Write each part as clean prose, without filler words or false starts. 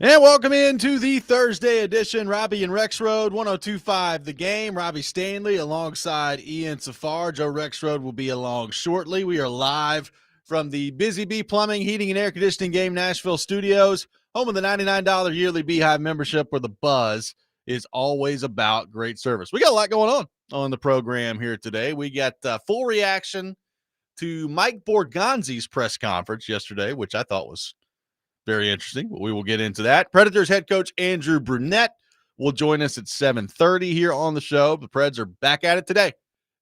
And welcome into the Thursday edition. Robby and Rexrode, 102.5 The Game. Robby Stanley alongside Ian Safar. Joe Rexrode will be along shortly. We are live from the Busy Bee Plumbing, Heating, and Air Conditioning Game Nashville studios, home of the $99 yearly Beehive membership, where the buzz is always about great service. We got a lot going on the program here today. We got full reaction to Mike Borgonzi's press conference yesterday, which I thought was very interesting, but we will get into that. Predators head coach Andrew Brunette will join us at 7:30 here on the show. The Preds are back at it today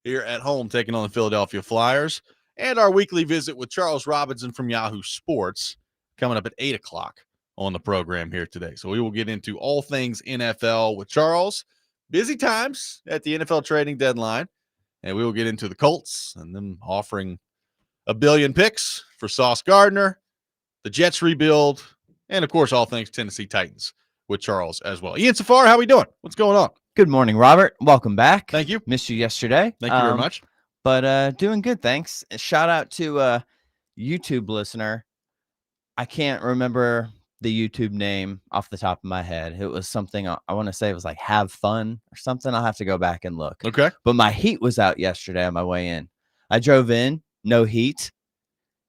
here at home, taking on the Philadelphia Flyers. And our weekly visit with Charles Robinson from Yahoo Sports coming up at 8 o'clock on the program here today. So we will get into all things NFL with Charles. Busy times at the NFL trading deadline. And we will get into the Colts and them offering a billion picks for Sauce Gardner, the Jets rebuild, and, of course, all things Tennessee Titans with Charles as well. Ian Safar, how we doing? What's going on? Good morning, Robert. Welcome back. Thank you. Missed you yesterday. Thank you very much. But doing good, thanks. A shout out to a YouTube listener. I can't remember the YouTube name off the top of my head. It was something, I want to say it was like Have Fun or something. I'll have to go back and look. Okay. But my heat was out yesterday on my way in. I drove in, no heat.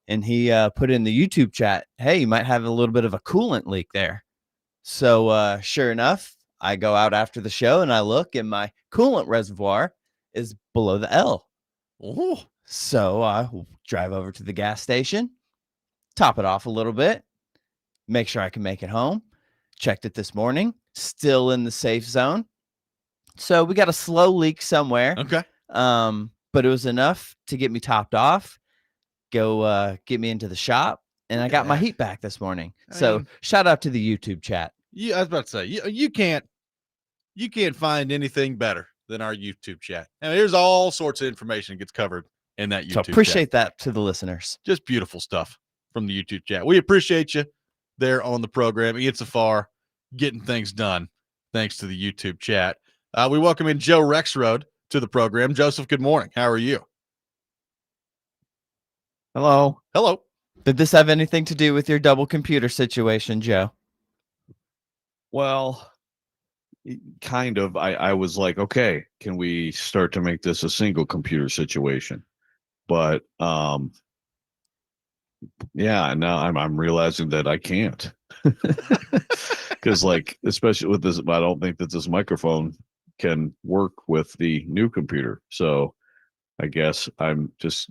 And he put in the YouTube chat, hey, you might have a little bit of a coolant leak there. So sure enough, I go out after the show and I look, and my coolant reservoir is below the L. Ooh. So I drive over to the gas station, top it off a little bit, make sure I can make it home. Checked it this morning, still in the safe zone. So we got a slow leak somewhere. Okay. But it was enough to get me topped off. Go get me into the shop, and I got my heat back this morning. So shout out to the YouTube chat. Yeah, I was about to say you can't find anything better than our YouTube chat. I mean, there's all sorts of information gets covered in that YouTube chat. So appreciate that to the listeners. Just beautiful stuff from the YouTube chat. We appreciate you there on the program. Ian Safar getting things done thanks to the YouTube chat. We welcome in Joe Rexrode to the program. Joseph, good morning. How are you? Hello. Did this have anything to do with your double computer situation, Joe? Well, kind of. I was like, okay, can we start to make this a single computer situation? But yeah, now I'm realizing that I can't. Because like, especially with this, I don't think that this microphone can work with the new computer. So I guess I'm just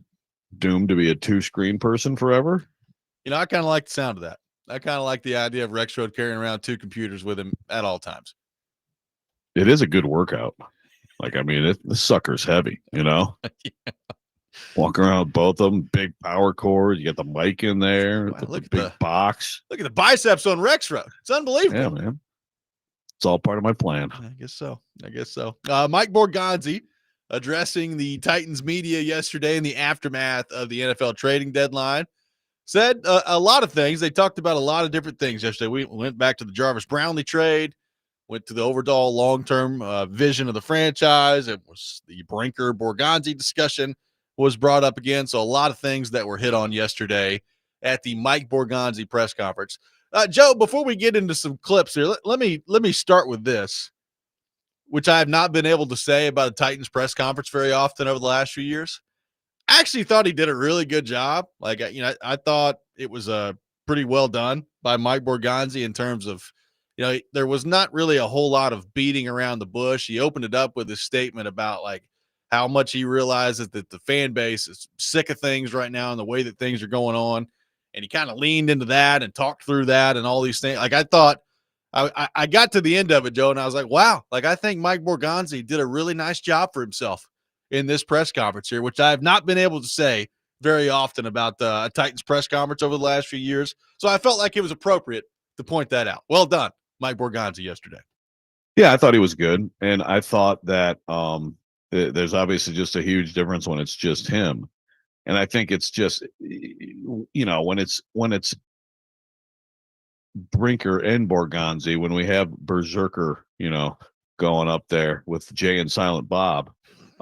doomed to be a two-screen person forever. You know, I kind of like the sound of that. I kind of like the idea of Rexrode carrying around two computers with him at all times. It is a good workout. Like, I mean, the sucker's heavy, you know? Yeah. Walk around with both of them, big power cord. You got the mic in there, Wow, the big box. Look at the biceps on Rexrode. It's unbelievable. Yeah, man. It's all part of my plan. I guess so. Mike Borgonzi addressing the Titans media yesterday in the aftermath of the NFL trading deadline, said a lot of things. They talked about a lot of different things yesterday. We went back to the Jarvis Brownlee trade, went to the overall long-term vision of the franchise. It was the Brinker Borgonzi discussion was brought up again. So a lot of things that were hit on yesterday at the Mike Borgonzi press conference. Joe, before we get into some clips here, let me start with this, which I have not been able to say about a Titans press conference very often over the last few years. I actually thought he did a really good job. Like, you know, I thought it was pretty well done by Mike Borgonzi in terms of, you know, there was not really a whole lot of beating around the bush. He opened it up with his statement about like how much he realizes that the fan base is sick of things right now and the way that things are going on. And he kind of leaned into that and talked through that and all these things. Like, I thought, I got to the end of it, Joe, and I was like, wow, like I think Mike Borgonzi did a really nice job for himself in this press conference here, which I have not been able to say very often about a Titans press conference over the last few years. So I felt like it was appropriate to point that out. Well done, Mike Borgonzi yesterday. Yeah, I thought he was good. And I thought that there's obviously just a huge difference when it's just him. And I think it's just, you know, when it's Brinker and Borgonzi, when we have Berserker, you know, going up there with Jay and Silent Bob,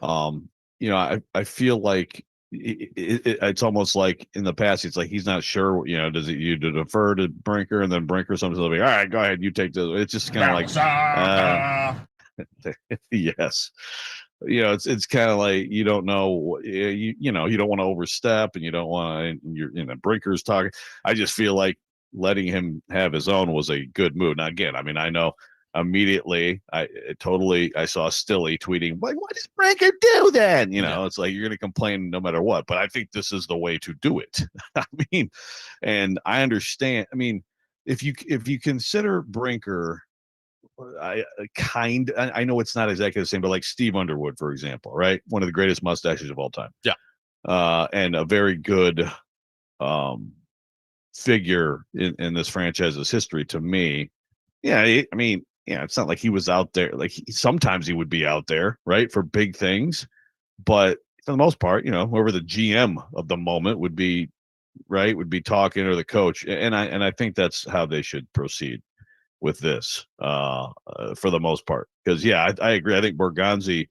you know, I feel like it's almost like in the past, it's like he's not sure, does it you to defer to Brinker, and then Brinker sometimes will be, all right, go ahead, you take this. It's just kind of like, yes. It's kind of like you don't know, you don't want to overstep, and you don't want to, Brinker's talking. I just feel like letting him have his own was a good move. Now, again, I mean, I know immediately I saw Stilly tweeting, like, what does Brinker do then? It's like you're going to complain no matter what, but I think this is the way to do it. I mean, and I understand. I mean, if you consider Brinker, I know it's not exactly the same, but like Steve Underwood, for example, right? One of the greatest mustaches of all time. Yeah. And a very good figure in this franchise's history to me. Yeah. I mean, it's not like he was out there. Like sometimes he would be out there, right, for big things, but for the most part, whoever the GM of the moment would be, right, would be talking, or the coach. And I think that's how they should proceed with this for the most part, because I agree. I think Borgonzi,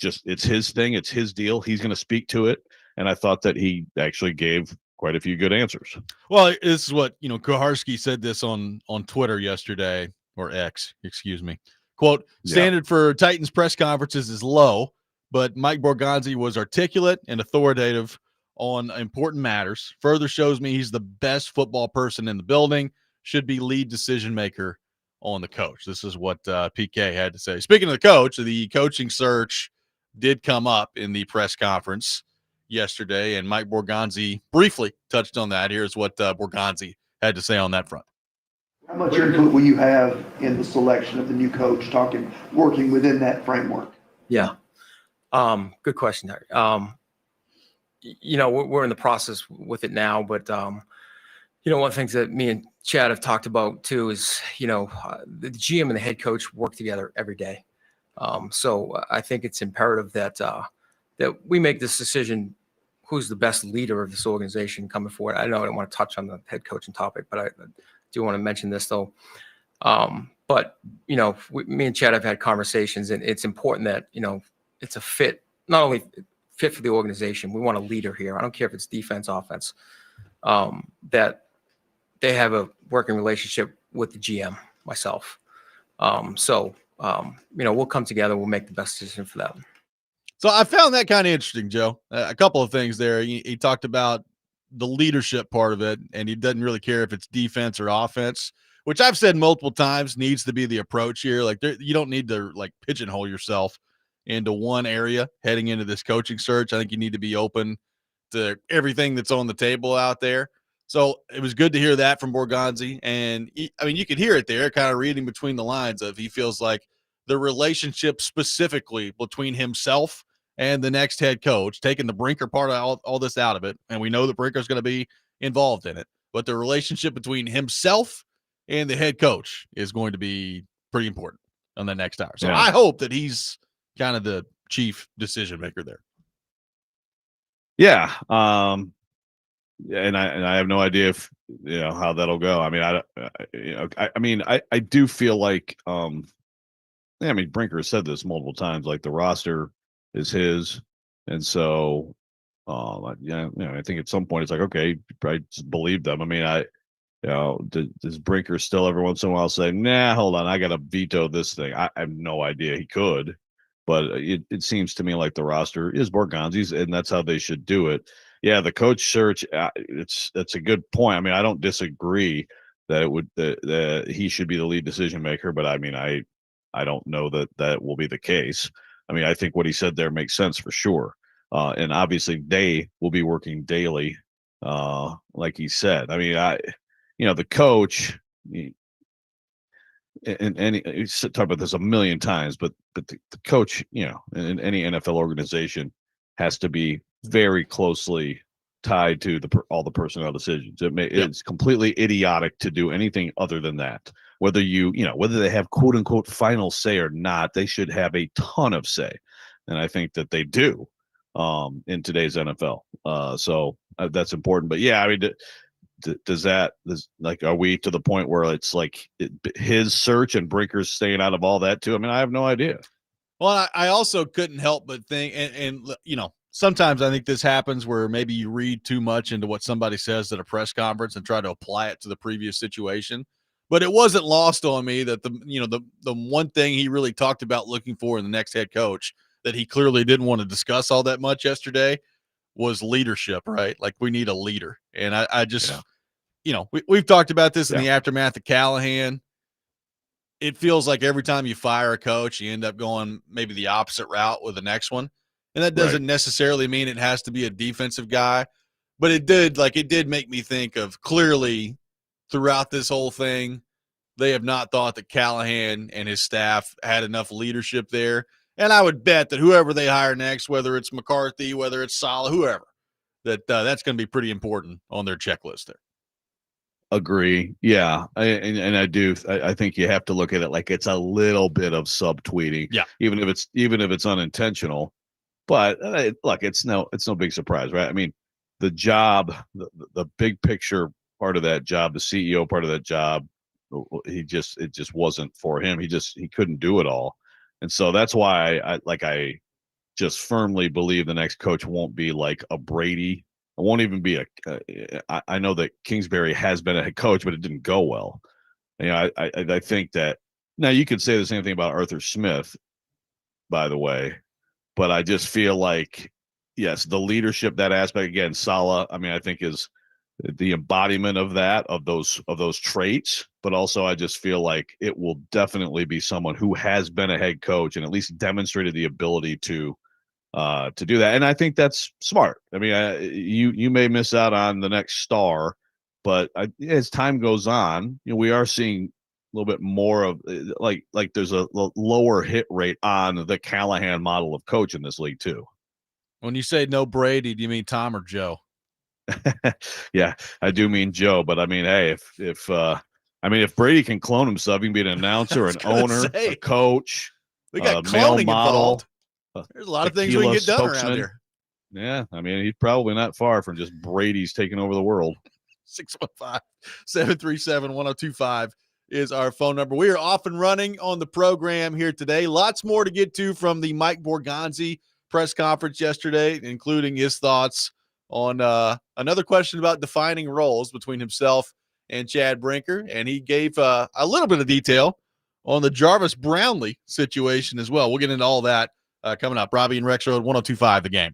it's his thing, it's his deal, he's going to speak to it, and I thought that he actually gave quite a few good answers. Well, this is what Kuharski said this on Twitter yesterday, or X, excuse me. Quote, standard for Titans press conferences is low, but Mike Borgonzi was articulate and authoritative on important matters. Further shows me he's the best football person in the building, should be lead decision maker on the coach. This is what PK had to say. Speaking of the coach, the coaching search did come up in the press conference yesterday, and Mike Borgonzi briefly touched on that. Here's what Borgonzi had to say on that front. How much input will you have in the selection of the new coach, working within that framework? Yeah. Good question, Harry. We're in the process with it now, but one of the things that me and Chad have talked about too is, the GM and the head coach work together every day. So I think it's imperative that we make this decision, who's the best leader of this organization coming forward. I know I don't want to touch on the head coaching topic, but I do want to mention this though. But me and Chad have had conversations, and it's important that, it's a fit, not only fit for the organization. We want a leader here. I don't care if it's defense, offense, that they have a working relationship with the GM, myself. We'll come together. We'll make the best decision for that. So I found that kind of interesting, Joe. A couple of things there. He talked about the leadership part of it, and he doesn't really care if it's defense or offense, which I've said multiple times needs to be the approach here. Like, you don't need to pigeonhole yourself into one area heading into this coaching search. I think you need to be open to everything that's on the table out there. So it was good to hear that from Borgonzi. And you could hear it there, kind of reading between the lines of, he feels like the relationship specifically between himself and the next head coach, taking the Brinker part of all this out of it. And we know that Brinker's going to be involved in it, but the relationship between himself and the head coach is going to be pretty important on the next hour. So I hope that he's kind of the chief decision maker there. Yeah. And I have no idea if how that'll go. I mean, I do feel like Brinker has said this multiple times, like the roster is his, and so I think at some point it's like, okay, I just believe them. I mean, does Brinker still every once in a while say, nah, hold on, I gotta veto this thing? I have no idea. He could, but it seems to me like the roster is Borgonzi's, and that's how they should do it. Yeah, the coach search, that's a good point. I mean, I don't disagree that that he should be the lead decision maker, but I mean, I don't know that will be the case. I mean, I think what he said there makes sense for sure. And obviously they will be working daily, like he said. I mean, the coach, and he's talked about this a million times, but the coach, in any NFL organization has to be very closely tied to all the personnel decisions. It's completely idiotic to do anything other than that. Whether whether they have quote unquote final say or not, they should have a ton of say, and I think that they do in today's NFL. So that's important. But yeah, I mean, are we to the point where it's like his search and Brinker's staying out of all that too? I mean, I have no idea. Well, I also couldn't help but think, and sometimes I think this happens where maybe you read too much into what somebody says at a press conference and try to apply it to the previous situation. But it wasn't lost on me that the one thing he really talked about looking for in the next head coach that he clearly didn't want to discuss all that much yesterday was leadership, right? Like we need a leader. And I just, we've talked about this in the aftermath of Callahan. It feels like every time you fire a coach, you end up going maybe the opposite route with the next one. And that doesn't necessarily mean it has to be a defensive guy, but it did make me think of clearly throughout this whole thing, they have not thought that Callahan and his staff had enough leadership there. And I would bet that whoever they hire next, whether it's McCarthy, whether it's Saleh, whoever, that's going to be pretty important on their checklist there. Agree. Yeah. I think you have to look at it like it's a little bit of subtweeting. Yeah. Even if it's unintentional. But look, it's no big surprise, right? I mean, the job, the big picture part of that job, the CEO part of that job, it just wasn't for him. He couldn't do it all. And so that's why I just firmly believe the next coach won't be like a Brady. It won't even be I know that Kingsbury has been a head coach, but it didn't go well. I think that now you could say the same thing about Arthur Smith, by the way, but I just feel like, yes, the leadership, that aspect again, Saleh, I mean, I think is the embodiment of those traits, but also I just feel like it will definitely be someone who has been a head coach and at least demonstrated the ability to do that. And I think that's smart. I mean, you may miss out on the next star, but as time goes on, we are seeing a little bit more of like there's a lower hit rate on the Callahan model of coach in this league too. When you say no Brady, do you mean Tom or Joe? Yeah, I do mean Joe, but I mean, hey, if Brady can clone himself, he can be an announcer, an owner, a coach, we got male cloning model. Involved. There's a lot of things we can get done around here. Yeah, I mean, he's probably not far from just Brady's taking over the world. 615-737-1025 is our phone number. We are off and running on the program here today. Lots more to get to from the Mike Borgonzi press conference yesterday, including his thoughts on another question about defining roles between himself and Chad Brinker. And he gave a little bit of detail on the Jarvis Brownlee situation as well. We'll get into all that coming up. Robby and Rexrode, 102.5 The Game.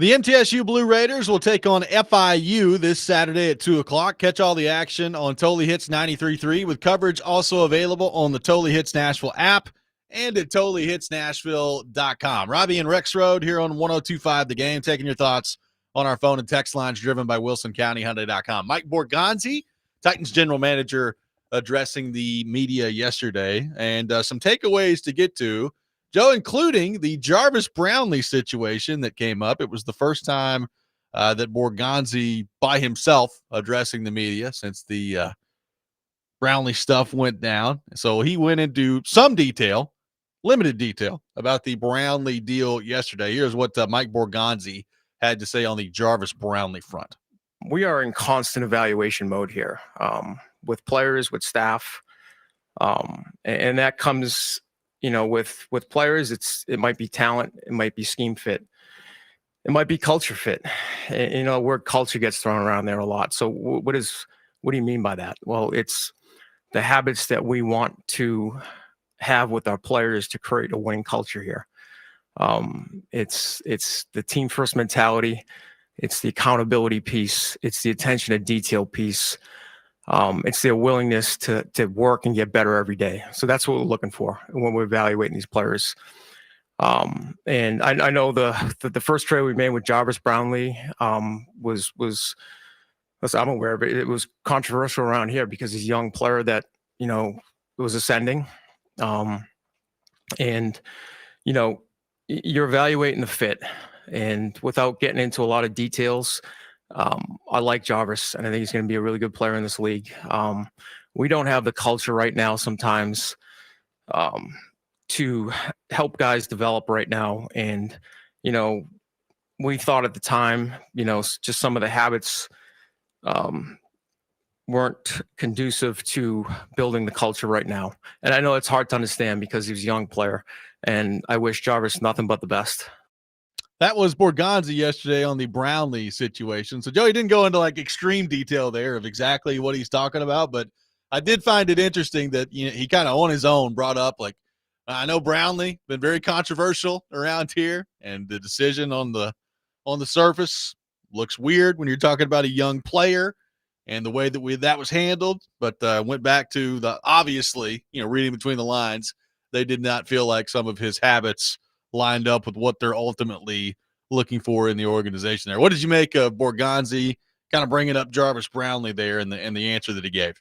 The MTSU Blue Raiders will take on FIU this Saturday at 2 o'clock. Catch all the action on Totally Hits 93.3 with coverage also available on the Totally Hits Nashville app and at TotallyHitsNashville.com. Robby and Rexrode here on 102.5 The Game, taking your thoughts on our phone and text lines driven by WilsonCountyHyundai.com. Mike Borgonzi, Titans general manager, addressing the media yesterday, and some takeaways to get to, Joe, including the Jarvis Brownlee situation that came up. It was the first time that Borgonzi by himself addressing the media since the Brownlee stuff went down. So he went into some detail, limited detail, about the Brownlee deal yesterday. Here's what Mike Borgonzi had to say on the Jarvis Brownlee front. We are in constant evaluation mode here, with players, with staff, and that comes, with players. It might be talent, it might be scheme fit, it might be culture fit. Word culture gets thrown around there a lot. So what do you mean by that? Well, it's the habits that we want to have with our players to create a winning culture here. It's the team first mentality. It's the accountability piece. It's the attention to detail piece. It's their willingness to work and get better every day. So that's what we're looking for when we're evaluating these players. And I know the first trade we made with Jarvis Brownlee was I'm aware of it. It was controversial around here because he's a young player that was ascending, and you're evaluating the fit. And without getting into a lot of details, I like Jarvis, and I think he's going to be a really good player in this league. We don't have the culture right now sometimes to help guys develop right now. And, we thought at the time, just some of the habits weren't conducive to building the culture right now. And I know it's hard to understand because he was a young player, and I wish Jarvis nothing but the best. That was Borgonzi yesterday on the Brownlee situation. So Joey didn't go into like extreme detail there of exactly what he's talking about, but I did find it interesting that he kind of on his own brought up, like, I know Brownlee been very controversial around here, and the decision on the surface looks weird when you're talking about a young player and the way that was handled, but went back to the obviously, reading between the lines, they did not feel like some of his habits lined up with what they're ultimately looking for in the organization there. What did you make of Borgonzi kind of bringing up Jarvis Brownlee there and the answer that he gave?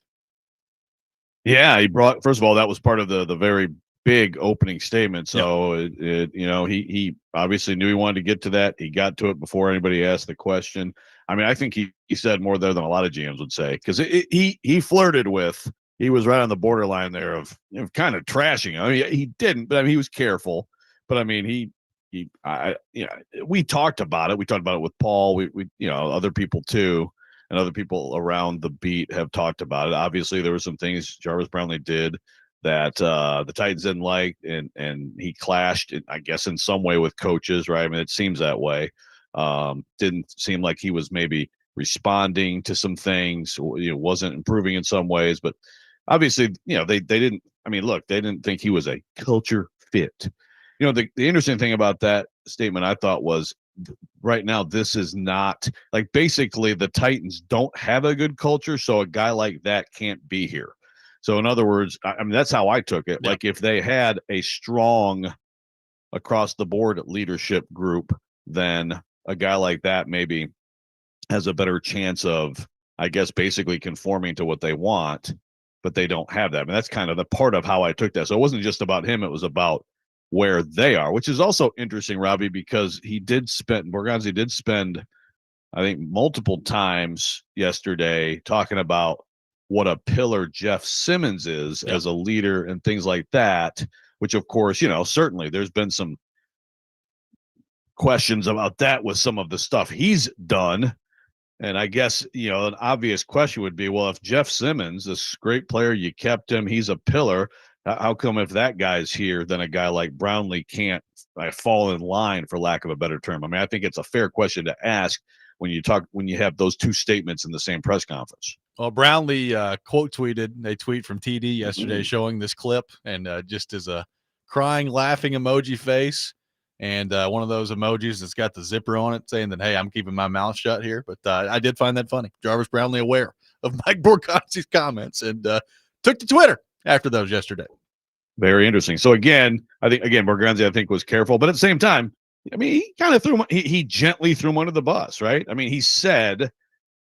Yeah, first of all, that was part of the very big opening statement. So he obviously knew he wanted to get to that. He got to it before anybody asked the question. I mean, I think he said more there than a lot of GMs would say, because he flirted with, he was right on the borderline there of kind of trashing. I mean, he didn't, but I mean, he was careful. But I mean, we talked about it. We talked about it with Paul. We other people too, and other people around the beat have talked about it. Obviously, there were some things Jarvis Brownlee did that the Titans didn't like, and he clashed, I guess, in some way with coaches, right? I mean, it seems that way. Didn't seem like he was maybe responding to some things, wasn't improving in some ways. But obviously, they didn't. I mean, look, they didn't think he was a culture fit. The interesting thing about that statement, I thought, was right now, this is not like, basically the Titans don't have a good culture, so a guy like that can't be here. So in other words, I mean, that's how I took it. Yeah. Like, if they had a strong across the board leadership group, then a guy like that maybe has a better chance of, I guess, basically conforming to what they want, but they don't have that. I mean, that's kind of the part of how I took that. So it wasn't just about him. It was about where they are, which is also interesting, Robby, because Borgonzi did spend, I think, multiple times yesterday talking about what a pillar Jeff Simmons is as a leader and things like that, which of course, certainly there's been some questions about that with some of the stuff he's done. And I guess, an obvious question would be, well, if Jeff Simmons, this great player, you kept him, he's a pillar, how come if that guy's here, then a guy like Brownlee can't fall in line, for lack of a better term? I mean, I think it's a fair question to ask when you have those two statements in the same press conference. Well, Brownlee quote tweeted a tweet from TD yesterday showing this clip, and just as a crying, laughing emoji face. and one of those emojis that's got the zipper on it saying that, hey, I'm keeping my mouth shut here. But I did find that funny. Jarvis Brownlee aware of Mike Borgonzi's comments and took to Twitter after those yesterday. Very interesting. So again, Borgonzi, I think, was careful, but at the same time, I mean, he kind of he gently threw him under the bus, right? I mean, he said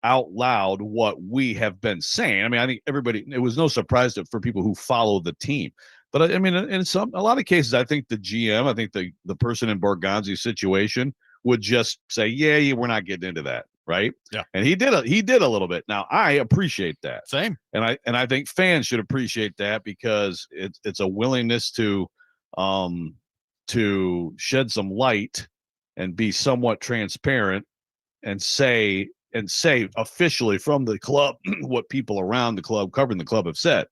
out loud what we have been saying. I mean, I think it was no surprise for people who follow the team. But I mean, in a lot of cases, I think the GM, I think the person in Borgonzi's situation would just say, yeah, we're not getting into that, right? Yeah. And he did a little bit. Now, I appreciate that. Same. And I think fans should appreciate that because it's a willingness to shed some light and be somewhat transparent and say officially from the club what people around the club covering the club have said.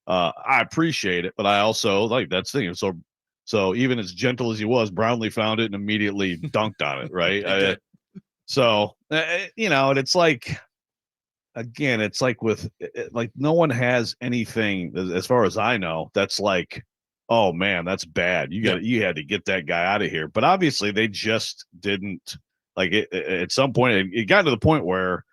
I appreciate it, but I also like that's the thing. So even as gentle as he was, Brownlee found it and immediately dunked on it, right? And it's like, again, it's like like no one has anything, as far as I know, that's like, oh man, that's bad. You had to get that guy out of here. But obviously they just didn't. Like at some point, it got to the point where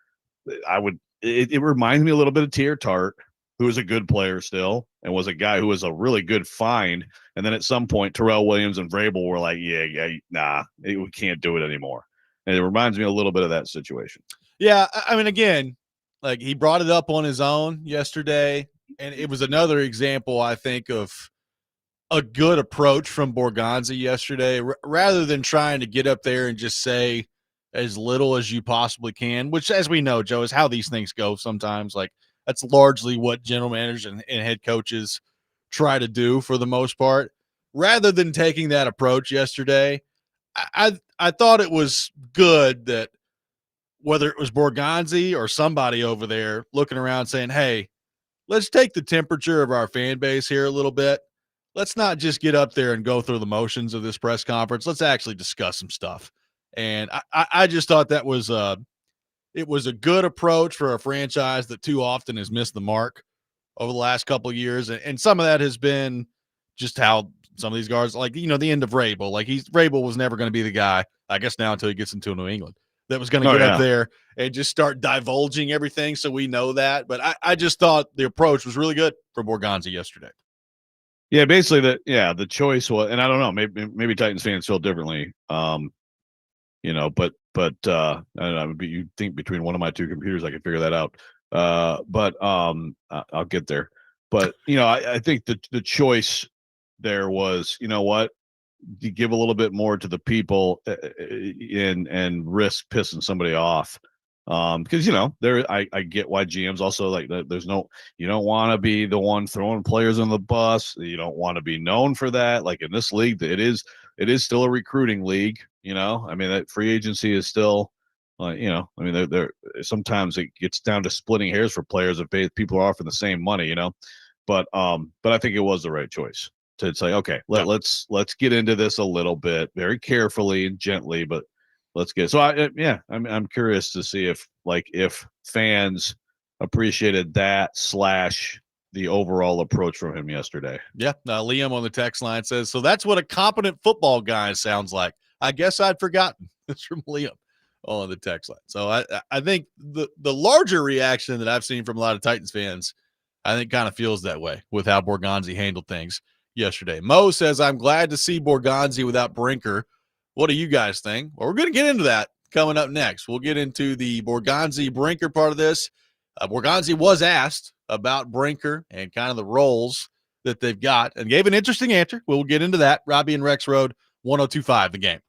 it reminds me a little bit of Tier Tart, who was a good player still and was a guy who was a really good find. And then at some point, Terrell Williams and Vrabel were like, we can't do it anymore. And it reminds me a little bit of that situation. Yeah. I mean, again, like he brought it up on his own yesterday, and it was another example, I think, of a good approach from Borgonzi yesterday, rather than trying to get up there and just say as little as you possibly can, which, as we know, Joe, is how these things go sometimes. Like that's largely what general managers and head coaches try to do for the most part. Rather than taking that approach yesterday, I thought it was good that whether it was Borgonzi or somebody over there looking around saying, hey, let's take the temperature of our fan base here a little bit. Let's not just get up there and go through the motions of this press conference. Let's actually discuss some stuff. And I just thought that was it was a good approach for a franchise that too often has missed the mark over the last couple of years. And some of that has been just how some of these guards, like, the end of Vrabel, like Vrabel was never going to be the guy, I guess now until he gets into New England, that was going to get up there and just start divulging everything. So we know that. But I just thought the approach was really good for Borgonzi yesterday. Yeah, basically the choice was, and I don't know, maybe Titans fans feel differently. But I don't know, you think between one of my two computers, I can figure that out. But I'll get there. But I think the choice there was, you know what, you give a little bit more to the people and risk pissing somebody off. Because I get why GMs also like there's no, you don't want to be the one throwing players on the bus. You don't want to be known for that. Like in this league, it is still a recruiting league. I mean, that free agency is still, I mean, there sometimes it gets down to splitting hairs for players if people are offering the same money. But I think it was the right choice to say, okay, let's get into this a little bit, very carefully and gently, but let's get. So I'm curious to see if fans appreciated that / the overall approach from him yesterday. Yeah. Liam on the text line says, so that's what a competent football guy sounds like. I guess I'd forgotten. It's from Liam on the text line. So I think the larger reaction that I've seen from a lot of Titans fans, I think kind of feels that way with how Borgonzi handled things yesterday. Mo says, I'm glad to see Borgonzi without Brinker. What do you guys think? Well, we're going to get into that coming up next. We'll get into the Borgonzi Brinker part of this. Borgonzi was asked about Brinker and kind of the roles that they've got and gave an interesting answer. We'll get into that. Robby and Rexrode, 102.5 The Game.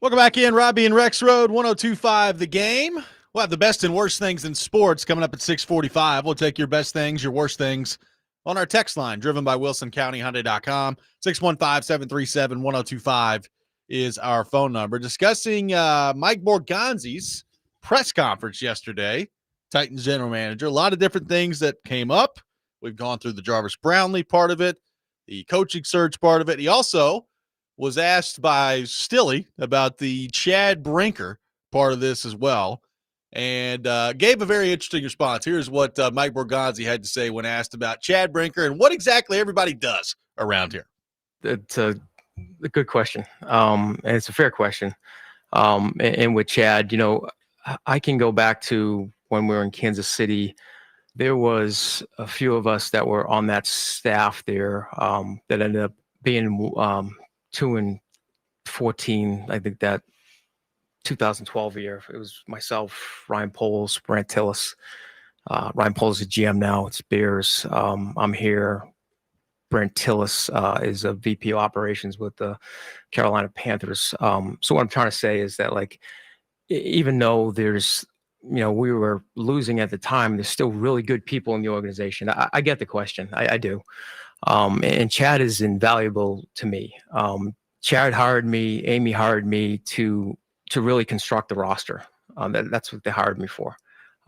Welcome back in, Robby and Rexrode, 102.5 The Game. We'll have the best and worst things in sports coming up at 6:45. We'll take your best things, your worst things on our text line, driven by WilsonCountyHyundai.com. 615-737-1025 is our phone number. Discussing Mike Borgonzi's press conference yesterday, Titans general manager. A lot of different things that came up. We've gone through the Jarvis Brownlee part of it, the coaching search part of it. He also was asked by Stilly about the Chad Brinker part of this as well, and gave a very interesting response. Here's what Mike Borgonzi had to say when asked about Chad Brinker and what exactly everybody does around here. It's a good question, and it's a fair question. And with Chad, I can go back to when we were in Kansas City. There was a few of us that were on that staff there that ended up being 2-14. I think that 2012 year. It was myself, Ryan Poles, Brant Tillis. Ryan Poles is a GM now. It's Bears. I'm here. Brant Tillis is a VP of operations with the Carolina Panthers. So what I'm trying to say is that, like, even though there's, we were losing at the time, there's still really good people in the organization. I get the question. I do. And Chad is invaluable to me. Chad hired me, Amy hired me to really construct the roster. That's what they hired me for.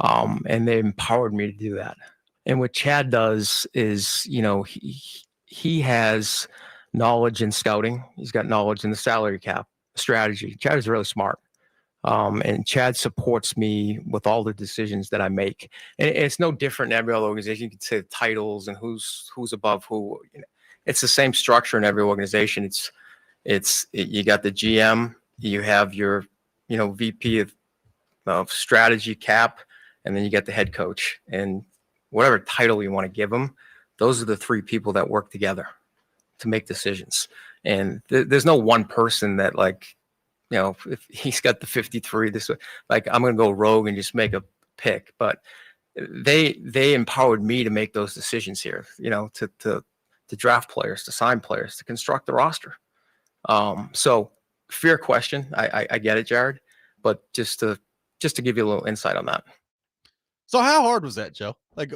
And they empowered me to do that. And what Chad does is, he has knowledge in scouting. He's got knowledge in the salary cap strategy. Chad is really smart. And Chad supports me with all the decisions that I make. And it's no different in every other organization. You can say the titles and who's above who. It's the same structure in every organization. You got the GM, you have your VP of strategy cap, and then you get the head coach. And whatever title you want to give them, those are the three people that work together to make decisions. And there's no one person that, like, if he's got the 53, I'm going to go rogue and just make a pick. But they empowered me to make those decisions here, to draft players, to sign players, to construct the roster. So fair question. I get it, Jared, but just to give you a little insight on that. So how hard was that, Joe? Like,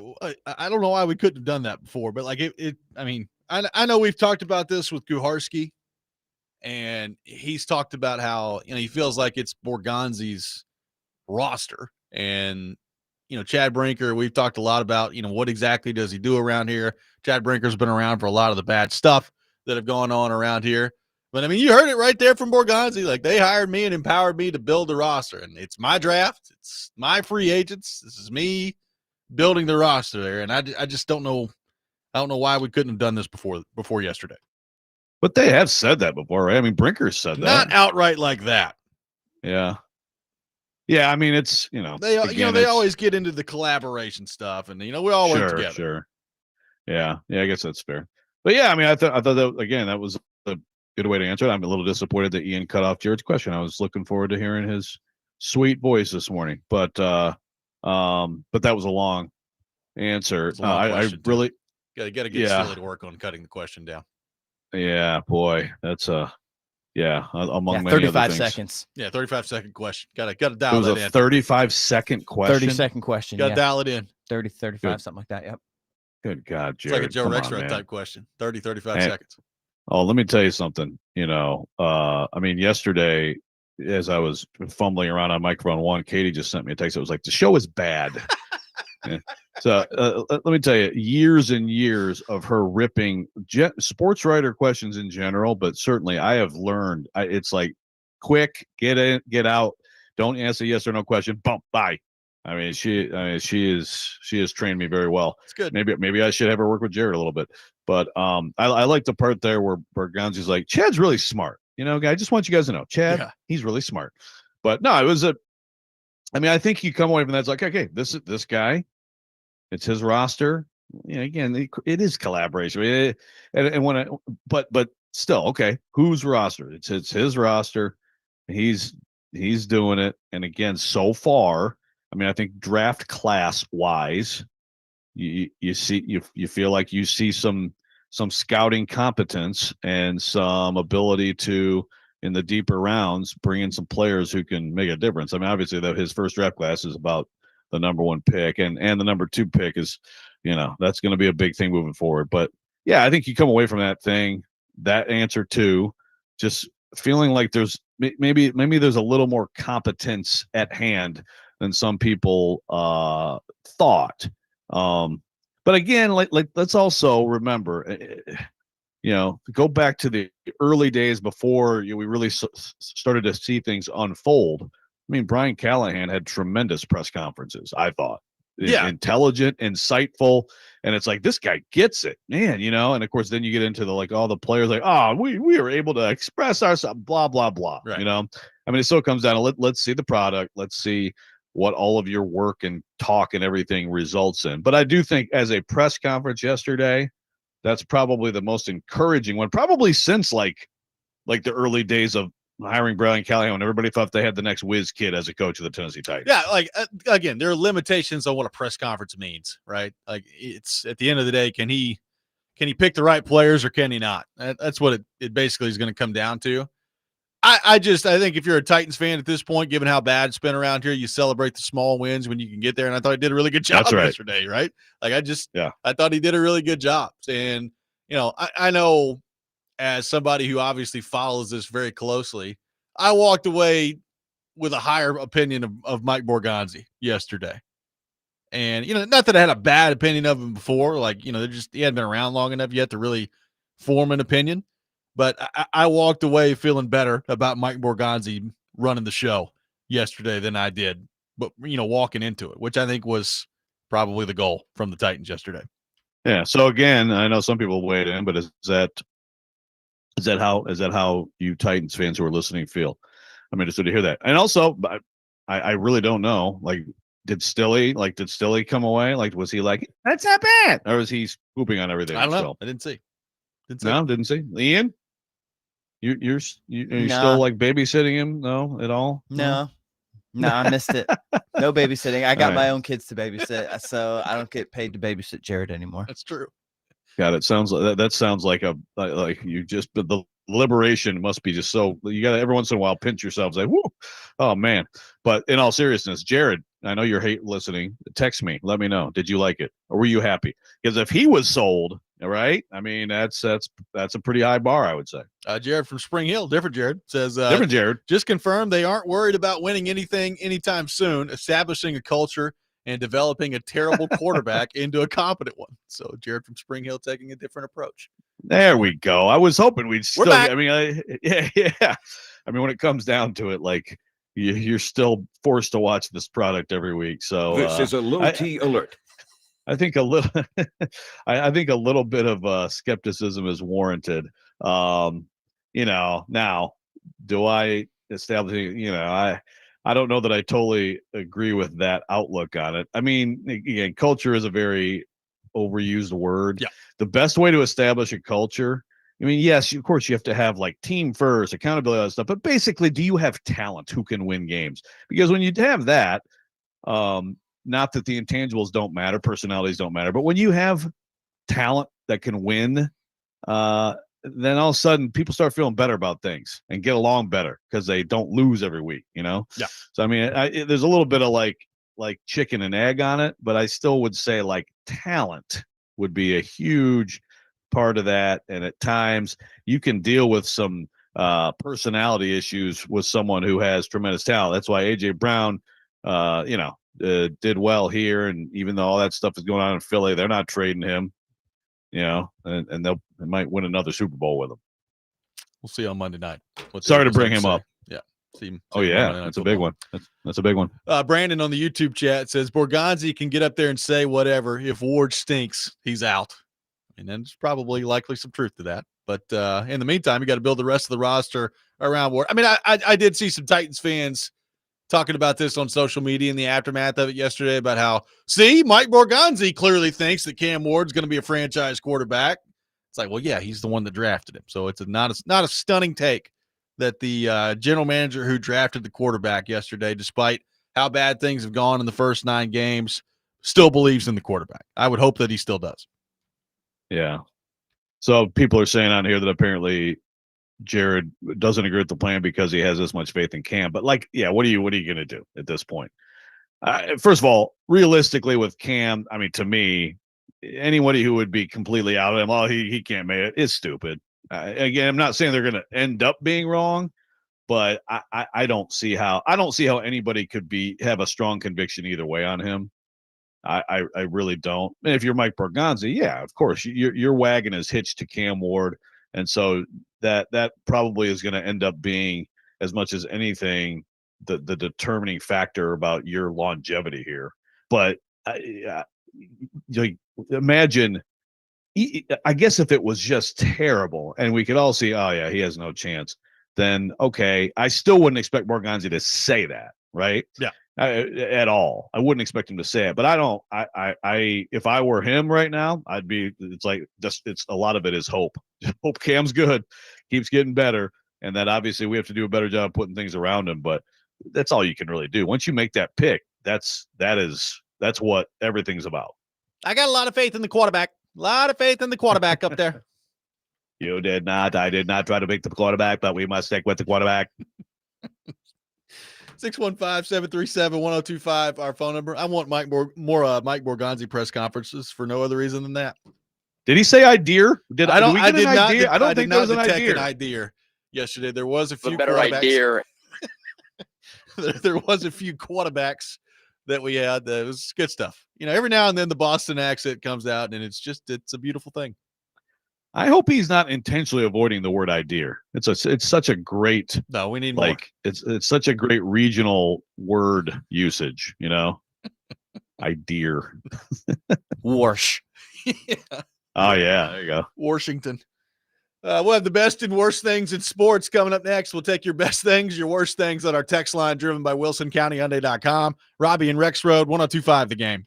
I don't know why we couldn't have done that before, but like I know we've talked about this with Kuharski, and he's talked about how, he feels like it's Borgonzi's roster. And, Chad Brinker, we've talked a lot about, what exactly does he do around here? Chad Brinker's been around for a lot of the bad stuff that have gone on around here. But, you heard it right there from Borgonzi. Like, they hired me and empowered me to build the roster. And it's my draft. It's my free agents. This is me building the roster there. And I just don't know. I don't know why we couldn't have done this before yesterday. But they have said that before, right? I mean, Brinker said that. Not outright like that. Yeah. Yeah, I mean, it's, they always get into the collaboration stuff, and, we all work together. Sure. Yeah, I guess that's fair. But yeah, I mean, I thought that, again, that was a good way to answer it. I'm a little disappointed that Ian cut off Jared's question. I was looking forward to hearing his sweet voice this morning, but that was a long answer. I really got to get Silly to work on cutting the question down. Yeah, boy, that's among many 35 other things. Seconds. Yeah, 35-second question. Got to dial it was that a in. 35-second question. 30-second question. Got to dial it in. 30, 35, Good. something like that. Yep. Good God, It's Jared. like a Joe come on, Rexrode man. type question. 30, 35 seconds. Oh, let me tell you something. I mean, yesterday, as I was fumbling around on microphone one, Katie just sent me a text. It was like, the show is bad. Yeah. So let me tell you, years and years of her ripping sports writer questions in general, but certainly I have learned. It's like, quick, get in, get out. Don't answer yes or no question. Bump, bye. I mean, she has trained me very well. It's good. Maybe I should have her work with Jared a little bit. But I like the part there where Borgonzi's like, Chad's really smart. I just want you guys to know, Chad, he's really smart. But no, it was I think you come away from that, it's like, okay, this guy, it's his roster. Again, it is collaboration. But still, okay, whose roster? It's his roster. He's doing it. And again, so far, I mean, I think draft class wise, you feel like you see some scouting competence and some ability to, in the deeper rounds, bring in some players who can make a difference. I mean, obviously, his first draft class is about the number 1 pick, and the number 2 pick is, that's going to be a big thing moving forward. But yeah, I think you come away from that answer too, just feeling like there's maybe there's a little more competence at hand than some people thought. But again, like let's also remember, go back to the early days before we really started to see things unfold. I mean, Brian Callahan had tremendous press conferences, I thought. Yeah. Intelligent, insightful, and it's like, this guy gets it, man, and of course then you get into all the players like, we are able to express ourselves, blah blah blah, right. I mean, it still comes down to let's see the product, let's see what all of your work and talk and everything results in. But I do think as a press conference yesterday, that's probably the most encouraging one, probably since like the early days of hiring Brian Callahan, when everybody thought they had the next whiz kid as a coach of the Tennessee Titans. Yeah, like again, there are limitations on what a press conference means, right? Like, it's at the end of the day, can he pick the right players or can he not? That's what it basically is going to come down to. I think if you're a Titans fan at this point, given how bad it's been around here, you celebrate the small wins when you can get there. And I thought he did a really good job yesterday, right? Like, I thought he did a really good job. And, I know, as somebody who obviously follows this very closely, I walked away with a higher opinion of Mike Borgonzi yesterday. And, not that I had a bad opinion of him before, like, he hadn't been around long enough yet to really form an opinion. But I walked away feeling better about Mike Borgonzi running the show yesterday than I did, but, walking into it, which I think was probably the goal from the Titans yesterday. Yeah. So again, I know some people weighed in, but is that how you Titans fans who are listening feel? I'm interested to hear that. And also, I really don't know. Like, did Stilly come away? Like, was he like, that's not bad, or was he pooping on everything? I don't know. Still? I didn't see. Didn't see. Ian, you're Nah. still like babysitting him? No, at all? No, I missed it. No babysitting. I got right. my own kids to babysit, so I don't get paid to babysit Jared anymore. That's true. God, it sounds like that sounds like you just, the liberation must be just so, you got to every once in a while pinch yourselves like, whoo, oh man. But in all seriousness, Jared, I know you're listening. Text me, let me know. Did you like it, or were you happy? Because if he was sold, all right, I mean, that's a pretty high bar, I would say. Jared from Spring Hill, different Jared, says, different Jared, just confirmed they aren't worried about winning anything anytime soon, establishing a culture and developing a terrible quarterback into a competent one. So Jared from Spring Hill taking a different approach. There we go. I was hoping we'd still, back. I mean, yeah. I mean, when it comes down to it, like, you're still forced to watch this product every week. So this is a low T alert. I think a little, I think a little bit of skepticism is warranted. Now, do I establish? I don't know that I totally agree with that outlook on it. I mean, again, culture is a very overused word. Yeah. The best way to establish a culture, I mean, yes, of course, you have to have like team first, accountability, all that stuff. But basically, do you have talent who can win games? Because when you have that, not that the intangibles don't matter, personalities don't matter, but when you have talent that can win, then all of a sudden people start feeling better about things and get along better because they don't lose every week, Yeah. So, I mean, there's a little bit of like chicken and egg on it, but I still would say like talent would be a huge part of that. And at times you can deal with some personality issues with someone who has tremendous talent. That's why AJ Brown, did well here. And even though all that stuff is going on in Philly, they're not trading him, and they might win another Super Bowl with him. We'll see on Monday night. Sorry to bring him up. Yeah. Oh yeah, that's a big one. That's a big one. Brandon on the YouTube chat says Borgonzi can get up there and say whatever. If Ward stinks, he's out. And then there's probably likely some truth to that. But in the meantime, you got to build the rest of the roster around Ward. I mean, I did see some Titans fans talking about this on social media in the aftermath of it yesterday about how, see, Mike Borgonzi clearly thinks that Cam Ward's going to be a franchise quarterback. It's like, well, yeah, he's the one that drafted him. So it's not a stunning take that the general manager who drafted the quarterback yesterday, despite how bad things have gone in the first 9 games, still believes in the quarterback. I would hope that he still does. Yeah. So people are saying on here that apparently Jared doesn't agree with the plan because he has this much faith in Cam. But like, yeah, what are you going to do at this point? First of all, realistically with Cam, I mean, to me, anybody who would be completely out of him, oh, he can't make it, is stupid. Again, I'm not saying they're going to end up being wrong, but I don't see how anybody could have a strong conviction either way on him. I really don't. And if you're Mike Borgonzi, yeah, of course, your wagon is hitched to Cam Ward, and so that probably is going to end up being, as much as anything, the determining factor about your longevity here. But imagine, I guess if it was just terrible and we could all see, oh yeah, he has no chance, then okay, I still wouldn't expect Borgonzi to say that, right? Yeah. At all. I wouldn't expect him to say it, but I don't. If I were him right now, I'd be. It's like it's a lot of it is hope. Hope Cam's good, keeps getting better, and that obviously we have to do a better job putting things around him. But that's all you can really do. Once you make that pick, that's what everything's about. I got a lot of faith in the quarterback. A lot of faith in the quarterback up there. You did not. I did not try to pick the quarterback, but we must stick with the quarterback. 615-737-1025, our phone number. I want Mike Borgonzi press conferences for no other reason than that. Did he say idea? Did we get an idea? I don't think there was an idea yesterday. There was a few A better quarterbacks. idea. there was a few quarterbacks that we had. That was good stuff. You know, every now and then the Boston accent comes out, and it's a beautiful thing. I hope he's not intentionally avoiding the word idea. It's such a great, no, we need more. Like it's such a great regional word usage, you know. Idea. Warsh. Yeah. Oh yeah, there you go. Washington. We'll have the best and worst things in sports coming up next. We'll take your best things, your worst things on our text line driven by WilsonCountyHyundai.com. Robby and Rexrode, 1025 The Game.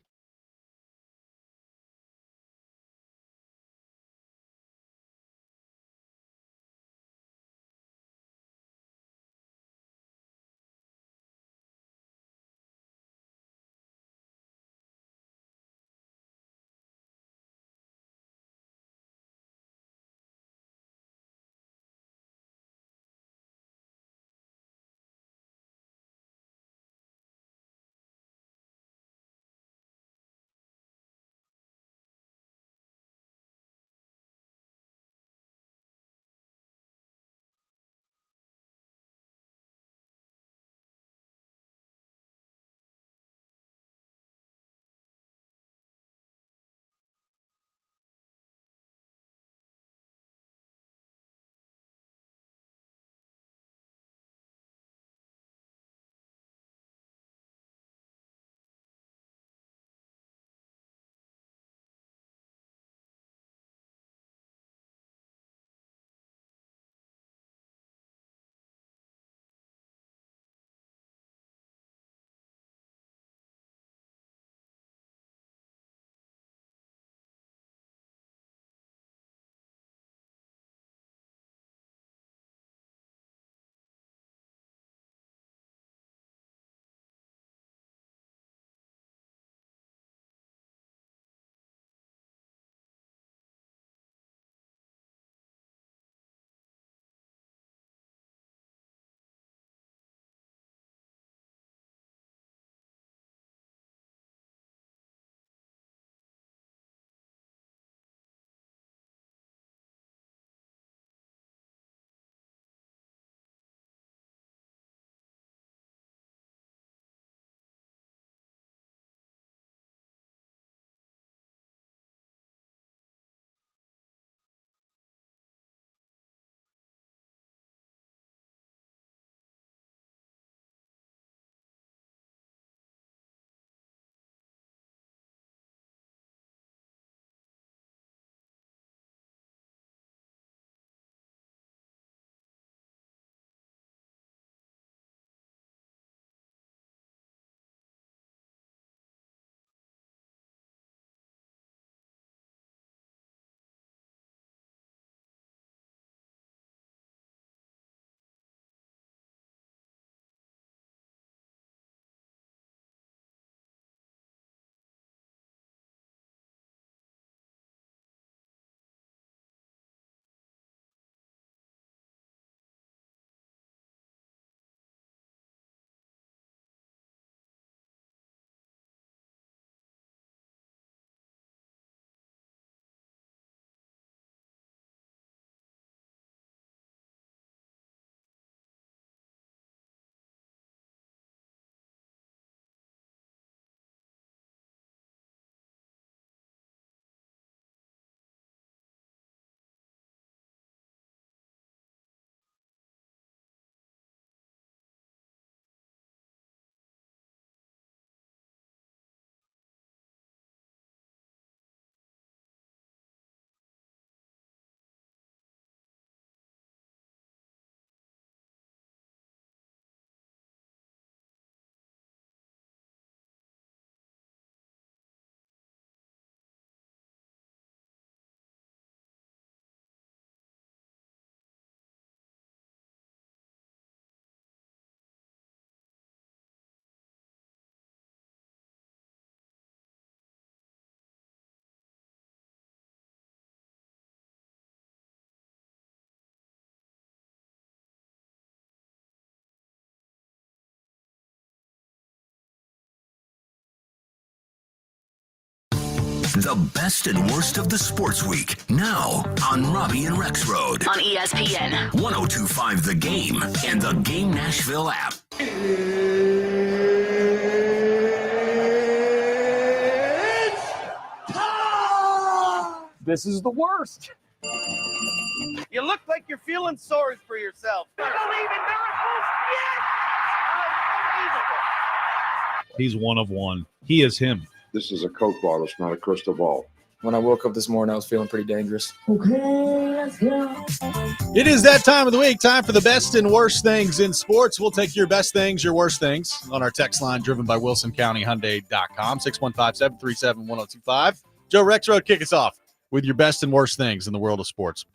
The best and worst of the sports week, now on Robby and Rexrode. On ESPN. 102.5 The Game and the Game Nashville app. This is the worst. You look like you're feeling sorry for yourself. He's one of one. He is him. This is a Coke bottle. It's not a crystal ball. When I woke up this morning, I was feeling pretty dangerous. Okay, let's go. It is that time of the week, time for the best and worst things in sports. We'll take your best things, your worst things on our text line driven by WilsonCountyHyundai.com, 615-737-1025. Joe Rexrode, kick us off with your best and worst things in the world of sports.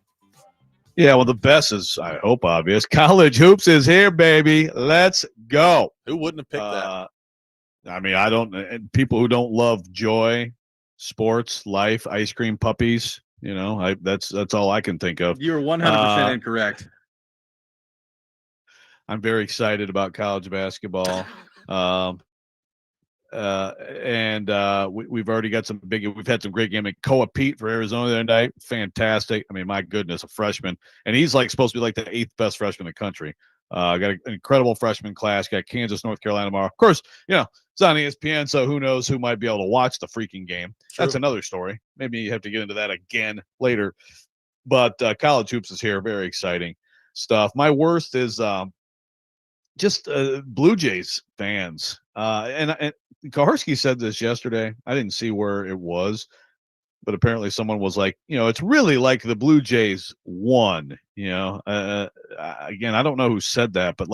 Yeah, well, the best is, I hope, obvious. College hoops is here, baby. Let's go. Who wouldn't have picked that? I mean, I don't. And people who don't love joy, sports, life, ice cream, puppies. You know, that's all I can think of. You were 100% incorrect. I'm very excited about college basketball. We've already got we've had some great game at Koa Pete for Arizona the other night. Fantastic. I mean, my goodness, a freshman. And he's supposed to be like the 8th best freshman in the country. Got an incredible freshman class. Got Kansas, North Carolina tomorrow. Of course, it's on ESPN, so who knows who might be able to watch the freaking game. True. That's another story. Maybe you have to get into that again later. But college hoops is here. Very exciting stuff. My worst is just Blue Jays fans. And Koharski said this yesterday. I didn't see where it was, but apparently someone was like, it's really like the Blue Jays won. Again, I don't know who said that, but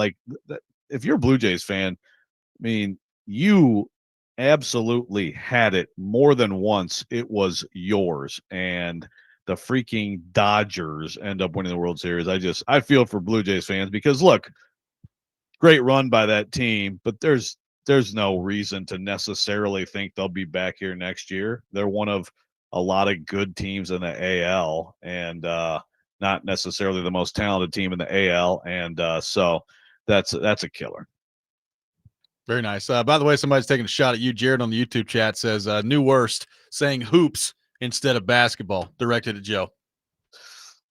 if you're a Blue Jays fan, I mean, you absolutely had it more than once. It was yours, and the freaking Dodgers end up winning the World Series. I feel for Blue Jays fans because look, great run by that team, but there's no reason to necessarily think they'll be back here next year. They're one of a lot of good teams in the AL, and not necessarily the most talented team in the AL, and so that's a killer. Very nice. By the way, somebody's taking a shot at you. Jared on the YouTube chat says, new worst, saying hoops instead of basketball, directed at Joe.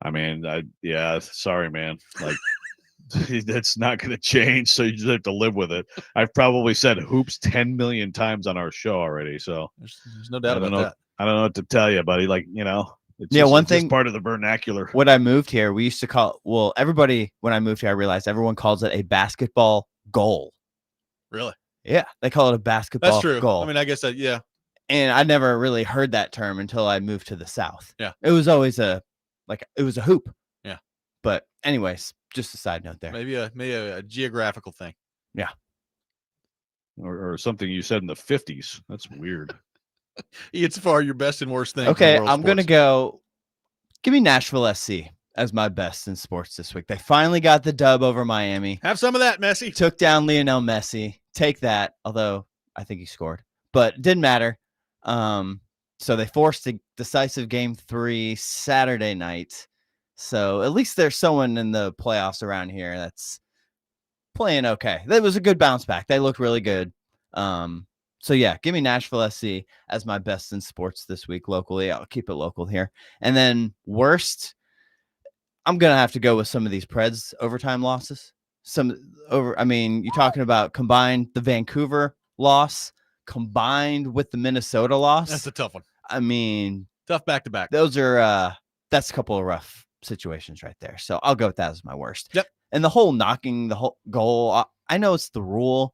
I mean, sorry, man. That's not going to change, so you just have to live with it. I've probably said hoops 10 million times on our show already, so there's no doubt about that. I don't know what to tell you, buddy. One thing, part of the vernacular. When I moved here, we used to call, everybody, when I moved here, I realized everyone calls it a basketball goal. Really? Yeah, they call it a basketball That's true. goal. I mean, I guess yeah. And I never really heard that term until I moved to the South. Yeah. It was always it was a hoop. Yeah. But anyways, just a side note there. Maybe a geographical thing. Yeah. Or something you said in the 50s. That's weird. It's far your best and worst thing. Okay, I'm going to go. Give me Nashville SC as my best in sports this week. They finally got the dub over Miami. Have some of that, Messi. Took down Lionel Messi. Take that, although I think he scored. But it didn't matter. So they forced a decisive game 3 Saturday night. So at least there's someone in the playoffs around here that's playing okay. That was a good bounce back. They looked really good. So yeah, give me Nashville SC as my best in sports this week locally. I'll keep it local here. And then worst, I'm going to have to go with some of these Preds overtime losses. You're talking about combined the Vancouver loss combined with the Minnesota loss. That's a tough one. I mean, tough back to back. Those are that's a couple of rough situations right there. So I'll go with that as my worst. Yep. And the whole knocking the whole goal, I know it's the rule.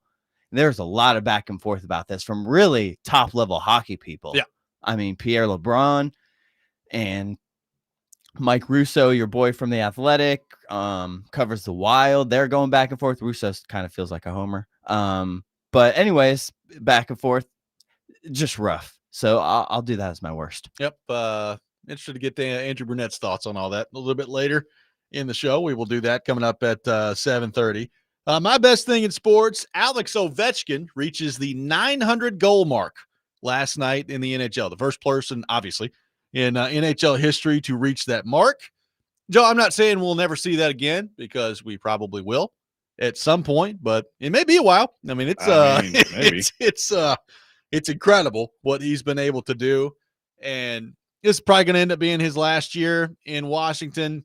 There's a lot of back and forth about this from really top level hockey people. Yeah. I mean, Pierre LeBrun and Mike Russo, your boy from The Athletic, covers the Wild. They're going back and forth. Russo kind of feels like a homer. But anyways, back and forth, just rough. So I'll do that as my worst. Yep. Interested to get Andrew Brunette's thoughts on all that a little bit later in the show. We will do that coming up at 7:30. My best thing in sports, Alex Ovechkin reaches the 900 goal mark last night in the NHL. The first person, obviously, in NHL history to reach that mark. Joe, I'm not saying we'll never see that again because we probably will at some point, but it may be a while. I mean, it's incredible what he's been able to do. and this is probably going to end up being his last year in Washington.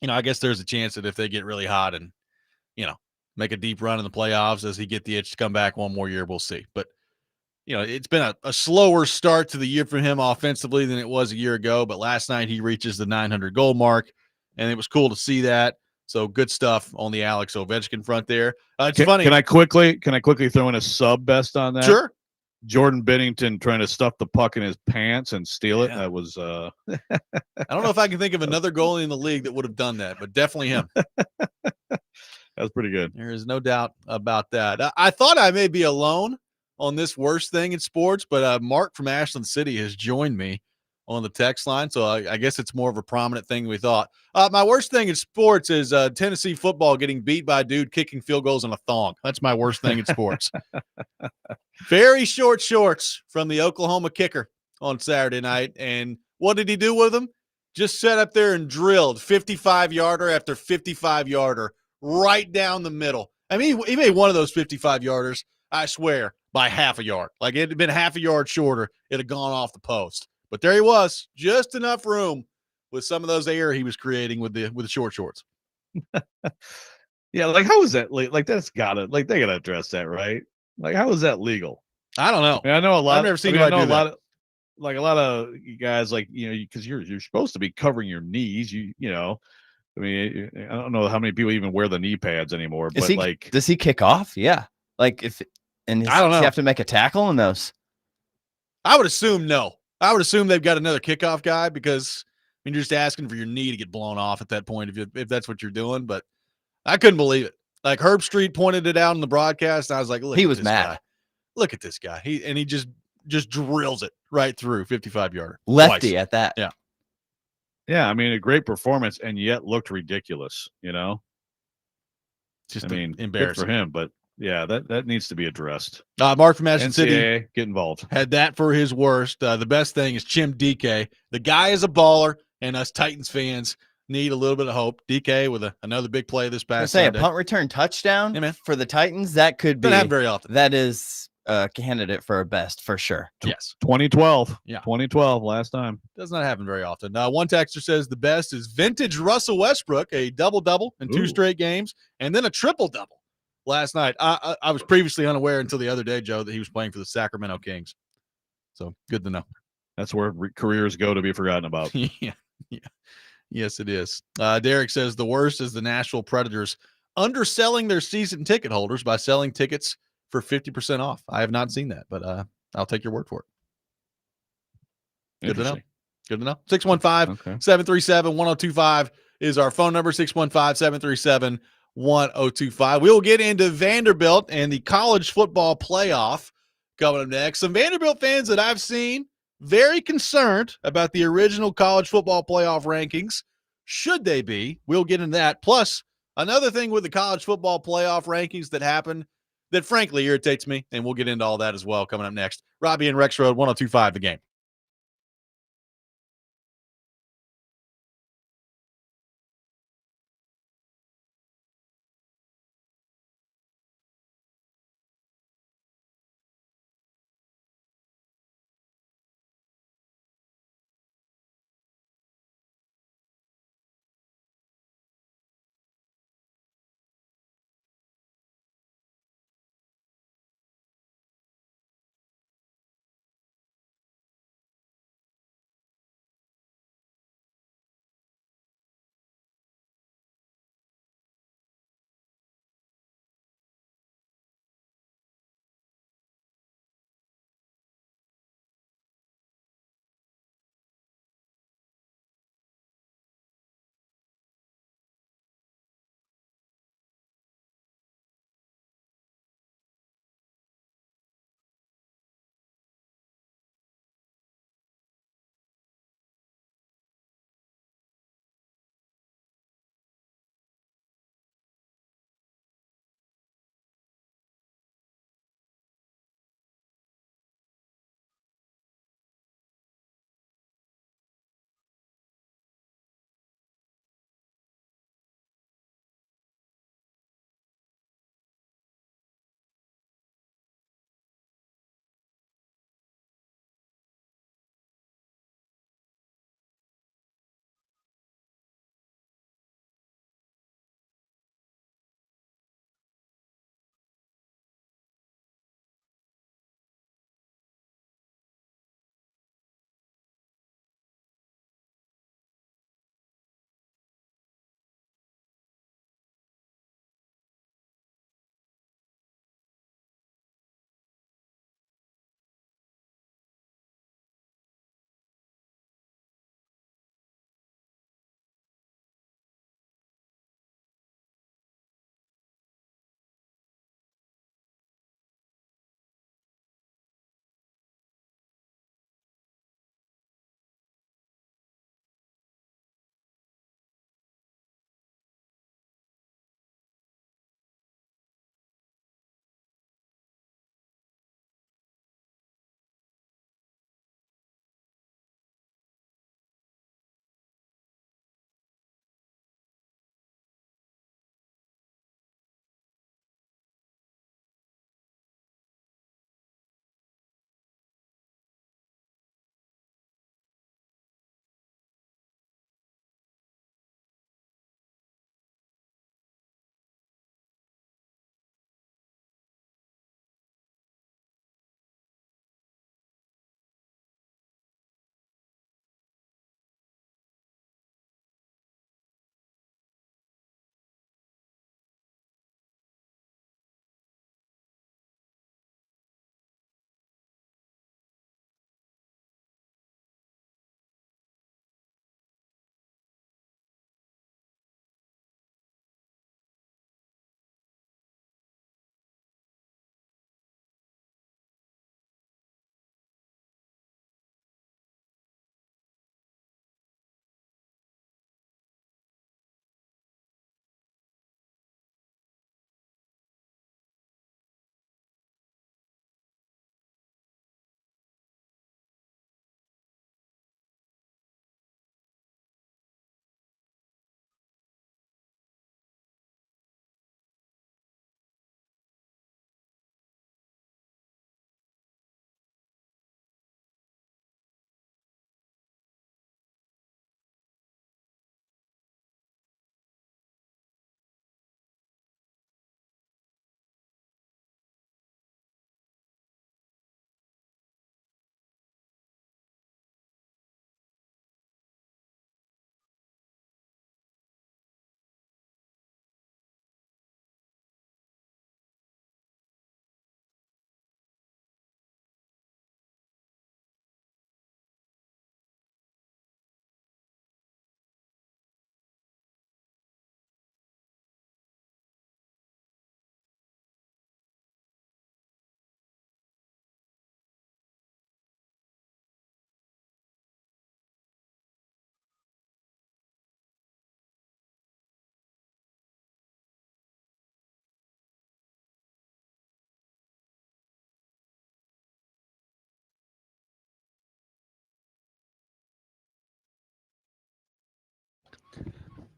I guess there's a chance that if they get really hot and, make a deep run in the playoffs, does he get the itch to come back one more year? We'll see. But, it's been a slower start to the year for him offensively than it was a year ago. But last night he reaches the 900 goal mark, and it was cool to see that. So good stuff on the Alex Ovechkin front there. It's funny. Can I quickly throw in a sub best on that? Sure. Jordan Binnington trying to stuff the puck in his pants and steal it. Yeah. That was I don't know if I can think of another goalie in the league that would have done that, but definitely him. That's pretty good. There is no doubt about that. I thought I may be alone on this worst thing in sports, but Mark from Ashland City has joined me on the text line, so I guess it's more of a prominent thing than we thought. My worst thing in sports is Tennessee football getting beat by a dude kicking field goals in a thong. That's my worst thing in sports. Very short shorts from the Oklahoma kicker on Saturday night, and what did he do with them? Just sat up there and drilled 55-yarder after 55-yarder right down the middle. I mean, he made one of those 55-yarders, I swear, by half a yard. Like, it had been half a yard shorter, it had gone off the post. But there he was, just enough room with some of those air he was creating with the short shorts. Yeah, like how is that? Like that's gotta they gotta address that, right? Like how is that legal? I don't know. I mean, I know a lot. I've never seen I know anybody do a lot that. a lot of guys because you're supposed to be covering your knees. I mean, I don't know how many people even wear the knee pads anymore. But does he kick off? Yeah, I don't know. Does he have to make a tackle in those? I would assume no. I would assume they've got another kickoff guy because you're just asking for your knee to get blown off at that point if that's what you're doing. But I couldn't believe it. Like Herb Street pointed it out in the broadcast. And I was like, look, He at was this mad. guy. Look at this guy. He just drills it right through 55-yarder. Lefty twice. at that. Yeah. Yeah, I mean, a great performance and yet looked ridiculous. Just embarrassing. Good for him, but yeah, that needs to be addressed. Mark from Ashland City get involved. had that for his worst. The best thing is Chim DK. The guy is a baller, and us Titans fans need a little bit of hope. DK with another big play this past Say Sunday. a punt return touchdown Yeah, man. for the Titans. That could be. Doesn't happen very often. That is a candidate for a best for sure. Yes. 2012. Yeah. 2012 last time. Does not happen very often. One texter says the best is vintage Russell Westbrook, a double-double in 2 straight games, and then a triple-double last night. I was previously unaware until the other day, Joe, that he was playing for the Sacramento Kings. So good to know. That's where careers go to be forgotten about. Yeah. Yes, it is. Derek says the worst is the Nashville Predators underselling their season ticket holders by selling tickets for 50% off. I have not seen that, but I'll take your word for it. Good to know. Good to know. 615-737-1025 is our phone number, 615-737-1025. We'll get into Vanderbilt and the college football playoff coming up next. Some Vanderbilt fans that I've seen very concerned about the original college football playoff rankings. Should they be? We'll get into that. Plus, another thing with the college football playoff rankings that happened that frankly irritates me, and we'll get into all that as well coming up next. Robby and Rexrode, 102.5 The Game.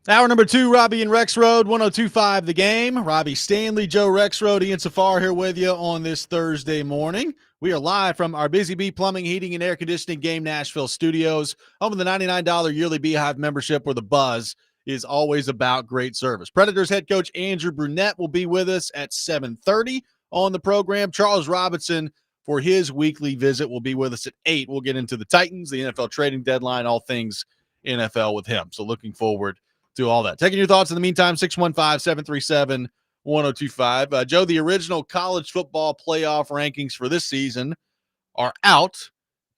Hour number 2, Robby and Rexrode, 102.5 The Game. Robby Stanley, Joe Rexrode, Ian Safar here with you on this Thursday morning. We are live from our Busy Bee Plumbing, Heating, and Air Conditioning Game Nashville studios, home of the $99 yearly Beehive membership where the buzz is always about great service. Predators head coach Andrew Brunette will be with us at 7:30 on the program. Charles Robinson, for his weekly visit, will be with us at 8. We'll get into the Titans, the NFL trading deadline, all things NFL with him. So looking forward to all that. Taking your thoughts in the meantime, 615-737-1025. Joe, the original college football playoff rankings for this season are out,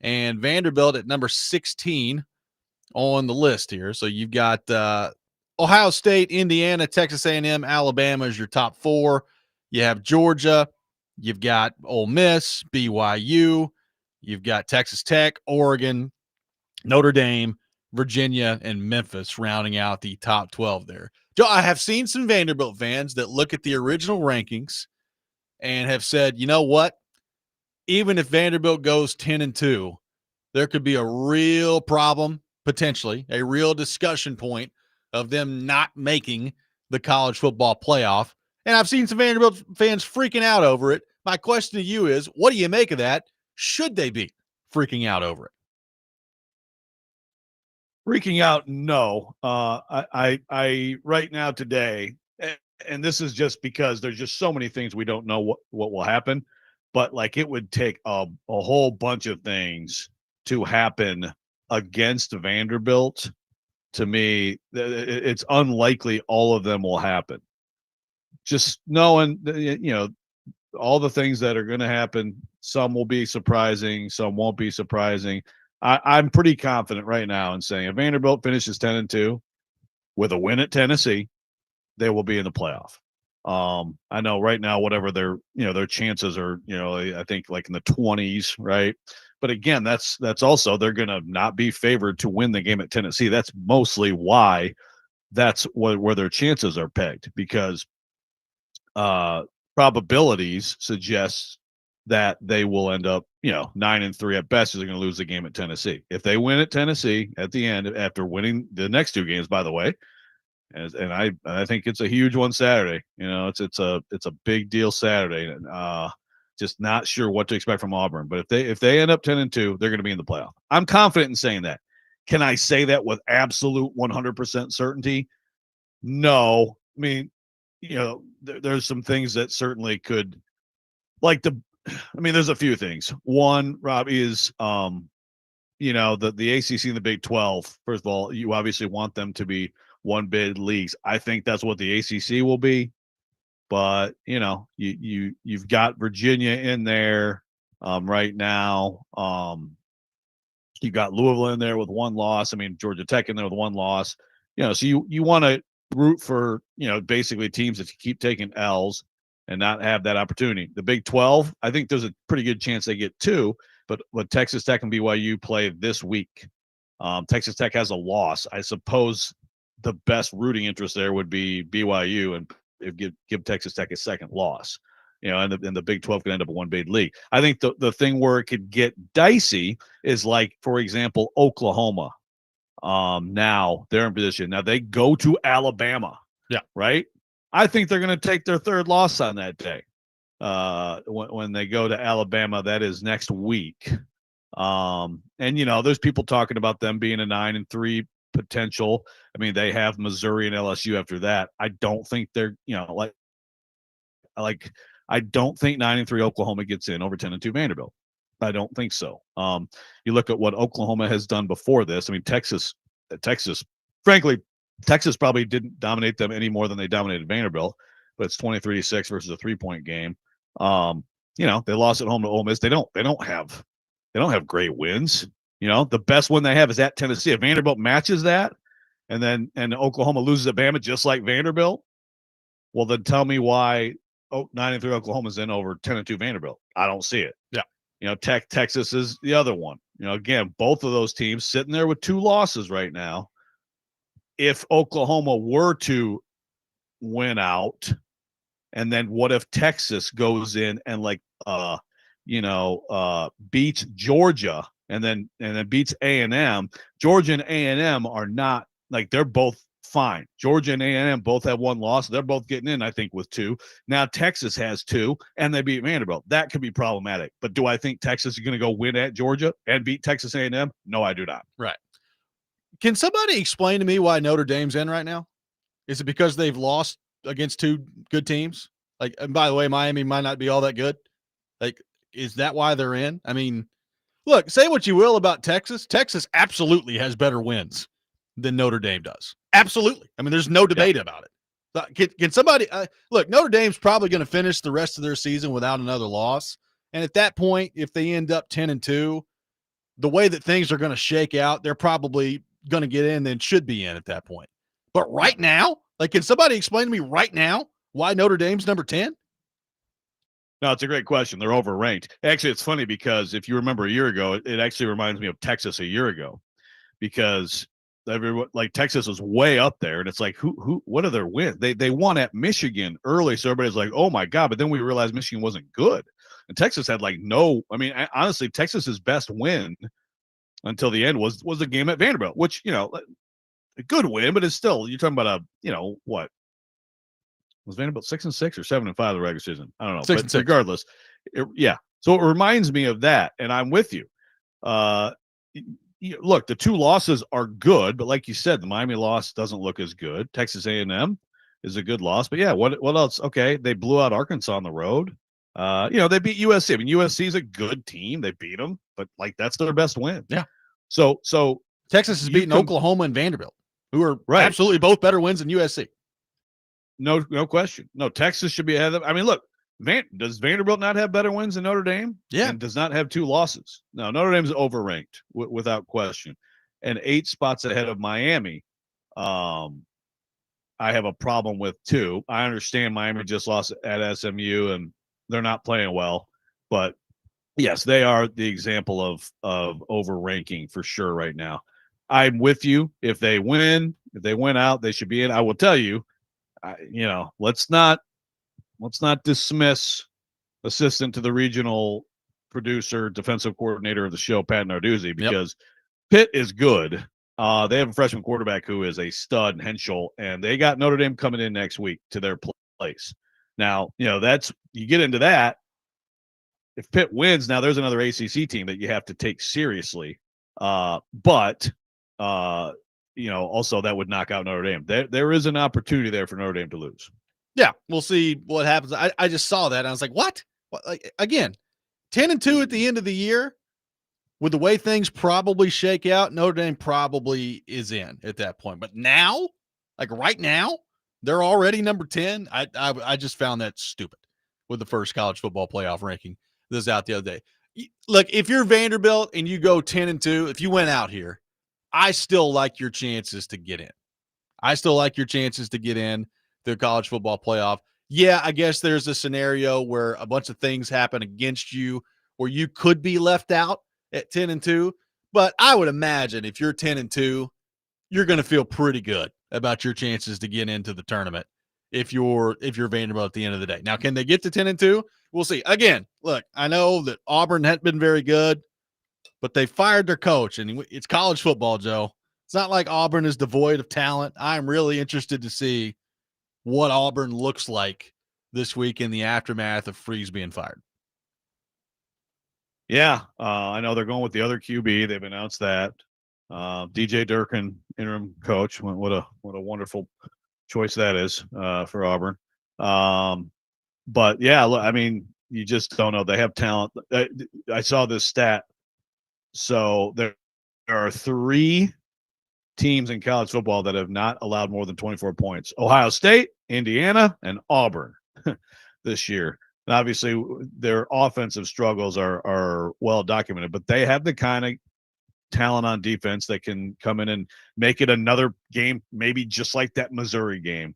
and Vanderbilt at number 16 on the list here. So you've got Ohio State, Indiana, Texas A&M, Alabama as your top 4. You have Georgia. You've got Ole Miss, BYU. You've got Texas Tech, Oregon, Notre Dame, Virginia, and Memphis rounding out the top 12 there. Joe, I have seen some Vanderbilt fans that look at the original rankings and have said, you know what? Even if Vanderbilt goes 10-2, there could be a real problem, potentially, a real discussion point of them not making the college football playoff. And I've seen some Vanderbilt fans freaking out over it. My question to you is, what do you make of that? Should they be freaking out over it? Freaking out, no. I right now today, and this is just because there's just so many things we don't know what will happen, but like it would take a whole bunch of things to happen against Vanderbilt. To me, it's unlikely all of them will happen. Just knowing, all the things that are going to happen, some will be surprising, some won't be surprising. I'm pretty confident right now in saying if Vanderbilt finishes 10-2 with a win at Tennessee, they will be in the playoff. I know right now, whatever their chances are, I think like in the 20s, right? But again, that's also, they're going to not be favored to win the game at Tennessee. That's mostly why that's where their chances are pegged, because probabilities suggest that they will end up, 9-3 at best, is they're going to lose the game at Tennessee. If they win at Tennessee at the end, after winning the next 2 games, by the way, and I think it's a huge one Saturday. It's a big deal Saturday. And just not sure what to expect from Auburn. But if they end up 10-2, they're going to be in the playoff. I'm confident in saying that. Can I say that with absolute 100% certainty? No. I mean, there's some things that certainly could, there's a few things. One, Robby, is the ACC and the Big 12. First of all, you obviously want them to be one bid leagues. I think that's what the ACC will be. But you've got Virginia in there right now. You got Louisville in there with 1 loss. Georgia Tech in there with 1 loss. So you want to root for basically teams that keep taking L's and not have that opportunity. The Big 12, I think there's a pretty good chance they get 2, but Texas Tech and BYU play this week. Texas Tech has a loss. I suppose the best rooting interest there would be BYU and give Texas Tech a second loss. And the Big 12 could end up a 1-bid league. I think the thing where it could get dicey is, like, for example, Oklahoma. Now they're in position. Now they go to Alabama. Yeah. Right. I think they're going to take their 3rd loss on that day. When they go to Alabama, that is next week. And there's people talking about them being a 9-3 potential. They have Missouri and LSU after that. I don't think they're, I don't think 9-3 Oklahoma gets in over 10-2 Vanderbilt. I don't think so. You look at what Oklahoma has done before this. Texas, frankly, Texas probably didn't dominate them any more than they dominated Vanderbilt, but it's 23-6 versus a 3-point game. They lost at home to Ole Miss. They don't have great wins. The best win they have is at Tennessee. If Vanderbilt matches that, and Oklahoma loses at Bama just like Vanderbilt, well, then tell me why 9-3 Oklahoma's in over 10-2 Vanderbilt. I don't see it. Yeah. Texas is the other one. Again, both of those teams sitting there with 2 losses right now. If Oklahoma were to win out, and then what if Texas goes in and beats Georgia and then beats A&M? Georgia and A&M are not, they're both fine. Georgia and A&M both have one loss. They're both getting in, I think, with 2. Now Texas has 2, and they beat Vanderbilt. That could be problematic. But do I think Texas is going to go win at Georgia and beat Texas A&M? No, I do not. Right. Can somebody explain to me why Notre Dame's in right now? Is it because they've lost against 2 good teams? Like, and by the way, Miami might not be all that good. Like, is that why they're in? I mean, look, say what you will about Texas. Texas absolutely has better wins than Notre Dame does. Absolutely. I mean, there's no debate about it. Can somebody look? Notre Dame's probably going to finish the rest of their season without another loss, and at that point, if they end up 10-2, the way that things are going to shake out, they're probably going to get in and should be in at that point. But right now, like, can somebody explain to me right now why Notre Dame's number 10? No, it's a great question. They're overranked. Actually, it's funny because if you remember a year ago, it actually reminds me of Texas a year ago, because everyone, like, Texas was way up there, and it's like, what are their wins? They won at Michigan early, so everybody's like, oh my God, but then we realized Michigan wasn't good. And Texas had honestly, Texas's best win until the end was the game at Vanderbilt, which, a good win, but it's still, you're talking about what? Was Vanderbilt 6-6 or 7-5 the regular season? I don't know. 6-6. But regardless, yeah. So it reminds me of that, and I'm with you. Look, the 2 losses are good, but like you said, the Miami loss doesn't look as good. Texas A&M is a good loss, but yeah, what else? Okay, they blew out Arkansas on the road. They beat USC. I mean, USC is a good team. They beat them, but like, that's their best win. Yeah. So Texas has beaten Oklahoma and Vanderbilt, who are right. Absolutely both better wins than USC. No question. No, Texas should be ahead of them. I mean, look, does Vanderbilt not have better wins than Notre Dame? Yeah. And does not have 2 losses. No, Notre Dame's overranked without question. And 8 spots ahead of Miami. I have a problem with 2. I understand Miami just lost at SMU and they're not playing well, but yes, they are the example of overranking for sure right now. I'm with you. If they win out, they should be in. I will tell you, let's not dismiss assistant to the regional producer, defensive coordinator of the show, Pat Narduzzi, because Pitt is good. They have a freshman quarterback who is a stud, Henschel, and they got Notre Dame coming in next week to their place. Now, you get into that. If Pitt wins, now there's another ACC team that you have to take seriously. But also that would knock out Notre Dame. There is an opportunity there for Notre Dame to lose. Yeah, we'll see what happens. I just saw that and I was like, what? Like, again, 10-2 at the end of the year, with the way things probably shake out, Notre Dame probably is in at that point. But now, like right now, they're already number 10. I just found that stupid with the first college football playoff ranking that was out the other day. Look, if you're Vanderbilt and you go 10-2, if you went out here, I still like your chances to get in. I still like your chances to get in the college football playoff. Yeah, I guess there's a scenario where a bunch of things happen against you where you could be left out at 10-2. But I would imagine if you're 10-2, you're going to feel pretty good about your chances to get into the tournament if you're Vanderbilt at the end of the day. Now, can they get to 10-2? We'll see. Again, look, I know that Auburn hadn't been very good, but they fired their coach, and it's college football, Joe. It's not like Auburn is devoid of talent. I'm really interested to see what Auburn looks like this week in the aftermath of Freeze being fired. Yeah, I know they're going with the other QB. They've announced that. DJ Durkin, interim coach. What a wonderful choice that is for Auburn. But yeah, look, I mean, you just don't know. They have talent. I saw this stat. So there are 3 teams in college football that have not allowed more than 24 points: Ohio State, Indiana, and Auburn this year. And obviously, their offensive struggles are well documented, but they have the kind of talent on defense that can come in and make it another game, maybe just like that Missouri game,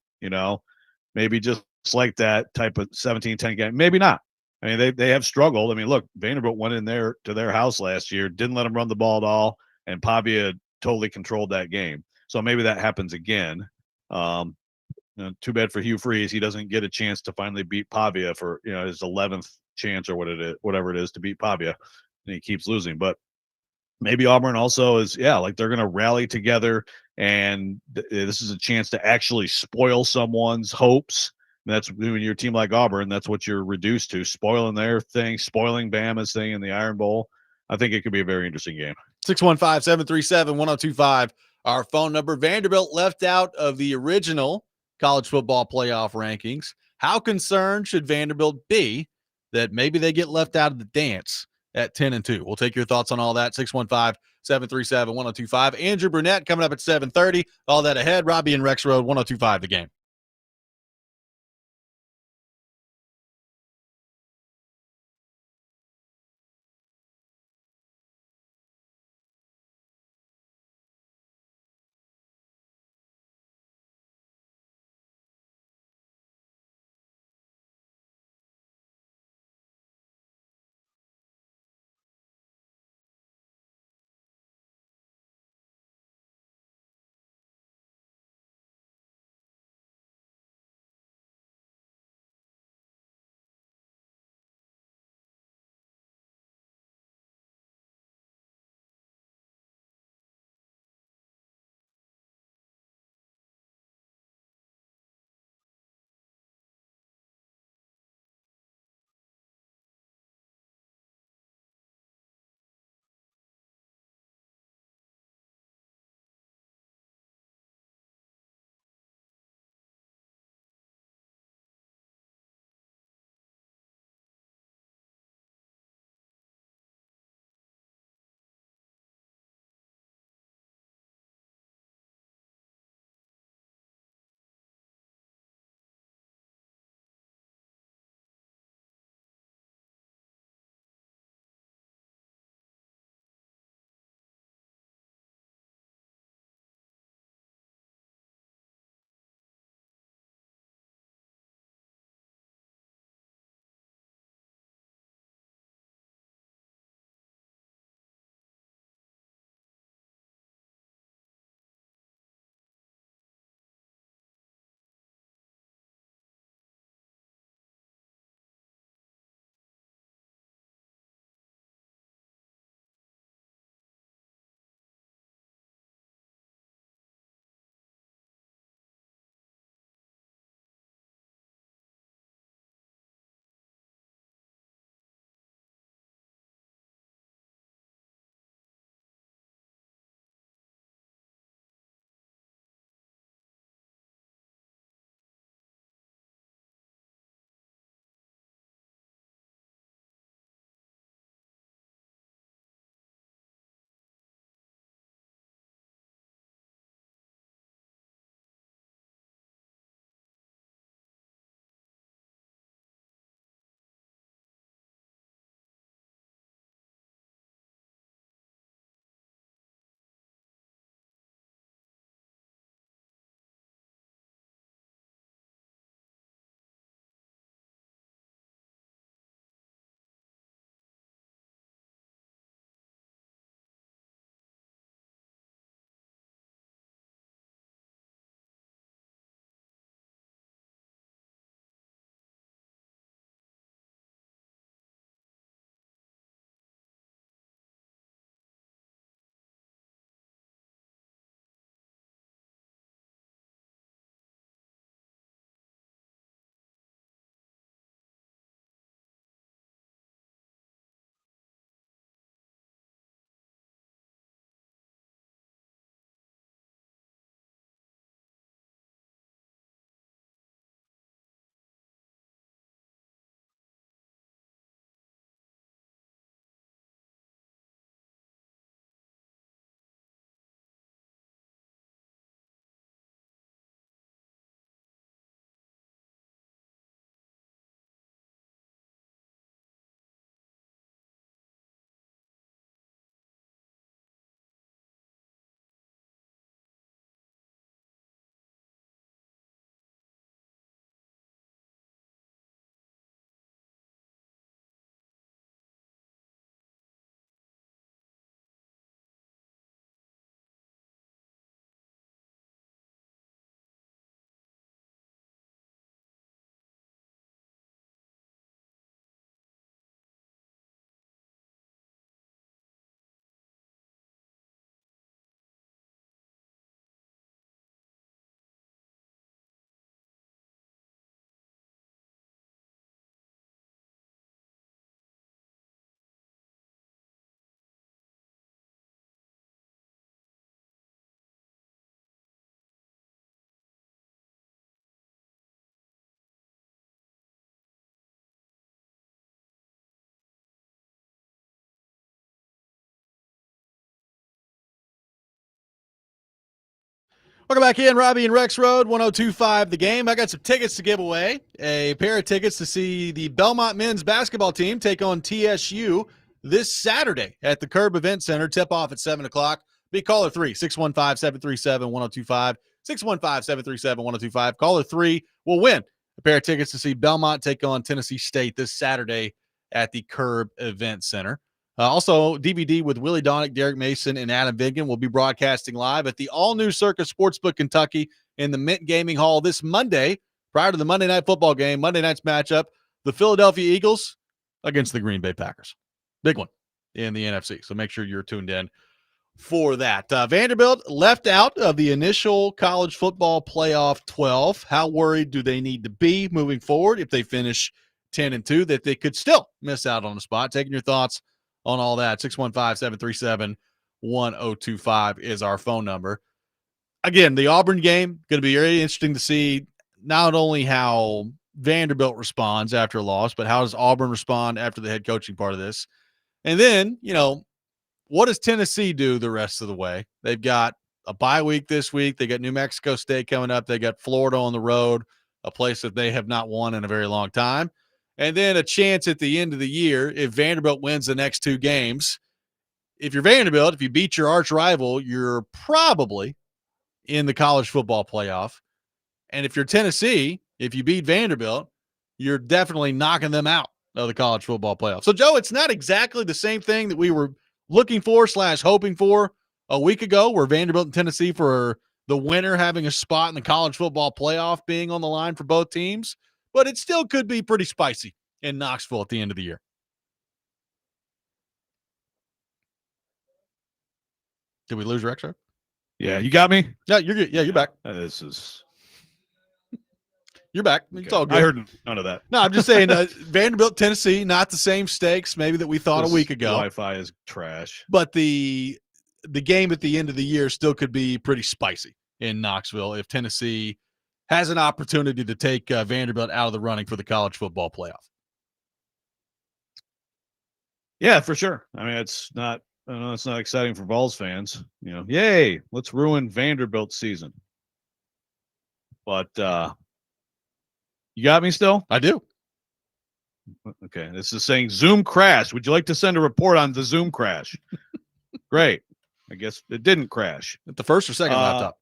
maybe just like that type of 17-10 game. Maybe not. I mean, they have struggled. I mean, look, Vanderbilt went in there to their house last year, didn't let them run the ball at all, and Pavia totally controlled that game. So maybe that happens again. Too bad for Hugh Freeze. He doesn't get a chance to finally beat Pavia for his 11th chance or whatever it is to beat Pavia, and he keeps losing. But maybe Auburn also is, like, they're going to rally together. and this is a chance to actually spoil someone's hopes. And that's when you're a team like Auburn, that's what you're reduced to, spoiling their thing, spoiling Bama's thing in the Iron Bowl. I think it could be a very interesting game. 615-737-1025, our phone number. Vanderbilt left out of the original college football playoff rankings. How concerned should Vanderbilt be that maybe they get left out of the dance at 10-2? We'll take your thoughts on all that. 615-737-1025. Andrew Brunette coming up at 7:30. All that ahead. Robby and Rexrode, 1025 The Game. Welcome back in, Robby and Rexrode, 102.5 The Game. I got some tickets to give away. A pair of tickets to see the Belmont men's basketball team take on TSU this Saturday at the Curb Event Center. Tip off at 7 o'clock. Be caller 3, 615-737-1025, 615-737-1025. Caller 3 will win a pair of tickets to see Belmont take on Tennessee State this Saturday at the Curb Event Center. Also, DVD with Willie Donick, Derek Mason, and Adam Vigan will be broadcasting live at the all-new Circus Sportsbook Kentucky in the Mint Gaming Hall this Monday, prior to the Monday Night Football game. Monday night's matchup, the Philadelphia Eagles against the Green Bay Packers. Big one in the NFC, so make sure you're tuned in for that. Vanderbilt left out of the initial college football playoff 12. How worried do they need to be moving forward if they finish 10-2 that they could still miss out on the spot? Taking your thoughts on all that. 615-737-1025 is our phone number. Again, the Auburn game, going to be very interesting to see not only how Vanderbilt responds after a loss, but how does Auburn respond after the head coaching part of this? And then, what does Tennessee do the rest of the way? They've got a bye week this week. They got New Mexico State coming up. They got Florida on the road, a place that they have not won in a very long time. And then a chance at the end of the year, if Vanderbilt wins the next 2 games. If you're Vanderbilt, if you beat your arch rival, you're probably in the college football playoff. And if you're Tennessee, if you beat Vanderbilt, you're definitely knocking them out of the college football playoff. So, Joe, it's not exactly the same thing that we were looking for / hoping for a week ago, where Vanderbilt and Tennessee for the winner having a spot in the college football playoff being on the line for both teams. But it still could be pretty spicy in Knoxville at the end of the year. Did we lose Rexrode? Yeah, you got me? Yeah, you're good. Yeah, you're back. You're back. It's all good. I heard none of that. No, I'm just saying Vanderbilt, Tennessee, not the same stakes maybe that we thought a week ago. Wi-Fi is trash. But the game at the end of the year still could be pretty spicy in Knoxville if Tennessee has an opportunity to take Vanderbilt out of the running for the college football playoff. Yeah, for sure. I mean, it's not exciting for Vols fans. Yay, let's ruin Vanderbilt's season. But you got me still? I do. Okay, this is saying Zoom crash. Would you like to send a report on the Zoom crash? Great. I guess it didn't crash. At the first or second laptop?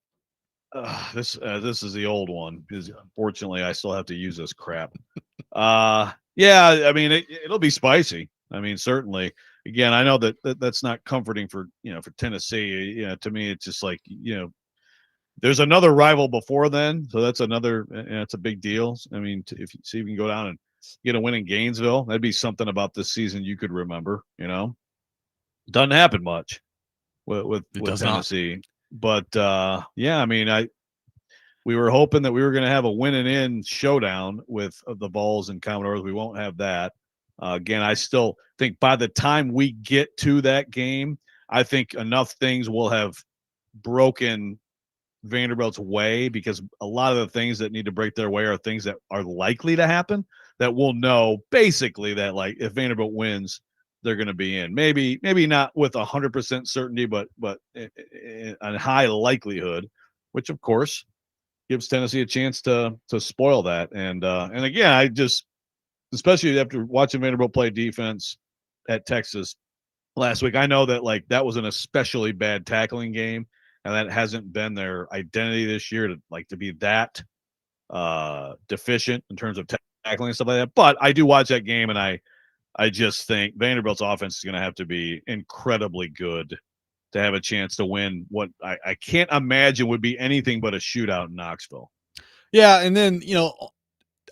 This is the old one because unfortunately I still have to use this crap. Yeah, I mean it'll be spicy. I mean certainly. Again, I know that's not comforting for for Tennessee. To me it's just like there's another rival before then, so that's another. It's a big deal. I mean, if you see if you can go down and get a win in Gainesville, that'd be something about this season you could remember. Doesn't happen much with Tennessee. But yeah, I mean, we were hoping that we were going to have a win and in showdown with the Vols and Commodores. We won't have that. Again, I still think by the time we get to that game, I think enough things will have broken Vanderbilt's way, because a lot of the things that need to break their way are things that are likely to happen, that we'll know basically that like if Vanderbilt wins, they're going to be in. Maybe not with 100% certainty, but a high likelihood, which of course gives Tennessee a chance to spoil that. And again, I just, especially after watching Vanderbilt play defense at Texas last week, I know that like that was an especially bad tackling game, and that hasn't been their identity this year to be that deficient in terms of tackling and stuff like that. But I do watch that game, and I just think Vanderbilt's offense is going to have to be incredibly good to have a chance to win what I can't imagine would be anything but a shootout in Knoxville. Yeah, and then,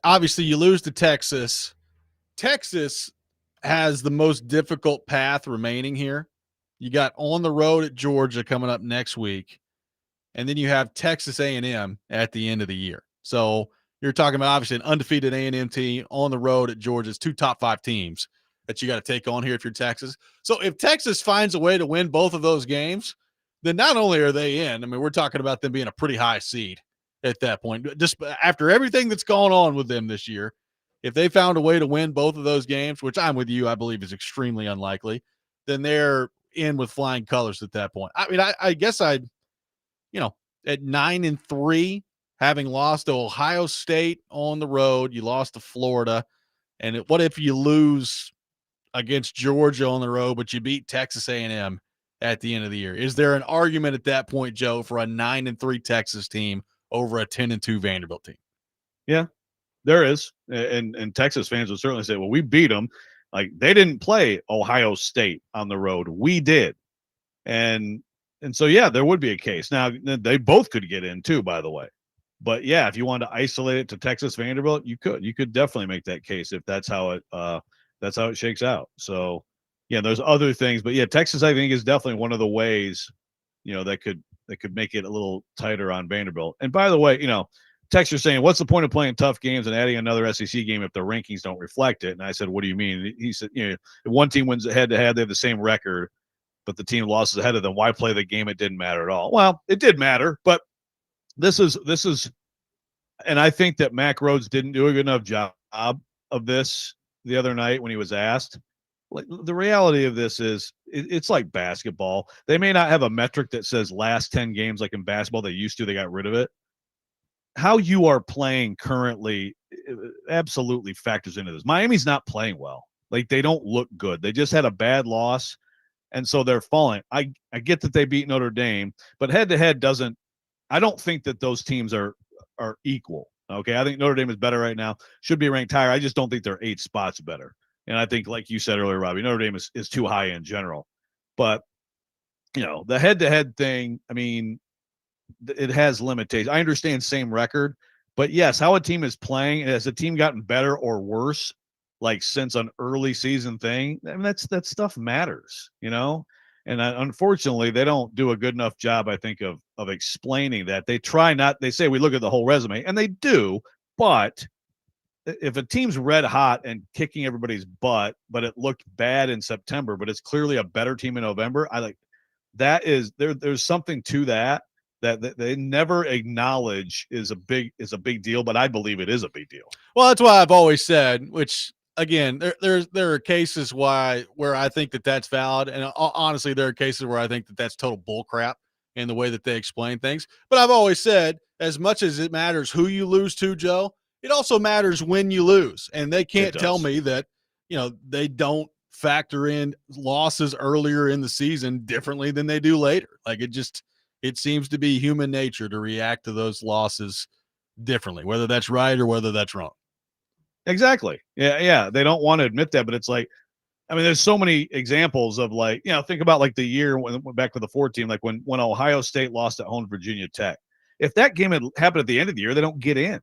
obviously you lose to Texas. Texas has the most difficult path remaining here. You got on the road at Georgia coming up next week, and then you have Texas A&M at the end of the year. So you're talking about obviously an undefeated A&M team on the road at Georgia. It's 2 top 5 teams that you got to take on here if you're Texas. So if Texas finds a way to win both of those games, then not only are they in, I mean, we're talking about them being a pretty high seed at that point. Just after everything that's gone on with them this year, if they found a way to win both of those games, which I'm with you, I believe is extremely unlikely, then they're in with flying colors at that point. I mean, I guess I'd at 9-3, having lost to Ohio State on the road, you lost to Florida, and what if you lose against Georgia on the road, but you beat Texas A&M at the end of the year? Is there an argument at that point, Joe, for a 9-3 Texas team over a 10-2 Vanderbilt team? Yeah, there is. And Texas fans would certainly say, well, we beat them. Like, they didn't play Ohio State on the road. We did. And so, yeah, there would be a case. Now, they both could get in too, by the way. But yeah, if you wanted to isolate it to Texas Vanderbilt, you could definitely make that case if that's how it shakes out. So yeah, there's other things, but yeah, Texas, I think, is definitely one of the ways, that could make it a little tighter on Vanderbilt. And by the way, Texas saying, what's the point of playing tough games and adding another SEC game if the rankings don't reflect it? And I said, what do you mean? He said, if one team wins head to head, they have the same record, but the team loses ahead of them. Why play the game? It didn't matter at all. Well, it did matter, but this is, and I think that Mac Rhodes didn't do a good enough job of this the other night when he was asked. Like, the reality of this is it's like basketball. They may not have a metric that says last 10 games like in basketball. They used to, they got rid of it. How you are playing currently absolutely factors into this. Miami's not playing well. Like, they don't look good. They just had a bad loss, and so they're falling. I get that they beat Notre Dame, but head-to-head doesn't – I don't think that those teams are equal. Okay, I think Notre Dame is better right now. Should be ranked higher. I just don't think they're 8 spots better. And I think, like you said earlier, Robby, Notre Dame is too high in general. But, the head-to-head thing, I mean, it has limitations. I understand same record, but yes, how a team is playing, has a team gotten better or worse, like since an early season thing? I mean, that stuff matters, And unfortunately, they don't do a good enough job, I think, of explaining that. They try not. They say we look at the whole resume, and they do. But if a team's red hot and kicking everybody's butt, but it looked bad in September, but it's clearly a better team in November, I like that. There's something to that they never acknowledge is a big deal, but I believe it is a big deal. Well, that's why I've always said, which again, there are cases where I think that's valid, and honestly, there are cases where I think that's total bullcrap in the way that they explain things. But I've always said, as much as it matters who you lose to, Joe, it also matters when you lose, and they can't tell me that they don't factor in losses earlier in the season differently than they do later. Like, it seems to be human nature to react to those losses differently, whether that's right or whether that's wrong. Exactly. Yeah. They don't want to admit that, but it's like, I mean, there's so many examples of think about like the year when went back to the 14, like when Ohio State lost at home to Virginia Tech. If that game had happened at the end of the year, they don't get in.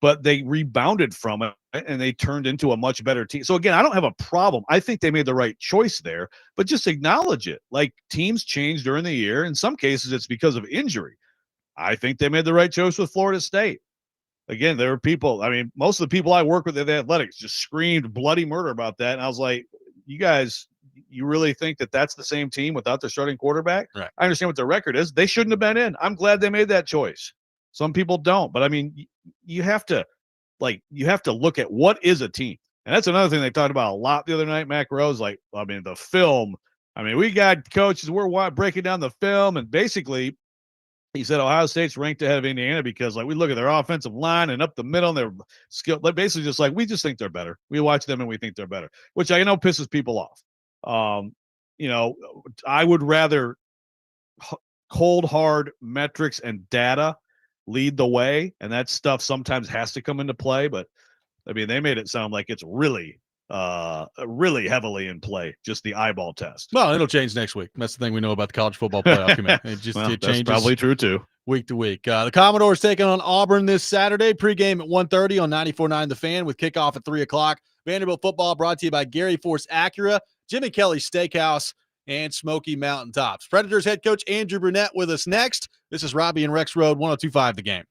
But they rebounded from it and they turned into a much better team. So again, I don't have a problem. I think they made the right choice there, but just acknowledge it. Like, teams change during the year. In some cases, it's because of injury. I think they made the right choice with Florida State. Again, there were people, I mean, most of the people I work with at the Athletics just screamed bloody murder about that. And I was like, you guys, you really think that that's the same team without their starting quarterback? Right. I understand what their record is. They shouldn't have been in. I'm glad they made that choice. Some people don't, but I mean, you have to look at what is a team. And that's another thing they talked about a lot the other night. Mac Rose, the film. I mean, we got coaches, we're breaking down the film, and basically he said Ohio State's ranked ahead of Indiana because we look at their offensive line and up the middle and their skill. Basically just we just think they're better. We watch them and we think they're better, which I know pisses people off. I would rather cold, hard metrics and data lead the way, and that stuff sometimes has to come into play. But I mean, they made it sound like it's really heavily in play, just the eyeball test. Well, it'll change next week. That's the thing we know about the college football playoff committee. It changes. That's probably true too. Week to week. The Commodores taking on Auburn this Saturday. Pregame at 1:30 on 94.9 The Fan with kickoff at 3 o'clock. Vanderbilt football brought to you by Gary Force Acura, Jimmy Kelly's Steakhouse, and Smoky Mountain Tops. Predators head coach Andrew Brunette with us next. This is Robby and Rexrode, 102.5 The Game.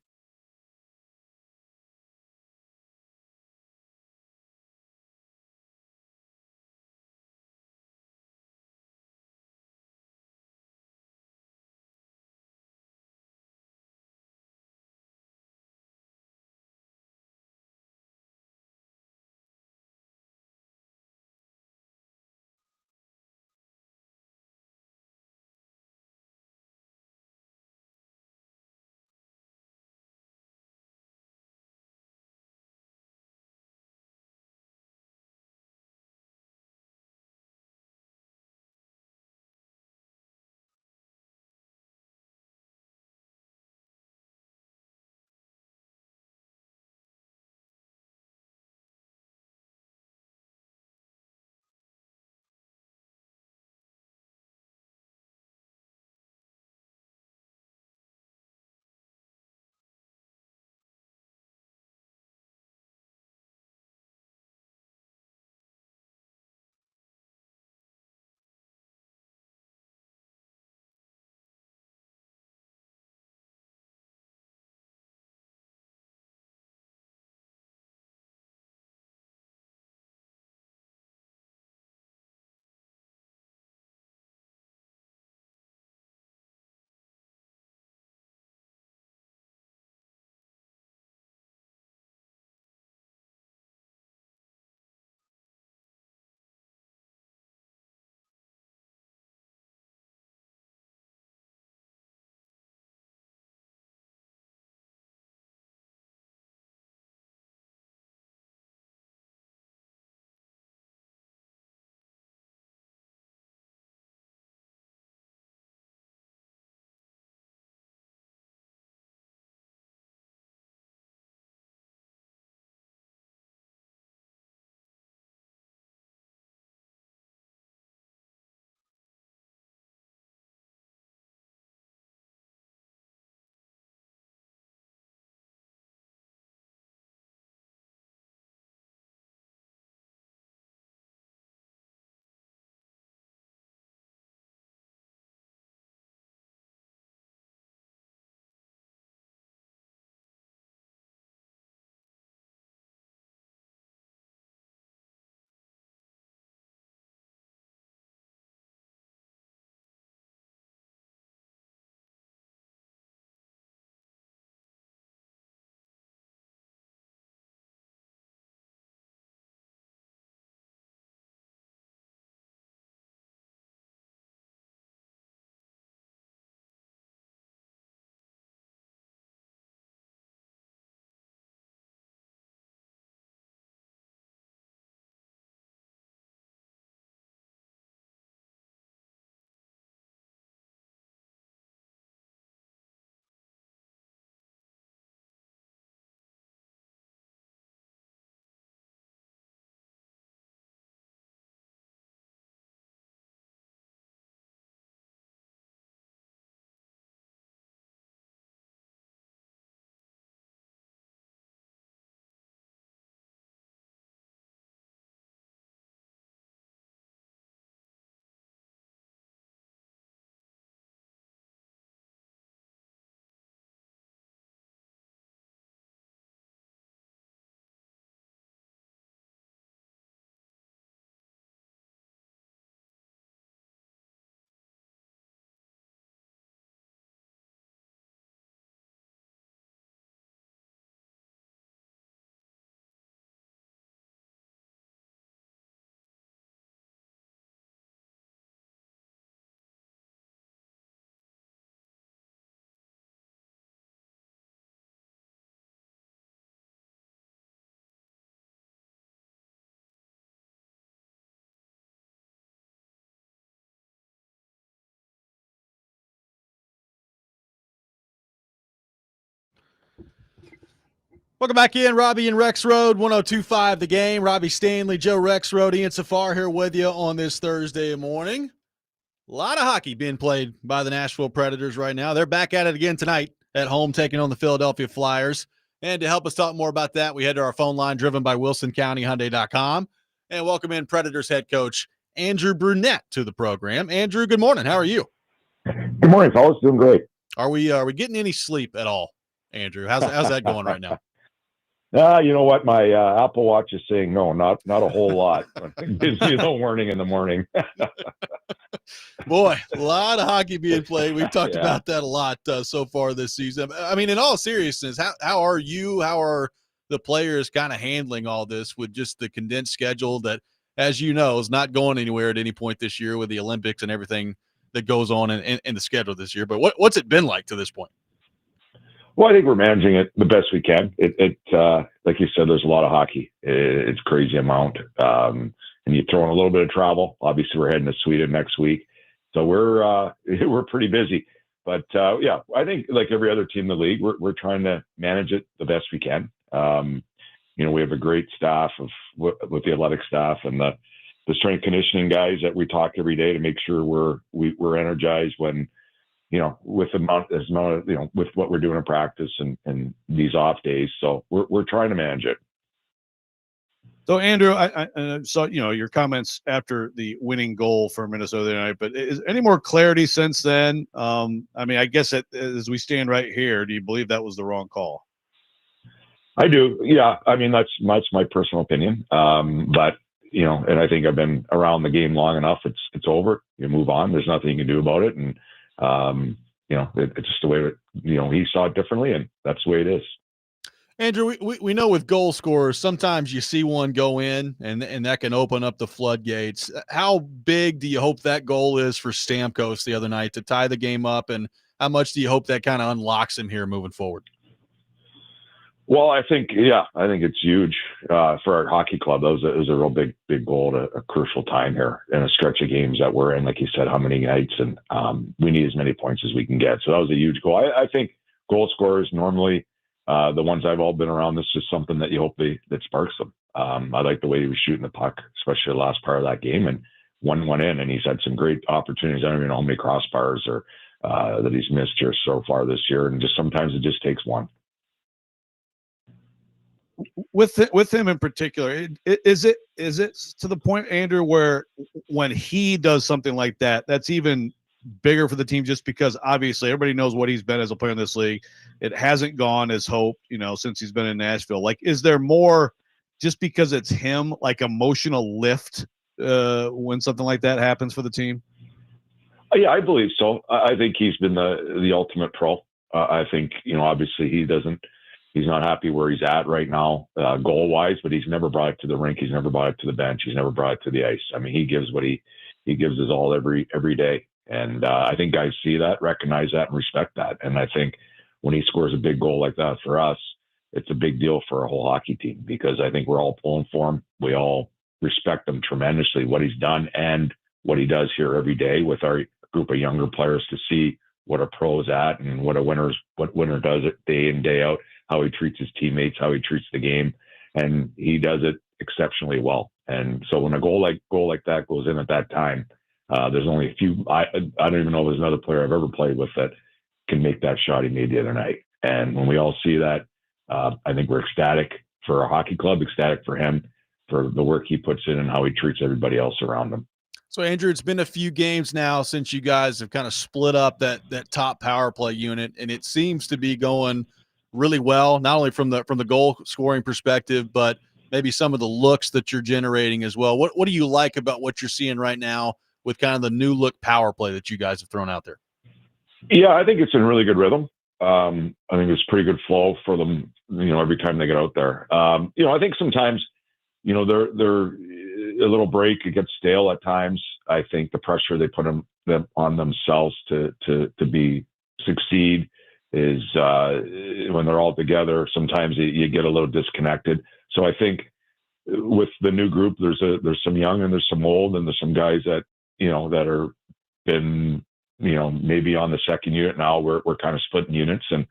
Welcome back in, Robby and Rexrode, 102.5 The Game. Robby Stanley, Joe Rexrode, Ian Safar here with you on this Thursday morning. A lot of hockey being played by the Nashville Predators right now. They're back at it again tonight at home, taking on the Philadelphia Flyers. And to help us talk more about that, we head to our phone line driven by WilsonCountyHyundai.com and welcome in Predators head coach Andrew Brunette to the program. Andrew, good morning. How are you? Good morning, fellas. Doing great. Are we getting any sleep at all, Andrew? How's that going right now? You know what? My Apple Watch is saying no, not a whole lot. It gives me a warning in the morning. Boy, a lot of hockey being played. We've talked Yeah. about that a lot so far this season. I mean, in all seriousness, how are you? How are the players kind of handling all this with just the condensed schedule that, as you know, is not going anywhere at any point this year with the Olympics and everything that goes on in the schedule this year? But what's it been like to this point? Well, I think we're managing it the best we can. It like you said, there's a lot of hockey. It's a crazy amount. And you throw in a little bit of travel. Obviously, we're heading to Sweden next week. So we're pretty busy. But, yeah, I think like every other team in the league, we're trying to manage it the best we can. We have a great staff with the athletic staff and the strength conditioning guys that we talk every day to make sure we're energized when, with with what we're doing in practice and these off days. So we're trying to manage it. So, Andrew, I saw your comments after the winning goal for Minnesota tonight, but is any more clarity since then? I guess as we stand right here, do you believe that was the wrong call? I do. Yeah. I mean, that's my personal opinion. But, and I think I've been around the game long enough. It's over. You move on. There's nothing you can do about it. And, it's just the way he saw it differently, and that's the way it is. Andrew, we know with goal scorers, sometimes you see one go in and that can open up the floodgates. How big do you hope that goal is for Stamkos the other night to tie the game up, and how much do you hope that kind of unlocks him here moving forward? Well, I think it's huge for our hockey club. That was a real big goal at a crucial time here in a stretch of games that we're in. Like you said, how many nights, and we need as many points as we can get. So that was a huge goal. I think goal scorers normally, the ones I've all been around, this is something that you hope that sparks them. I like the way he was shooting the puck, especially the last part of that game, and one went in, and he's had some great opportunities. I don't even know how many crossbars or that he's missed here so far this year, and just sometimes it just takes one. With him in particular, is it to the point, Andrew, where when he does something like that, that's even bigger for the team, just because obviously everybody knows what he's been as a player in this league. It hasn't gone as hoped, since he's been in Nashville. Like, is there more just because it's him, like emotional lift when something like that happens for the team? Yeah, I believe so. I think he's been the ultimate pro. I think, obviously he's not happy where he's at right now, goal wise, but he's never brought it to the rink. He's never brought it to the bench. He's never brought it to the ice. I mean, he gives what he gives his all every day. And I think guys see that, recognize that, and respect that. And I think when he scores a big goal like that for us, it's a big deal for a whole hockey team, because I think we're all pulling for him. We all respect him tremendously, what he's done and what he does here every day with our group of younger players, to see what a pro is at and what winner does it day in, day out, how he treats his teammates, how he treats the game. And he does it exceptionally well. And so when a goal like that goes in at that time, there's only a few. I don't even know if there's another player I've ever played with that can make that shot he made the other night. And when we all see that, I think we're ecstatic for our hockey club, ecstatic for him, for the work he puts in and how he treats everybody else around him. So, Andrew, it's been a few games now since you guys have kind of split up that top power play unit, and it seems to be going really well, not only from the goal scoring perspective, but maybe some of the looks that you're generating as well. What do you like about what you're seeing right now with kind of the new look power play that you guys have thrown out there? Yeah, I think it's in really good rhythm. I think it's pretty good flow for them, every time they get out there. I think sometimes, they're a little break, it gets stale at times. I think the pressure they put them on themselves to succeed is when they're all together, sometimes you get a little disconnected. So I think with the new group, there's some young and there's some old, and there's some guys that, that are been, maybe on the second unit now. We're kind of splitting units, and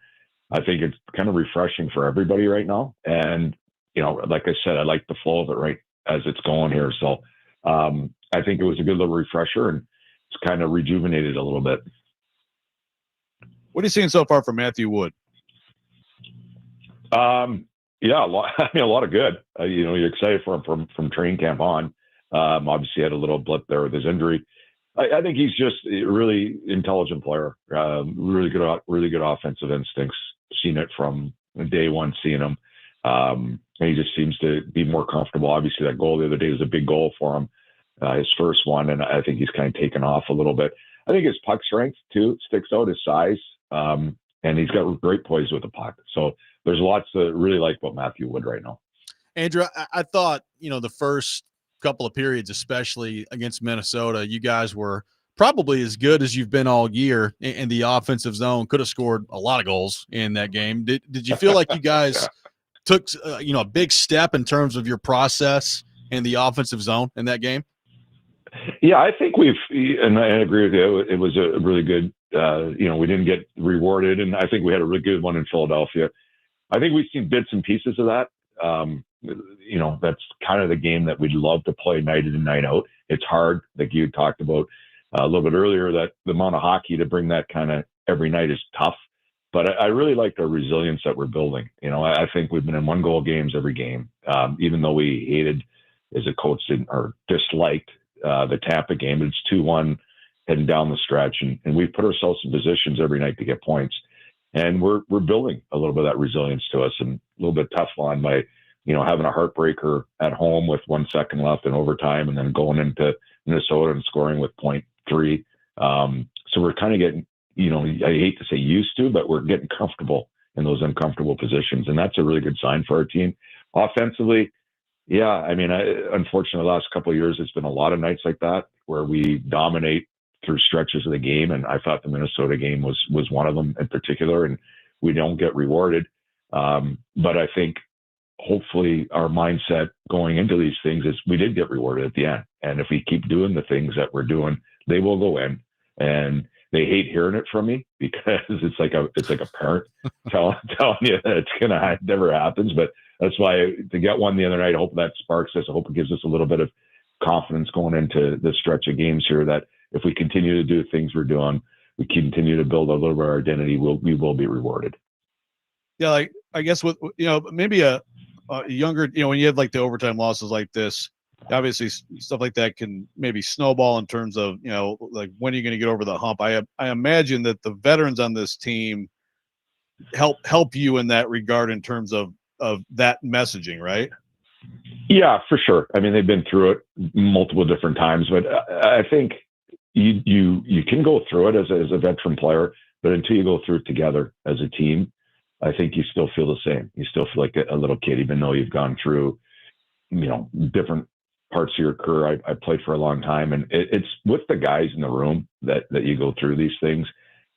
I think it's kind of refreshing for everybody right now. And, like I said, I like the flow of it right as it's going here. So I think it was a good little refresher, and it's kind of rejuvenated a little bit. What are you seeing so far from Matthew Wood? Yeah, a lot. I mean, a lot of good. You're excited for him from training camp on. Obviously, had a little blip there with his injury. I think he's just a really intelligent player. Really good offensive instincts. Seen it from day one, seeing him. And he just seems to be more comfortable. Obviously, that goal the other day was a big goal for him, his first one, and I think he's kind of taken off a little bit. I think his puck strength too sticks out, his size, and he's got great poise with the puck. So there's lots to really like about Matthew Wood right now. Andrew, I thought, the first couple of periods, especially against Minnesota, you guys were probably as good as you've been all year in the offensive zone. Could have scored a lot of goals in that game. Did you feel like you guys took, a big step in terms of your process in the offensive zone in that game? Yeah, I think and I agree with you. It was a really good, we didn't get rewarded, and I think we had a really good one in Philadelphia. I think we've seen bits and pieces of that. That's kind of the game that we'd love to play night in and night out. It's hard, like you talked about a little bit earlier, that the amount of hockey to bring that kind of every night is tough. But I really like the resilience that we're building. I think we've been in 1-goal games every game, even though we hated, as a coach, or disliked the Tampa game. It's 2-1 heading down the stretch, and we've put ourselves in positions every night to get points. And we're building a little bit of that resilience to us, and a little bit tough on by, having a heartbreaker at home with 1 second left in overtime, and then going into Minnesota and scoring with 0.3. So we're kind of getting, I hate to say used to, but we're getting comfortable in those uncomfortable positions. And that's a really good sign for our team. Offensively, yeah, I mean, unfortunately, the last couple of years, it's been a lot of nights like that where we dominate through stretches of the game. And I thought the Minnesota game was one of them in particular, and we don't get rewarded. But I think hopefully our mindset going into these things is we did get rewarded at the end. And if we keep doing the things that we're doing, they will go in. And they hate hearing it from me because it's like a parent telling you that it never happens. But that's why to get one the other night, I hope that sparks us. I hope it gives us a little bit of confidence going into this stretch of games here, that if we continue to do things we're doing, we continue to build a little bit of our identity, we will be rewarded. Yeah, like I guess with maybe a younger, when you have like the overtime losses like this, obviously stuff like that can maybe snowball in terms of, like when are you going to get over the hump? I imagine that the veterans on this team help you in that regard in terms of that messaging, right? Yeah, for sure. I mean, they've been through it multiple different times, but I think you can go through it as a veteran player, but until you go through it together as a team, I think you still feel the same. You still feel like a little kid, even though you've gone through, different parts of your career. I played for a long time, and it's with the guys in the room that you go through these things.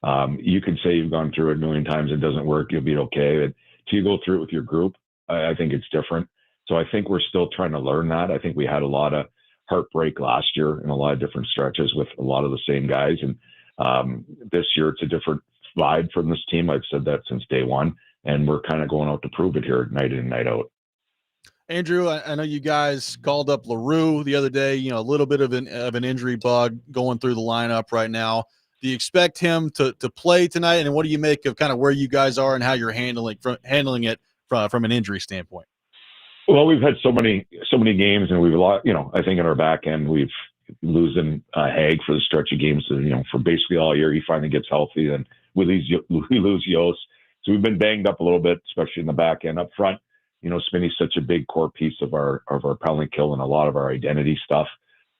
You can say you've gone through it a million times, it doesn't work, you'll be okay. But till you go through it with your group, I think it's different. So I think we're still trying to learn that. I think we had a lot of heartbreak last year in a lot of different stretches with a lot of the same guys. And this year it's a different vibe from this team. I've said that since day one, and we're kind of going out to prove it here night in and night out. Andrew, I know you guys called up LaRue the other day, a little bit of an injury bug going through the lineup right now. Do you expect him to play tonight? And what do you make of kind of where you guys are and how you're handling it from an injury standpoint? Well, we've had so many games, and we've lost, I think in our back end, we've losing Haig for the stretch of games, for basically all year. He finally gets healthy, and we lose Yost. So we've been banged up a little bit, especially in the back end. Up front, Spinney's such a big core piece of our penalty kill and a lot of our identity stuff.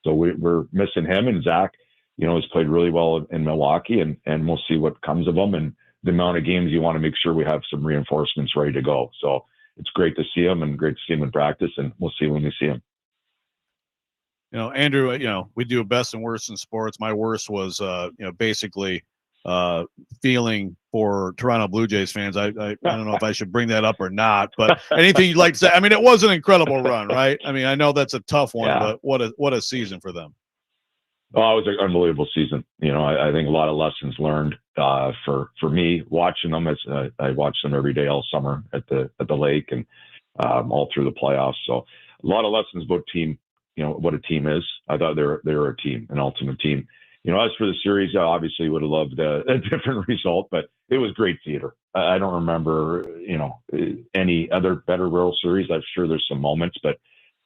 So we're missing him, and Zach, has played really well in Milwaukee, and we'll see what comes of him. And the amount of games you want to make sure we have some reinforcements ready to go. So it's great to see him and great to see him in practice, and we'll see when we see him. Andrew, we do best and worst in sports. My worst was, basically feeling for Toronto Blue Jays fans. I don't know if I should bring that up or not, but anything you'd like to say? I mean, it was an incredible run, right? I mean, I know that's a tough one, but what a season for them. Oh, it was an unbelievable season. You know, I think a lot of lessons learned for me watching them as I watched them every day all summer at the lake and all through the playoffs. So a lot of lessons about team. You know what a team is. I thought they were a team, an ultimate team. You know, as for the series, I obviously would have loved a different result, but it was great theater. I don't remember, you know, any other better World Series. I'm sure there's some moments, but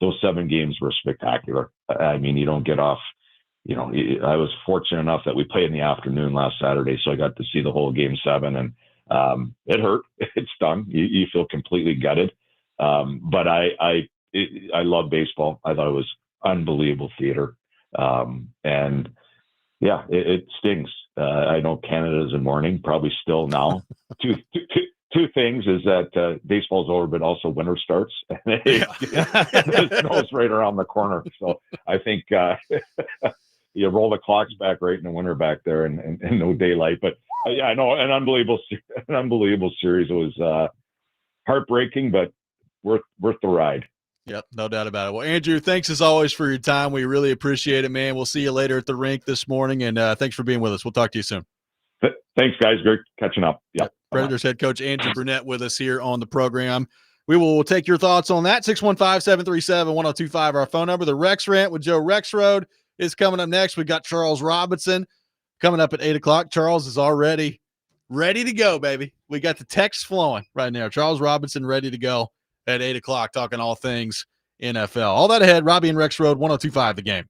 those 7 games were spectacular. I mean, you don't get off. You know, I was fortunate enough that we played in the afternoon last Saturday, so I got to see the whole game 7, and it hurt. It stung. You feel completely gutted. But I love baseball. I thought it was unbelievable theater. And yeah, it stings. I know Canada's in mourning, probably still now. Two things is that baseball's over, but also winter starts. The snow's right around the corner. So I think you roll the clocks back right in the winter back there and no daylight. But yeah, I know an unbelievable series. It was heartbreaking, but worth the ride. Yep, no doubt about it. Well, Andrew, thanks as always for your time. We really appreciate it, man. We'll see you later at the rink this morning, and thanks for being with us. We'll talk to you soon. Thanks, guys. Great catching up. Yep. Predators head coach Andrew Brunette with us here on the program. We will take your thoughts on that. 615-737-1025, our phone number. The Rex Rant with Joe Rexrode is coming up next. We got Charles Robinson coming up at 8 o'clock. Charles is already ready to go, baby. We got the text flowing right now. Charles Robinson ready to go at 8 o'clock, talking all things NFL. All that ahead. Robby and Rexrode, 1025 The Game.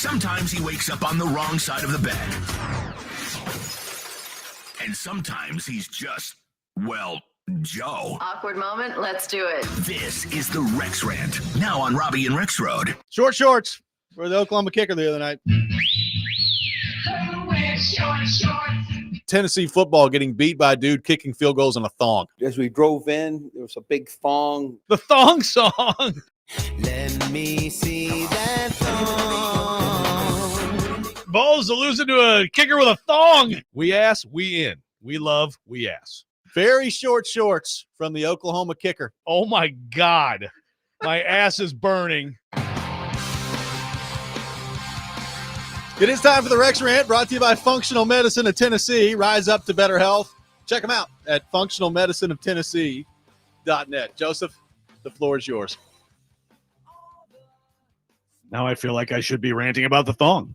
Sometimes he wakes up on the wrong side of the bed. And sometimes he's just, well, Joe. Awkward moment. Let's do it. This is the Rex Rant, now on Robby and Rexrode. Short shorts for the Oklahoma Kicker the other night. Tennessee football getting beat by a dude kicking field goals in a thong. As we drove in, there was a big thong. The thong song. Let me see that thong. Balls to losing to a kicker with a thong. We ass, we in. We love, we ass. Very short shorts from the Oklahoma Kicker. Oh my God. My ass is burning. It is time for the Rex Rant, brought to you by Functional Medicine of Tennessee. Rise up to better health. Check them out at functionalmedicineoftennessee.net. Joseph, the floor is yours. Now I feel like I should be ranting about the thong.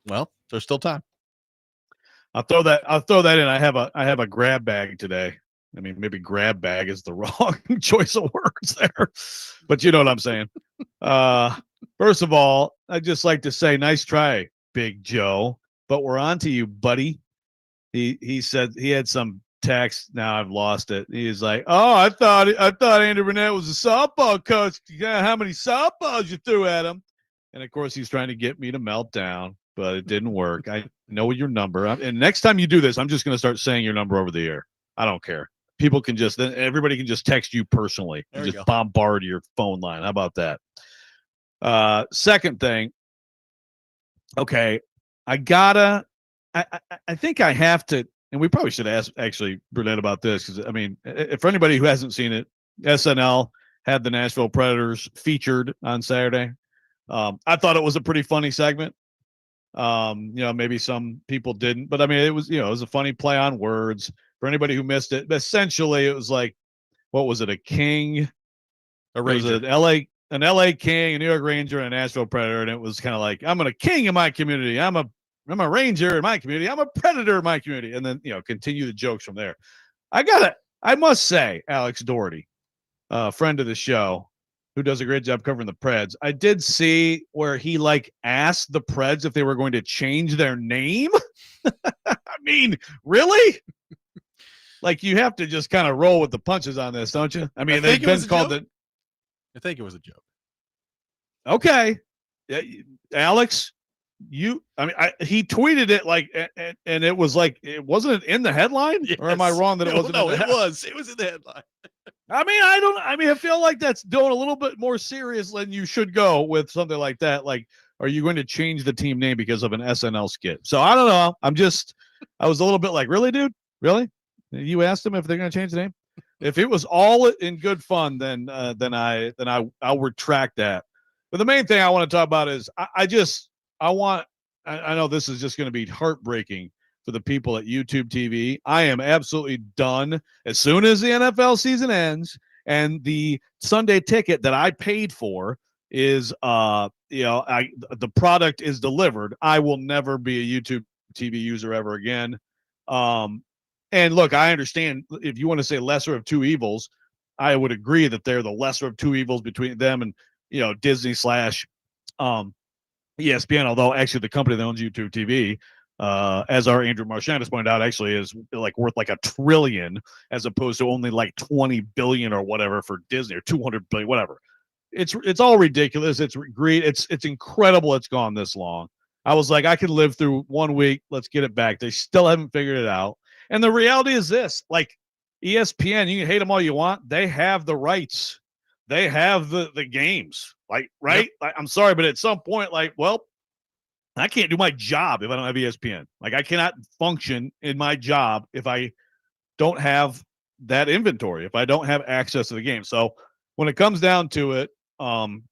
Well, there's still time. I'll throw that in. I have a grab bag today. I mean, maybe grab bag is the wrong choice of words there, but you know what I'm saying. First of all, I'd just like to say, nice try, Big Joe, but we're on to you, buddy. He said he had some text. Now I've lost it. He's like, oh, I thought Andrew Brunette was a softball coach. Yeah, how many softballs you threw at him? And of course, he's trying to get me to melt down, but it didn't work. I know your number. And next time you do this, I'm just going to start saying your number over the air. I don't care. People can everybody can just text you personally and just bombard your phone line. How about that? Second thing. Okay. I think I have to, and we probably should ask actually Brunette about this. Cause I mean, for anybody who hasn't seen it, SNL had the Nashville Predators featured on Saturday. I thought it was a pretty funny segment. Maybe some people didn't, but I mean, it was a funny play on words for anybody who missed it. Essentially it was like, what was it? A king, a Ranger, an LA King, a New York Ranger, and a Nashville Predator. And it was kind of like, I'm a king in my community. I'm a Ranger in my community. I'm a Predator in my community. And then, continue the jokes from there. I must say, Alex Doherty, friend of the show, who does a great job covering the Preds. I did see where he asked the Preds if they were going to change their name. I mean, really? You have to just kind of roll with the punches on this, don't you? I mean, they've been called it. I think it was a joke. Okay. Alex, he tweeted it and it was it wasn't in the headline? Yes. Or am I wrong that it wasn't? No, it was in the headline. I feel like that's doing a little bit more serious than you should go with something like that. Are you going to change the team name because of an SNL skit? So I don't know. I was a little bit really, dude? Really? You asked them if they're going to change the name? If it was all in good fun, then I'll retract that. But the main thing I want to talk about is I know this is just going to be heartbreaking for the people at YouTube TV. I am absolutely done as soon as the NFL season ends and the Sunday ticket that I paid for is the product is delivered. I will never be a YouTube TV user ever again. And look, I understand if you want to say lesser of two evils, I would agree that they're the lesser of two evils between them and, Disney / ESPN, although actually the company that owns YouTube TV, as our Andrew Marchand has pointed out, actually is worth $1 trillion as opposed to only 20 billion or whatever for Disney or 200 billion, whatever. It's all ridiculous. It's great. It's incredible. It's gone this long. I was like, I can live through 1 week. Let's get it back. They still haven't figured it out. And the reality is this, ESPN, you can hate them all you want. They have the rights. They have the games, right? Yep. I'm sorry, but at some point, I can't do my job if I don't have ESPN. I cannot function in my job if I don't have that inventory, if I don't have access to the game. So when it comes down to it, YouTube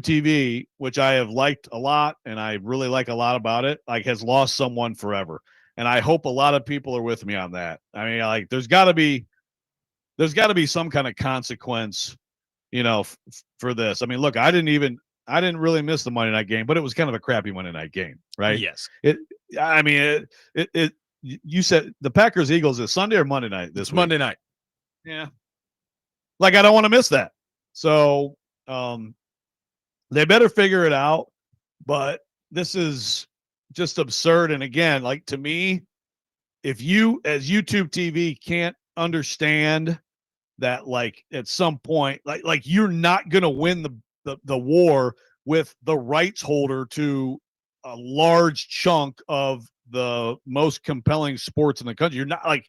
TV, which I have liked a lot and I really like a lot about it, has lost someone forever. And I hope a lot of people are with me on that. I mean, there's got to be some kind of consequence, for this. I mean, look, I didn't really miss the Monday night game, but it was kind of a crappy Monday night game, right? Yes. You said the Packers Eagles is Sunday or Monday night this week? Monday night. Yeah. I don't want to miss that. So, they better figure it out. But this is just absurd. And again, like to me, if you as YouTube TV can't understand that, like at some point, like you're not going to win the war with the rights holder to a large chunk of the most compelling sports in the country. You're not, like,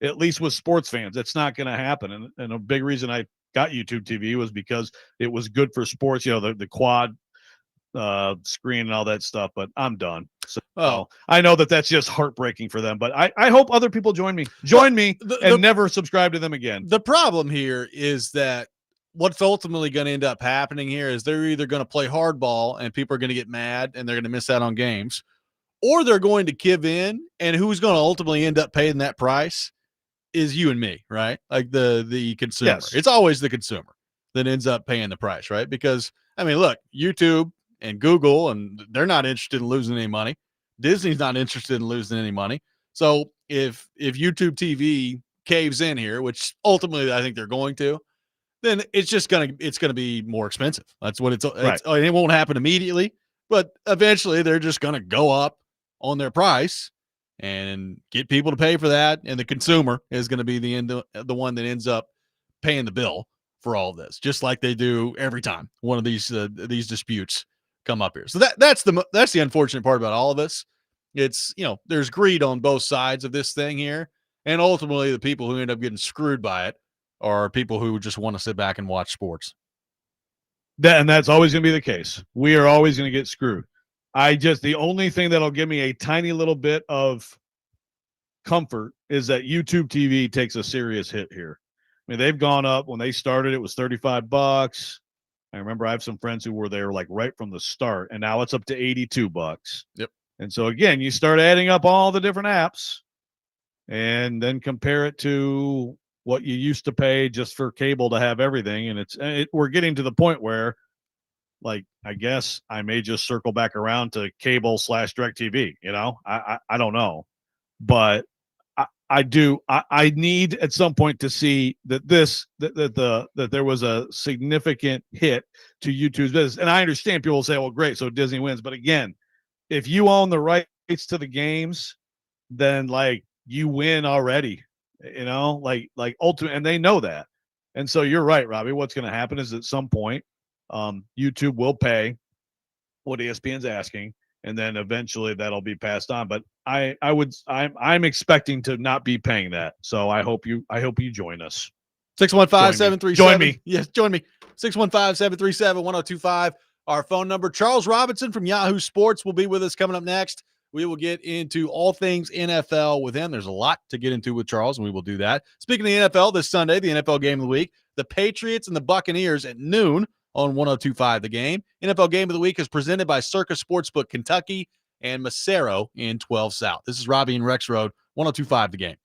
at least with sports fans, it's not going to happen. And a big reason I got YouTube TV was because it was good for sports, the quad screen and all that stuff. But I'm done. So I know that's just heartbreaking for them, but I hope other people join me and never subscribe to them again. The problem here is that what's ultimately going to end up happening here is they're either going to play hardball and people are going to get mad and they're going to miss out on games, or they're going to give in, and who's going to ultimately end up paying that price is you and me, right? Like the consumer. Yes. It's always the consumer that ends up paying the price, right? Because I mean, look, YouTube and Google, and they're not interested in losing any money. Disney's not interested in losing any money. So if YouTube TV caves in here, which ultimately I think they're going to, then it's gonna be more expensive. That's what it's Right. it won't happen immediately, but eventually they're just gonna go up on their price and get people to pay for that, and the consumer is going to be the one that ends up paying the bill for all this, just like they do every time one of these disputes come up here. So that's the unfortunate part about all of this. It's, there's greed on both sides of this thing here, and ultimately the people who end up getting screwed by it are people who just want to sit back and watch sports. And that's always going to be the case. We are always going to get screwed. The only thing that'll give me a tiny little bit of comfort is that YouTube TV takes a serious hit here. I mean, they've gone up. When they started, it was $35. I remember I have some friends who were there like right from the start, and now it's up to $82. Yep. And so again, you start adding up all the different apps and then compare it to what you used to pay just for cable to have everything. And we're getting to the point where, like, I guess I may just circle back around to cable / DirecTV. I don't know, but I need at some point to see that there was a significant hit to YouTube's business. And I understand people will say, well, great, so Disney wins. But again, if you own the rights to the games, then like you win already, like ultimate, and they know that. And so you're right, Robbie. What's going to happen is at some point, YouTube will pay what ESPN's asking, and then eventually that'll be passed on. But I'm expecting to not be paying that. So I hope you join us. 615-737. Join me. Yes, join me. 615-737-1025. Our phone number. Charles Robinson from Yahoo Sports will be with us coming up next. We will get into all things NFL with him. There's a lot to get into with Charles, and we will do that. Speaking of the NFL, this Sunday, the NFL game of the week, the Patriots and the Buccaneers at noon on 102.5 The Game. NFL Game of the Week is presented by Circus Sportsbook Kentucky and Macero in 12 South. This is Robby and Rexrode, 102.5 The Game.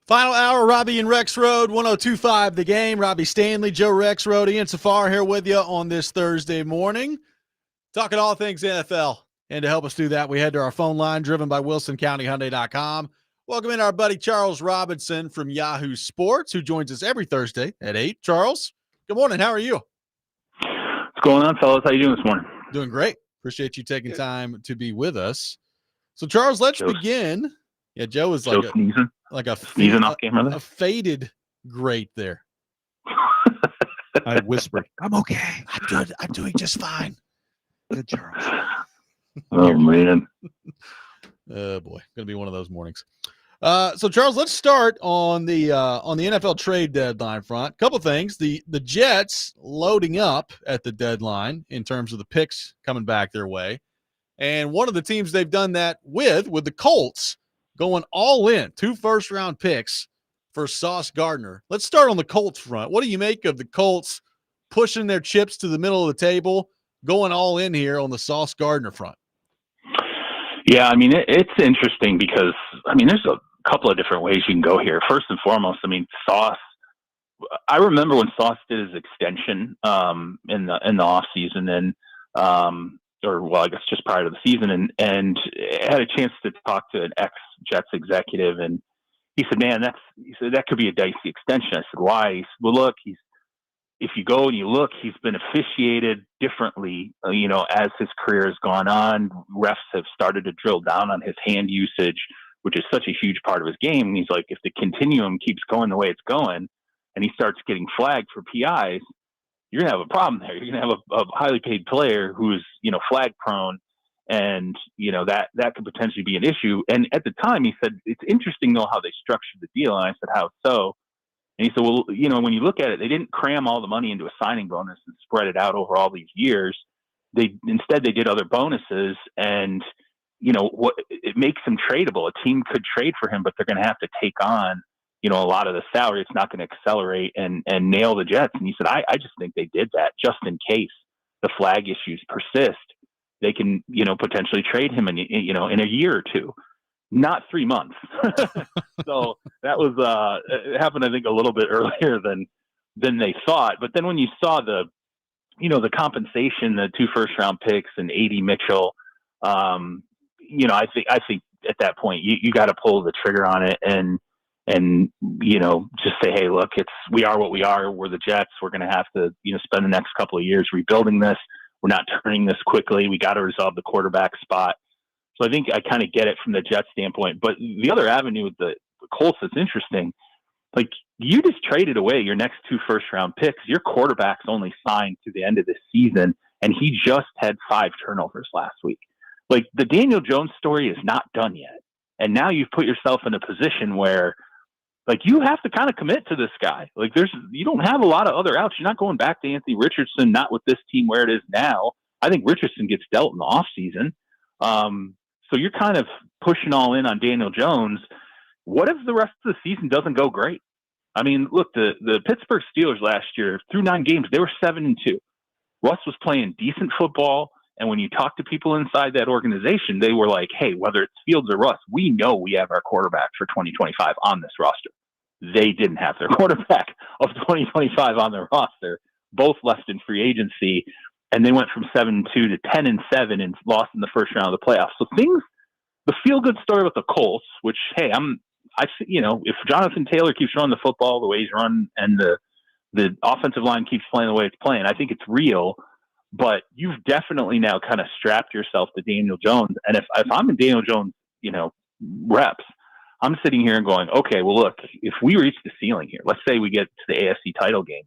Final hour, Robby and Rexrode, 102.5 The Game. Robby Stanley, Joe Rexrode, Ian Safar here with you on this Thursday morning. Talking all things NFL. And to help us do that, we head to our phone line driven by WilsonCountyHyundai.com. Welcome in our buddy Charles Robinson from Yahoo Sports, who joins us every Thursday at 8. Charles, good morning. How are you? What's going on, fellas? How you doing this morning? Doing great. Appreciate you taking time to be with us. So, Charles, let's begin. Yeah, Joe is like sneezing off camera. A faded great there. I whispered, I'm okay. I'm good. I'm doing just fine. Good, Charles. Oh, man. Oh, boy. Going to be one of those mornings. So, Charles, let's start on the NFL trade deadline front. Couple things. The Jets loading up at the deadline in terms of the picks coming back their way. And one of the teams they've done that with the Colts, going all in, 2 first-round picks for Sauce Gardner. Let's start on the Colts front. What do you make of the Colts pushing their chips to the middle of the table, going all in here on the Sauce Gardner front? Yeah, I mean, it's interesting because, I mean, there's a couple of different ways you can go here. First and foremost, I mean, Sauce, I remember when Sauce did his extension in the offseason and I guess just prior to the season, and had a chance to talk to an ex-Jets executive, and he said, "Man, that could be a dicey extension." I said, "Why?" He said, "Well, look, if you go and you look, he's been officiated differently, as his career has gone on. Refs have started to drill down on his hand usage, which is such a huge part of his game. And he's like, if the continuum keeps going the way it's going, and he starts getting flagged for PIs." You're going to have a problem there. You're going to have a highly paid player who's, flag prone, and, that could potentially be an issue. And at the time he said, it's interesting though how they structured the deal. And I said, how so? And he said, well, when you look at it, they didn't cram all the money into a signing bonus and spread it out over all these years. Instead they did other bonuses, and, it makes him tradable. A team could trade for him, but they're going to have to take on, a lot of the salary. It's not going to accelerate and nail the Jets. And he said, I just think they did that just in case the flag issues persist. They can, potentially trade him in a year or two, not 3 months. So that was, it happened, I think, a little bit earlier than they thought. But then when you saw the compensation, the 2 first-round picks and A.D. Mitchell, I think at that point you got to pull the trigger on it and just say, hey, look, we are what we are. We're the Jets. We're going to have to, spend the next couple of years rebuilding this. We're not turning this quickly. We got to resolve the quarterback spot. So I think I kind of get it from the Jets standpoint. But the other avenue with the Colts that's interesting, like, you just traded away your next 2 first-round picks. Your quarterback's only signed to the end of the season, and he just had 5 turnovers last week. Like, the Daniel Jones story is not done yet. And now you've put yourself in a position where, like, you have to kind of commit to this guy. Like, you don't have a lot of other outs. You're not going back to Anthony Richardson, not with this team where it is now. I think Richardson gets dealt in the offseason. So you're kind of pushing all in on Daniel Jones. What if the rest of the season doesn't go great? I mean, look, the Pittsburgh Steelers last year, through 9 games, they were 7-2. Russ was playing decent football. And when you talk to people inside that organization, they were like, hey, whether it's Fields or Russ, we know we have our quarterback for 2025 on this roster. They didn't have their quarterback of 2025 on their roster. Both left in free agency, and they went from 7-2 to 10-7 and lost in the first round of the playoffs. So the feel-good story with the Colts, which, hey, if Jonathan Taylor keeps running the football the way he's run and the offensive line keeps playing the way it's playing, I think it's real. But you've definitely now kind of strapped yourself to Daniel Jones. And if I'm in Daniel Jones, reps, I'm sitting here and going, okay, well, look, if we reach the ceiling here, let's say we get to the AFC title game,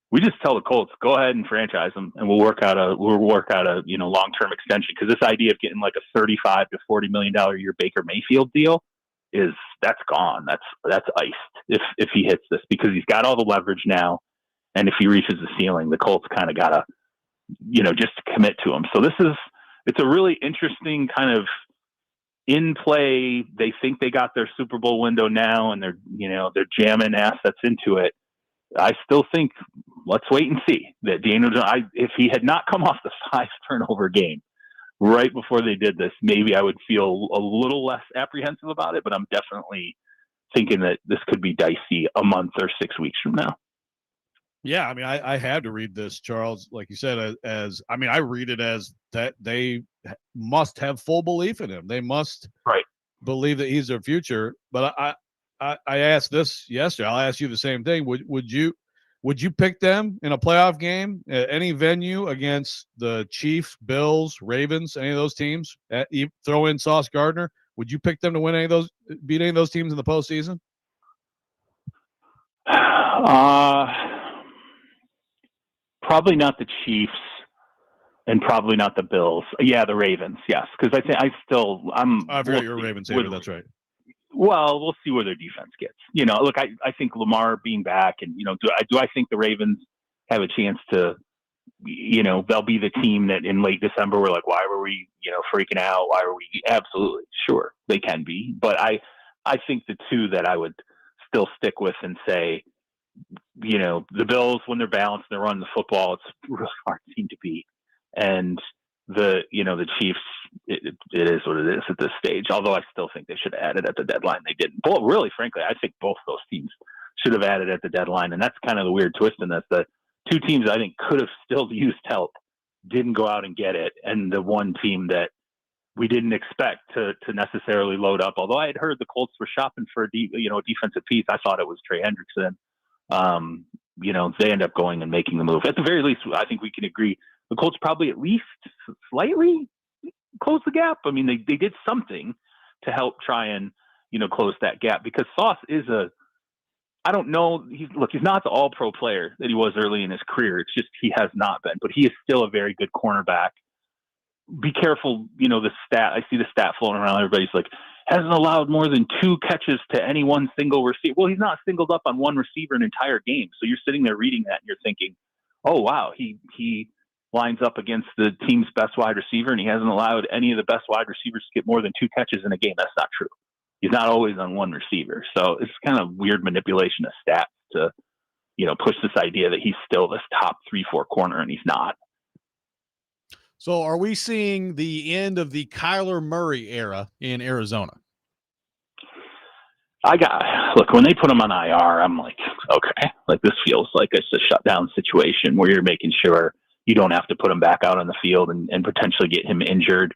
we just tell the Colts, go ahead and franchise them, and we'll work out a long-term extension. Because this idea of getting like a $35 to $40 million a year Baker Mayfield deal that's gone. That's iced if he hits this, because he's got all the leverage now. And if he reaches the ceiling, the Colts kind of got to, just to commit to him. So it's a really interesting kind of in play. They think they got their Super Bowl window now, and they're jamming assets into it. I still think let's wait and see that Daniel Jones, if he had not come off the 5 turnover game right before they did this, maybe I would feel a little less apprehensive about it, but I'm definitely thinking that this could be dicey a month or 6 weeks from now. Yeah, I mean, I had to read this, Charles, like you said, as I mean, I read it as that they must have full belief in him. They must believe that he's their future. But I asked this yesterday. I'll ask you the same thing. Would you pick them in a playoff game at any venue against the Chiefs, Bills, Ravens, any of those teams? Throw in Sauce Gardner. Would you pick them to win beat any of those teams in the postseason? Probably not the Chiefs, and probably not the Bills. Yeah, the Ravens. Yes, because I think I forgot you're a Ravens hater. That's right. Well, we'll see where their defense gets. Look, I think Lamar being back, and do I think the Ravens have a chance to, they'll be the team that in late December we're like, why were we, freaking out? Why were we? Absolutely, sure, they can be, but I think the two that I would still stick with and say, the Bills, when they're balanced, they're running the football, it's a really hard team to beat. And the Chiefs, it is what it is at this stage. Although I still think they should have added at the deadline. They didn't. Well, really, frankly, I think both those teams should have added at the deadline. And that's kind of the weird twist in this. The two teams I think could have still used help didn't go out and get it. And the one team that we didn't expect to necessarily load up. Although I had heard the Colts were shopping for a defensive piece. I thought it was Trey Hendrickson. They end up going and making the move. At the very least, I think we can agree the Colts probably at least slightly close the gap. I mean, they did something to help try and, close that gap, because Sauce is I don't know. He's not the all-pro player that he was early in his career. It's just, he has not been, but he is still a very good cornerback. Be careful. The stat, I see the stat floating around. Everybody's like, hasn't allowed more than 2 catches to any one single receiver. Well, he's not singled up on one receiver an entire game. So you're sitting there reading that and you're thinking, oh, wow, he lines up against the team's best wide receiver and he hasn't allowed any of the best wide receivers to get more than 2 catches in a game. That's not true. He's not always on one receiver. So it's kind of weird manipulation of stats to, push this idea that he's still this top 3-4 corner, and he's not. So are we seeing the end of the Kyler Murray era in Arizona? Look, when they put him on IR, I'm like, okay, like this feels like it's a shutdown situation where you're making sure you don't have to put him back out on the field and potentially get him injured.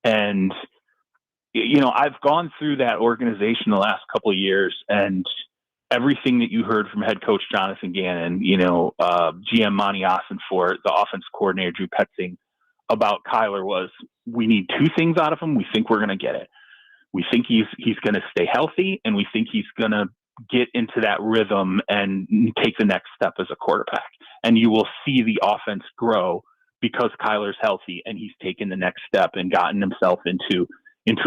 And, I've gone through that organization the last couple of years, and everything that you heard from head coach Jonathan Gannon, GM Monty Ossenfort, the offense coordinator Drew Petzing, about Kyler was, we need 2 things out of him. We think we're going to get it. We think he's going to stay healthy, and we think he's going to get into that rhythm and take the next step as a quarterback. And you will see the offense grow because Kyler's healthy and he's taken the next step and gotten himself into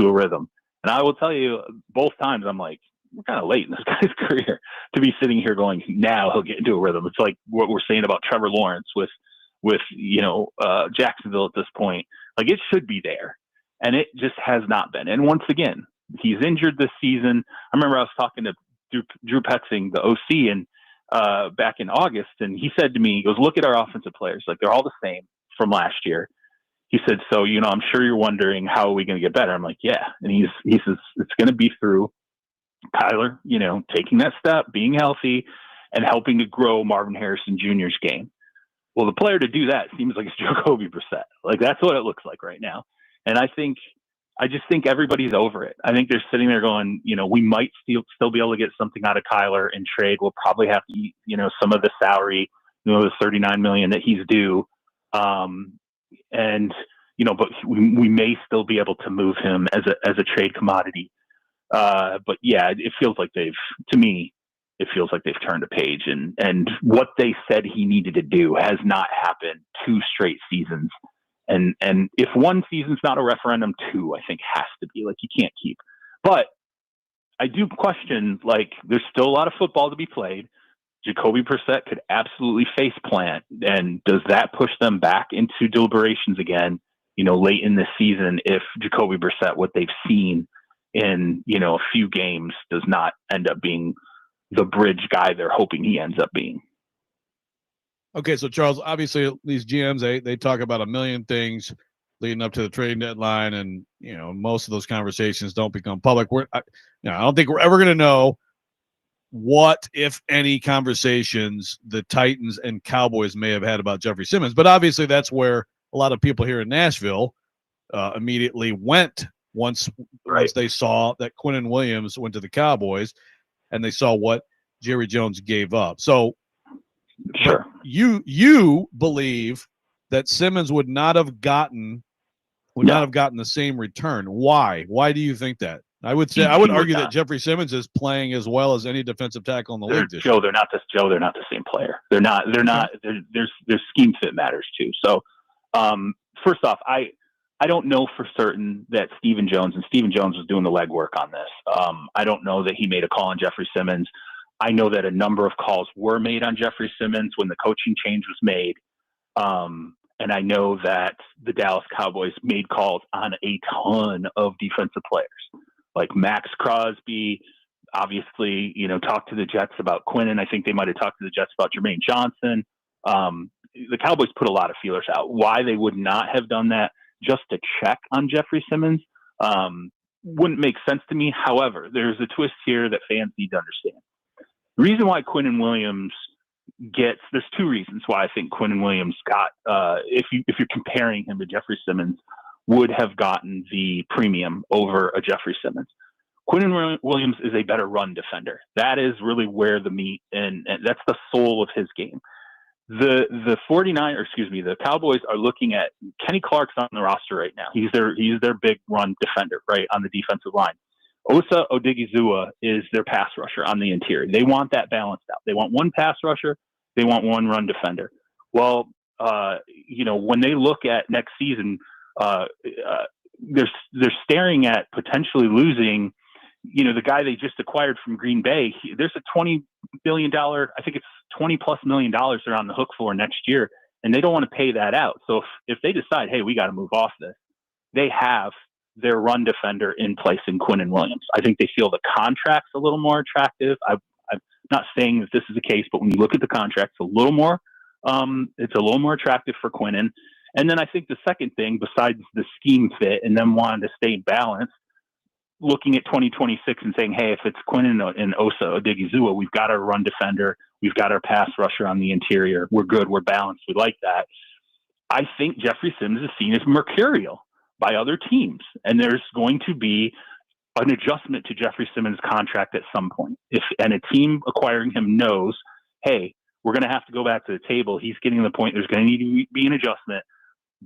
a rhythm. And I will tell you, both times I'm like, we're kind of late in this guy's career to be sitting here going, now he'll get into a rhythm. It's like what we're saying about Trevor Lawrence with Jacksonville at this point. Like, it should be there, and it just has not been. And once again, he's injured this season. I remember I was talking to Drew Petzing, the OC, and back in August, and he said to me, he goes, look at our offensive players. Like, they're all the same from last year. He said, so, I'm sure you're wondering, how are we going to get better? I'm like, yeah. And he says, it's going to be through Kyler, taking that step, being healthy, and helping to grow Marvin Harrison Jr.'s game. Well, the player to do that seems like it's Jacoby Brissett. Like, that's what it looks like right now. And I just think everybody's over it. I think they're sitting there going, we might still be able to get something out of Kyler in trade. We'll probably have to eat, some of the salary, the $39 million that he's due. But we may still be able to move him as a trade commodity. But yeah, it feels like they've turned a page, and what they said he needed to do has not happened 2 straight seasons. And if one season's not a referendum, 2, I think, has to be. Like, you can't keep. But I do question, like, there's still a lot of football to be played. Jacoby Brissett could absolutely face plant. And does that push them back into deliberations again, late in this season, if Jacoby Brissett, what they've seen in, a few games, does not end up being the bridge guy they're hoping he ends up being? Okay, so Charles, obviously these GMs, they talk about a million things. leading up to the trading deadline, and most of those conversations don't become public. I don't think we're ever going to know what, if any, conversations the Titans and Cowboys may have had about Jeffrey Simmons. But obviously, that's where a lot of people here in Nashville immediately went once they saw that Quinnen Williams went to the Cowboys, and they saw what Jerry Jones gave up. So, sure, you believe that Simmons would not have gotten the same return. Why? Why do you think that? I would argue that Jeffrey Simmons is playing as well as any defensive tackle in the league this year. They're not the same player. They're not. There's scheme fit matters too. So, first off, I don't know for certain that Stephen Jones was doing the legwork on this. I don't know that he made a call on Jeffrey Simmons. I know that a number of calls were made on Jeffrey Simmons when the coaching change was made. And I know that the Dallas Cowboys made calls on a ton of defensive players, like Max Crosby. Obviously, talked to the Jets about Quinnen. I think they might have talked to the Jets about Jermaine Johnson. The Cowboys put a lot of feelers out. Why they would not have done that just to check on Jeffrey Simmons wouldn't make sense to me. However, there's a twist here that fans need to understand. The reason why Quinnen Williams there's two reasons why I think Quinnen Williams got, if you're comparing him to Jeffrey Simmons, would have gotten the premium over a Jeffrey Simmons. Quinnen Williams is a better run defender. That is really where the meat and that's the soul of his game. The Cowboys are looking at Kenny Clark's on the roster right now. He's their big run defender, right, on the defensive line. Osa Odigizua is their pass rusher on the interior. They want that balanced out. They want one pass rusher. They want one run defender. Well, when they look at next season, they're staring at potentially losing, the guy they just acquired from Green Bay. There's a $20 billion, I think it's $20+ million they're on the hook for next year, and they don't want to pay that out. So if they decide, hey, we got to move off this, they have their run defender in place in Quinnen Williams. I think they feel the contract's a little more attractive. I'm not saying that this is the case, but when you look at the contract, it's a little more attractive for Quinnen. And then I think the second thing, besides the scheme fit and them wanting to stay balanced, looking at 2026 and saying, hey, if it's Quinnen and Osa Odigizua, we've got our run defender, we've got our pass rusher on the interior, we're good, we're balanced, we like that. I think Jeffrey Simmons is seen as mercurial by other teams, and there's going to be an adjustment to Jeffrey Simmons' contract at some point. And a team acquiring him knows, hey, we're going to have to go back to the table. He's getting to the point there's going to need to be an adjustment.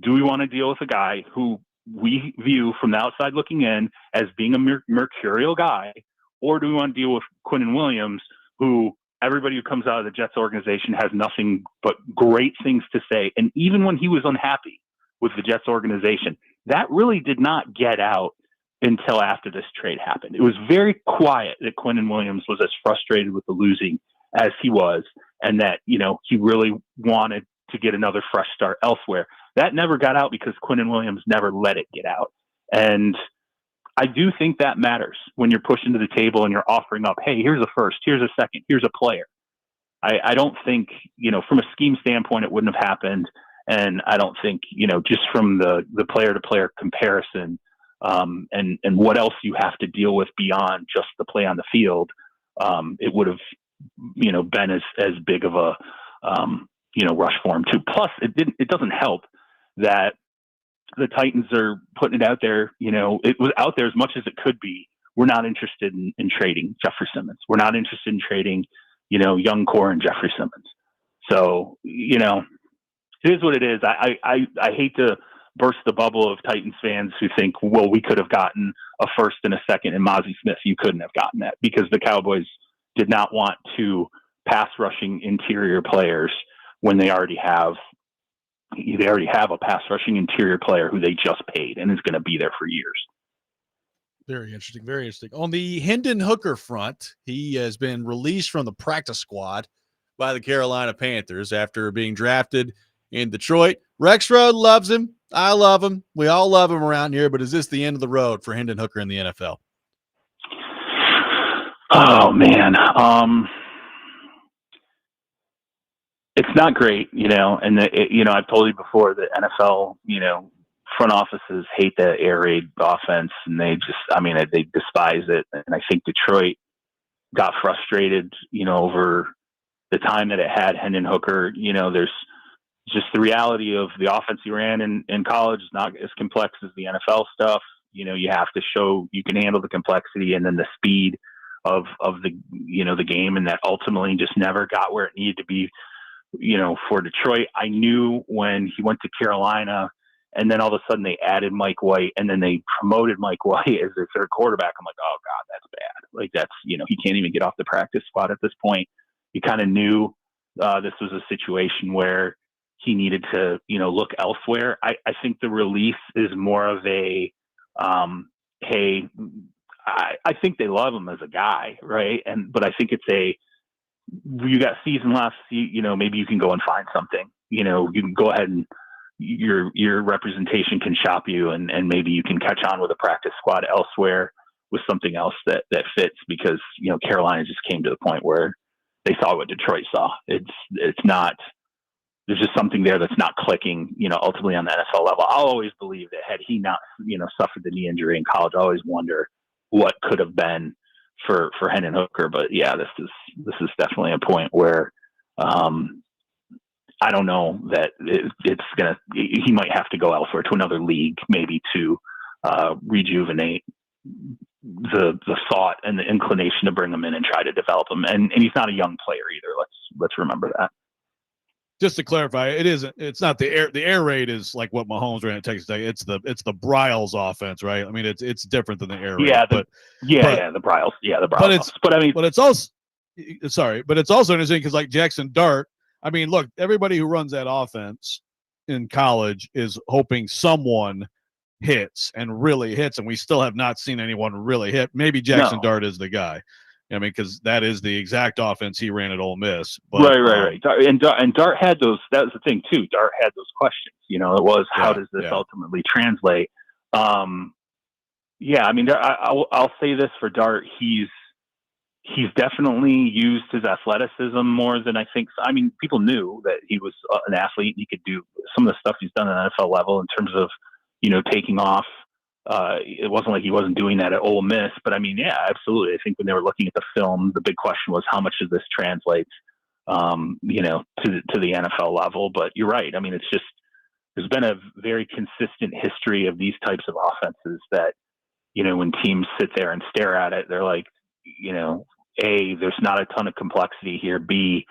Do we want to deal with a guy who we view from the outside looking in as being a mercurial guy, or do we want to deal with Quinnen Williams, who everybody who comes out of the Jets organization has nothing but great things to say? And even when he was unhappy with the Jets organization, that really did not get out until after this trade happened. It was very quiet that Quinnen Williams was as frustrated with the losing as he was, and that, he really wanted to get another fresh start elsewhere. That never got out because Quinnen Williams never let it get out. And I do think that matters when you're pushing to the table and you're offering up, hey, here's a first, here's a second, here's a player. I don't think, from a scheme standpoint, it wouldn't have happened. And I don't think, just from the player to player comparison, and what else you have to deal with beyond just the play on the field, it would have, been as big of a, rush for him too. Plus it doesn't help that the Titans are putting it out there. It was out there as much as it could be. We're not interested in trading Jeffrey Simmons. We're not interested in trading, young core and Jeffrey Simmons. So, it is what it is. I hate to burst the bubble of Titans fans who think, well, we could have gotten a first and a second, and Mozzie Smith, you couldn't have gotten that, because the Cowboys did not want to pass rushing interior players when they already have a pass rushing interior player who they just paid and is going to be there for years. Very interesting. Very interesting. On the Hendon Hooker front, he has been released from the practice squad by the Carolina Panthers after being drafted in Detroit. Rexrode loves him. I love him. We all love him around here, but is this the end of the road for Hendon Hooker in the NFL? Oh, man. It's not great, and I've told you before that NFL, front offices hate the air raid offense, and they despise it. And I think Detroit got frustrated, over the time that it had Hendon Hooker. There's just the reality of the offense he ran in college is not as complex as the NFL stuff. You have to show you can handle the complexity and then the speed of the, the game. And that ultimately just never got where it needed to be, for Detroit. I knew when he went to Carolina and then all of a sudden they added Mike White and then they promoted Mike White as their third quarterback. I'm like, oh God, that's bad. Like that's, he can't even get off the practice squad at this point. You kind of knew this was a situation where he needed to, look elsewhere. I think the release is more of a, hey, I think they love him as a guy, right? But I think it's you got season left, maybe you can go and find something. You can go ahead and your representation can shop you, and maybe you can catch on with a practice squad elsewhere with something else that fits, because Carolina just came to the point where they saw what Detroit saw. It's not. There's just something there that's not clicking, ultimately on the NFL level. I'll always believe that had he not, suffered the knee injury in college, I always wonder what could have been for Hendon Hooker. But yeah, this is definitely a point where I don't know that he might have to go elsewhere to another league, maybe to rejuvenate the thought and the inclination to bring him in and try to develop him. And he's not a young player either. Let's remember that. Just to clarify, it's not the air raid is like what Mahomes ran at Texas Tech. It's the Bryles offense, right? I mean, it's different than the air raid. The Bryles. Yeah, the Bryles. But it's also interesting because like Jackson Dart, I mean, look, everybody who runs that offense in college is hoping someone hits and really hits, and we still have not seen anyone really hit. Maybe Jackson Dart is the guy. I mean, because that is the exact offense he ran at Ole Miss. But, right. And Dart had those. That was the thing too. Dart had those questions. It was how does this ultimately translate? I mean, I'll say this for Dart. He's definitely used his athleticism more than I think. I mean, people knew that he was an athlete. He could do some of the stuff he's done at NFL level in terms of taking off. It wasn't like he wasn't doing that at Ole Miss, but I mean, yeah, absolutely. I think when they were looking at the film, the big question was how much of this translates, to the NFL level. But you're right. I mean, it's just, there's been a very consistent history of these types of offenses that, when teams sit there and stare at it, they're like, A, there's not a ton of complexity here. B,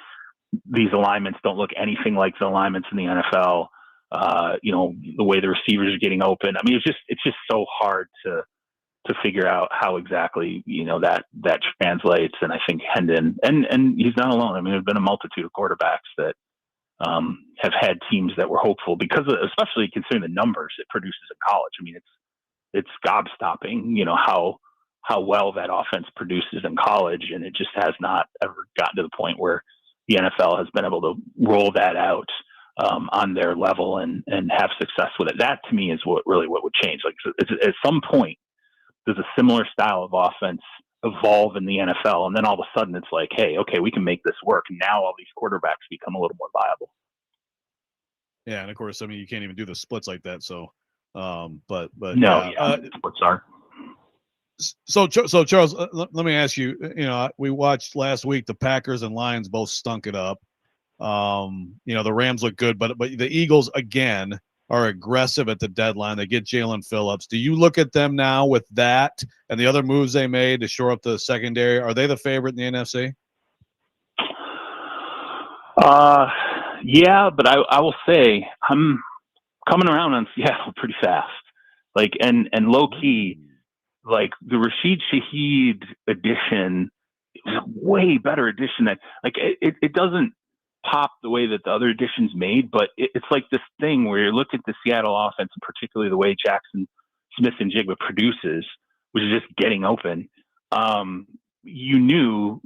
these alignments don't look anything like the alignments in the NFL. The way the receivers are getting open. I mean, it's just so hard to figure out how exactly, that translates. And I think Hendon, and he's not alone. I mean, there's been a multitude of quarterbacks that have had teams that were hopeful because of, especially considering the numbers it produces in college. I mean, it's gobstopping, how well that offense produces in college. And it just has not ever gotten to the point where the NFL has been able to roll that out on their level and have success with it. That to me is what would change. Like at some point, does a similar style of offense evolve in the NFL, and then all of a sudden it's like, hey, okay, we can make this work. And now all these quarterbacks become a little more viable. Yeah, and of course, I mean, you can't even do the splits like that. So, but no, splits are. So Charles, let me ask you. We watched last week the Packers and Lions both stunk it up. The Rams look good, but the Eagles again are aggressive at the deadline. They get Jalen Phillips. Do you look at them now with that and the other moves they made to shore up the secondary? Are they the favorite in the NFC? Yeah, but I will say I'm coming around on Seattle pretty fast. Like, and low key, like the Rashid Shaheed addition is a way better addition than it doesn't pop the way that the other additions made, but it's like this thing where you look at the Seattle offense, and particularly the way Jackson Smith and Jigba produces, which is just getting open. You knew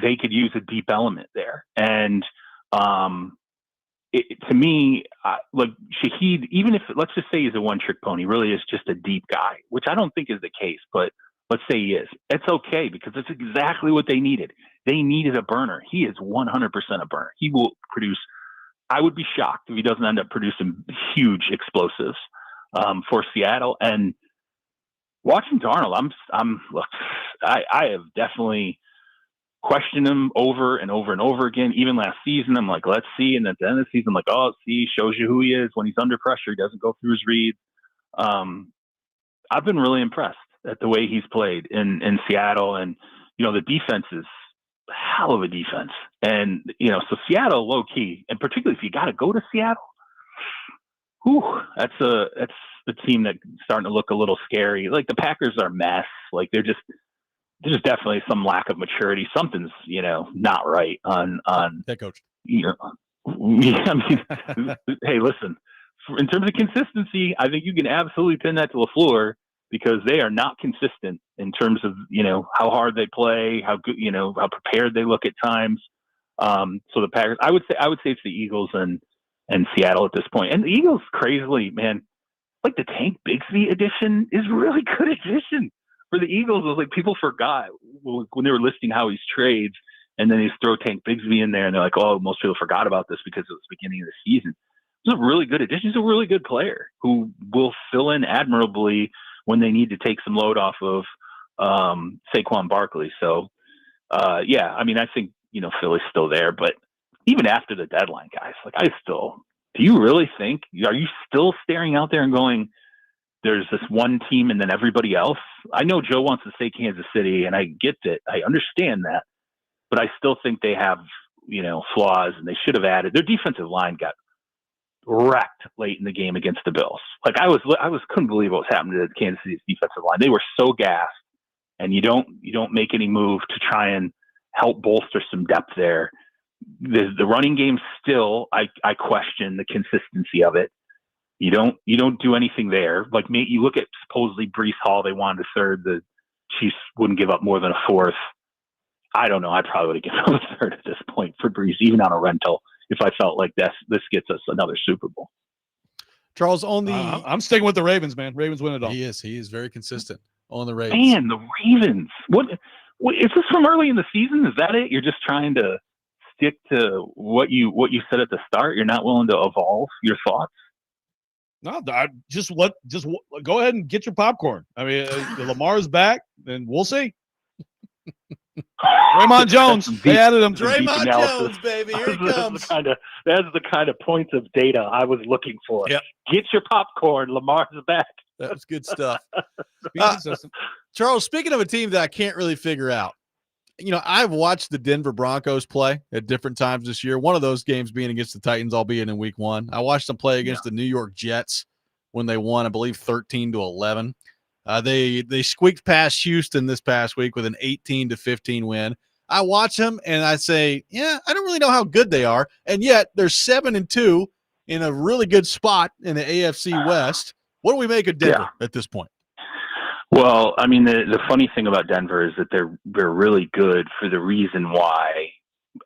they could use a deep element there. And to me, like Shaheed, even if let's just say he's a one-trick pony, really is just a deep guy, which I don't think is the case, but let's say he is. It's okay because it's exactly what they needed. They needed a burner. He is 100% a burner. He will produce. I would be shocked if he doesn't end up producing huge explosives. for Seattle. And watching Darnold, look, I have definitely questioned him over and over and over again. Even last season, I'm like, let's see. And at the end of the season, I'm like, oh, see, shows you who he is. When he's under pressure, he doesn't go through his reads. I've been really impressed at the way he's played in Seattle. And, the defense is a hell of a defense. And, so Seattle, low key, and particularly if you got to go to Seattle, that's the team that's starting to look a little scary. Like the Packers are a mess. Like there's definitely some lack of maturity. Something's, not right on head coach. Yeah, I mean, hey, listen, in terms of consistency, I think you can absolutely pin that to LaFleur because they are not consistent in terms of, how hard they play, how good, how prepared they look at times. So the Packers, I would say it's the Eagles and Seattle at this point. And the Eagles, crazily, man, like the Tank Bigsby edition is really good addition for the Eagles. It was like people forgot when they were listing how he's trades, and then they just throw Tank Bigsby in there, and they're like, oh, most people forgot about this because it was the beginning of the season. It's a really good addition. He's a really good player who will fill in admirably when they need to take some load off of Saquon Barkley. So, yeah, I mean, I think, Philly's still there, but even after the deadline, guys, like do you really think, are you still staring out there and going, there's this one team and then everybody else? I know Joe wants to say Kansas City, and I get it. I understand that, but I still think they have, flaws, and they should have added. Their defensive line got wrecked late in the game against the Bills. Like I couldn't believe what was happening to Kansas City's defensive line. They were so gassed, and you don't make any move to try and help bolster some depth there. The running game still, I question the consistency of it. You don't do anything there. Like you look at supposedly Breece Hall, they wanted a third. The Chiefs wouldn't give up more than a fourth. I don't know. I probably would have given up a third at this point for Breece, even on a rental, if I felt like this gets us another Super Bowl. Charles, on the I'm sticking with the Ravens, man. Ravens win it all. He is very consistent on the Ravens. Man, the Ravens. What is this from early in the season? Is that it? You're just trying to stick to what you said at the start? You're not willing to evolve your thoughts? No, just go ahead and get your popcorn. I mean, Lamar's back, and we'll see. Draymond Jones, they added him. Draymond Jones, baby, here he comes. That's the kind of points of data I was looking for. Yep. Get your popcorn. Lamar's back. That was good stuff. Charles, speaking of a team that I can't really figure out, I've watched the Denver Broncos play at different times this year. One of those games being against the Titans, albeit in week 1. I watched them play against the New York Jets when they won, I believe, 13-11. They squeaked past Houston this past week with an 18-15 win. I watch them and I say, I don't really know how good they are. And yet they're 7-2 in a really good spot in the AFC West. What do we make of Denver at this point? Well, I mean, the funny thing about Denver is that they're really good for the reason why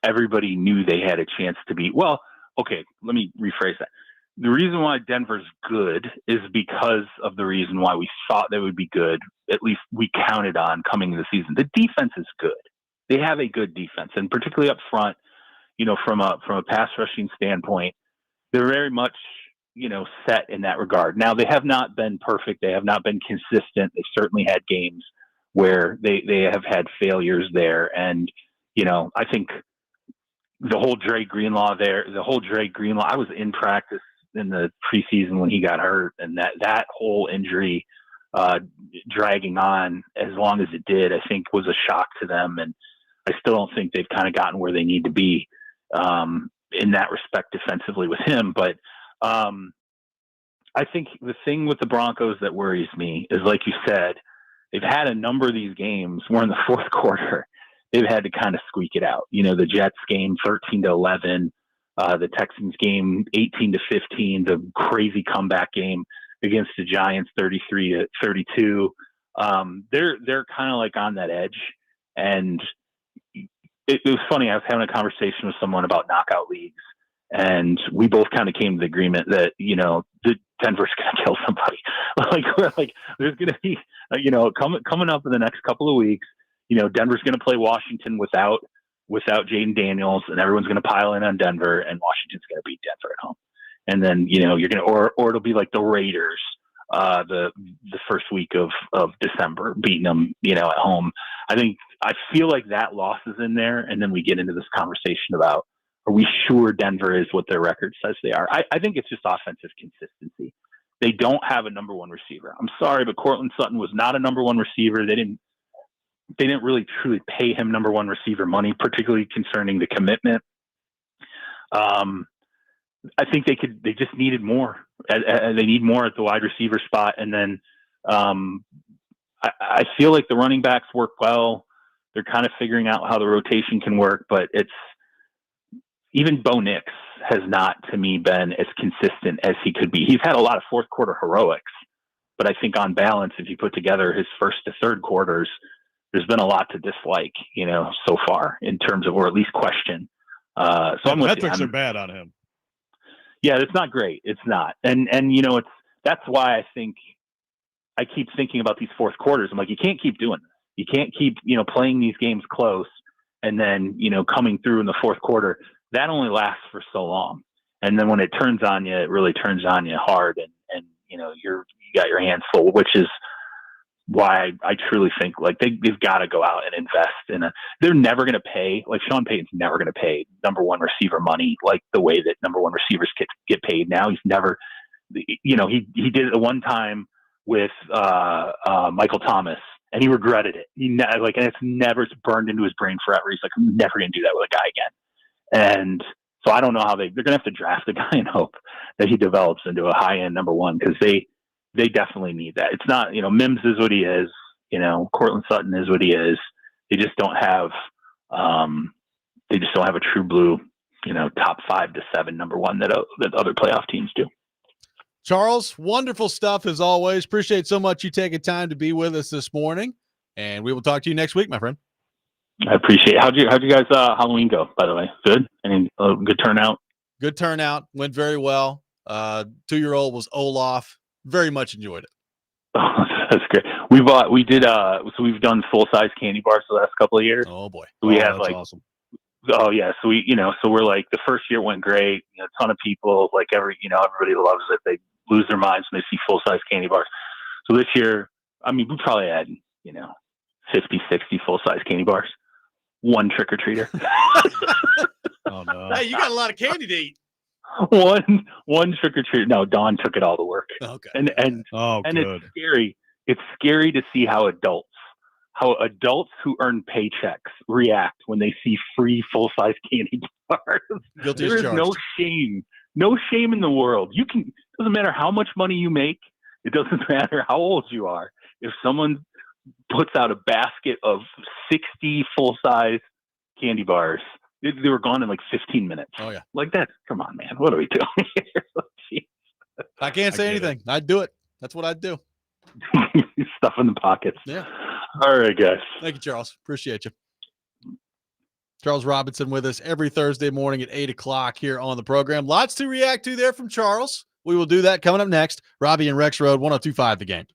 everybody knew they had a chance to beat. Well, okay, let me rephrase that. The reason why Denver's good is because of the reason why we thought they would be good. At least we counted on coming into the season. The defense is good. They have a good defense, and particularly up front, from a pass rushing standpoint, they're very much, set in that regard. Now, they have not been perfect. They have not been consistent. They've certainly had games where they have had failures there. And, I think the whole Dre Greenlaw, I was in practice in the preseason when he got hurt, and that whole injury dragging on as long as it did, I think was a shock to them. And I still don't think they've kind of gotten where they need to be in that respect defensively with him. But I think the thing with the Broncos that worries me is, like you said, they've had a number of these games where in the fourth quarter they've had to kind of squeak it out. The Jets game 13-11, the Texans game 18-15, the crazy comeback game against the Giants 33-32. They're kind of like on that edge. And it was funny. I was having a conversation with someone about knockout leagues, and we both kind of came to the agreement that, the Denver's going to kill somebody. There's going to be, coming up in the next couple of weeks, Denver's going to play Washington without Jaden Daniels, and everyone's going to pile in on Denver, and Washington's going to beat Denver at home. And then, you're going to, or it'll be like the Raiders the first week of December, beating them, at home. I feel like that loss is in there, and then we get into this conversation about, are we sure Denver is what their record says they are? I think it's just offensive consistency. They don't have a number one receiver. I'm sorry, but Cortland Sutton was not a number one receiver. They didn't really truly pay him number one receiver money, particularly concerning the commitment. I think they just needed more. They need more at the wide receiver spot. And then I feel like the running backs work well. They're kind of figuring out how the rotation can work, but even Bo Nix has not, to me, been as consistent as he could be. He's had a lot of fourth quarter heroics, but I think on balance, if you put together his first to third quarters, there's been a lot to dislike, so far in terms of, or at least question. So I'm with you. Metrics are bad on him. Yeah, it's not great. It's not. And that's why I think I keep thinking about these fourth quarters. I'm like, you can't keep doing this. You can't keep, playing these games close and then, coming through in the fourth quarter. That only lasts for so long. And then when it turns on you, it really turns on you hard, and you got your hands full, which is why I truly think like they've got to go out and invest they're never going to pay, like Sean Payton's never going to pay number one receiver money like the way that number one receivers get paid now. He's never, he did it the one time with Michael Thomas, and he regretted it. And it's burned into his brain forever. He's like, I'm never going to do that with a guy again. And so I don't know how they're going to have to draft a guy and hope that he develops into a high end number one, because they definitely need that. It's not, Mims is what he is, Cortland Sutton is what he is. They just don't have a true blue, top 5 to 7 number one that other playoff teams do. Charles, wonderful stuff as always. Appreciate so much you taking time to be with us this morning, and we will talk to you next week, my friend. I appreciate it. How'd you guys Halloween go, by the way? Good? Any good turnout? Good turnout. Went very well. 2-year-old was Olaf. Very much enjoyed it. Oh, that's great. So we've done full-size candy bars the last couple of years. Oh boy. So we have awesome. Oh yeah. So so we're like, the first year went great. A ton of people, like everybody loves it. They lose their minds when they see full-size candy bars. So this year, we probably had, 50, 60 full-size candy bars. One trick-or-treater. Oh no. Hey, you got a lot of candy to eat. One trick-or-treater. No, Dawn took it all to work. Okay. And good. it's scary. It's scary to see how adults who earn paychecks react when they see free full-size candy bars. Guilty There as is no shame in the world. It doesn't matter how much money you make. It doesn't matter how old you are. If someone puts out a basket of 60 full-size candy bars, they were gone in like 15 minutes. Oh yeah. Like that. Come on, man. What are we doing here? I can't say anything. I'd do it. That's what I'd do. Stuff in the pockets. Yeah. All right, guys. Thank you, Charles. Appreciate you. Charles Robinson with us every Thursday morning at 8:00 here on the program. Lots to react to there from Charles. We will do that coming up next. Robby and Rexrode, 102.5 The Game.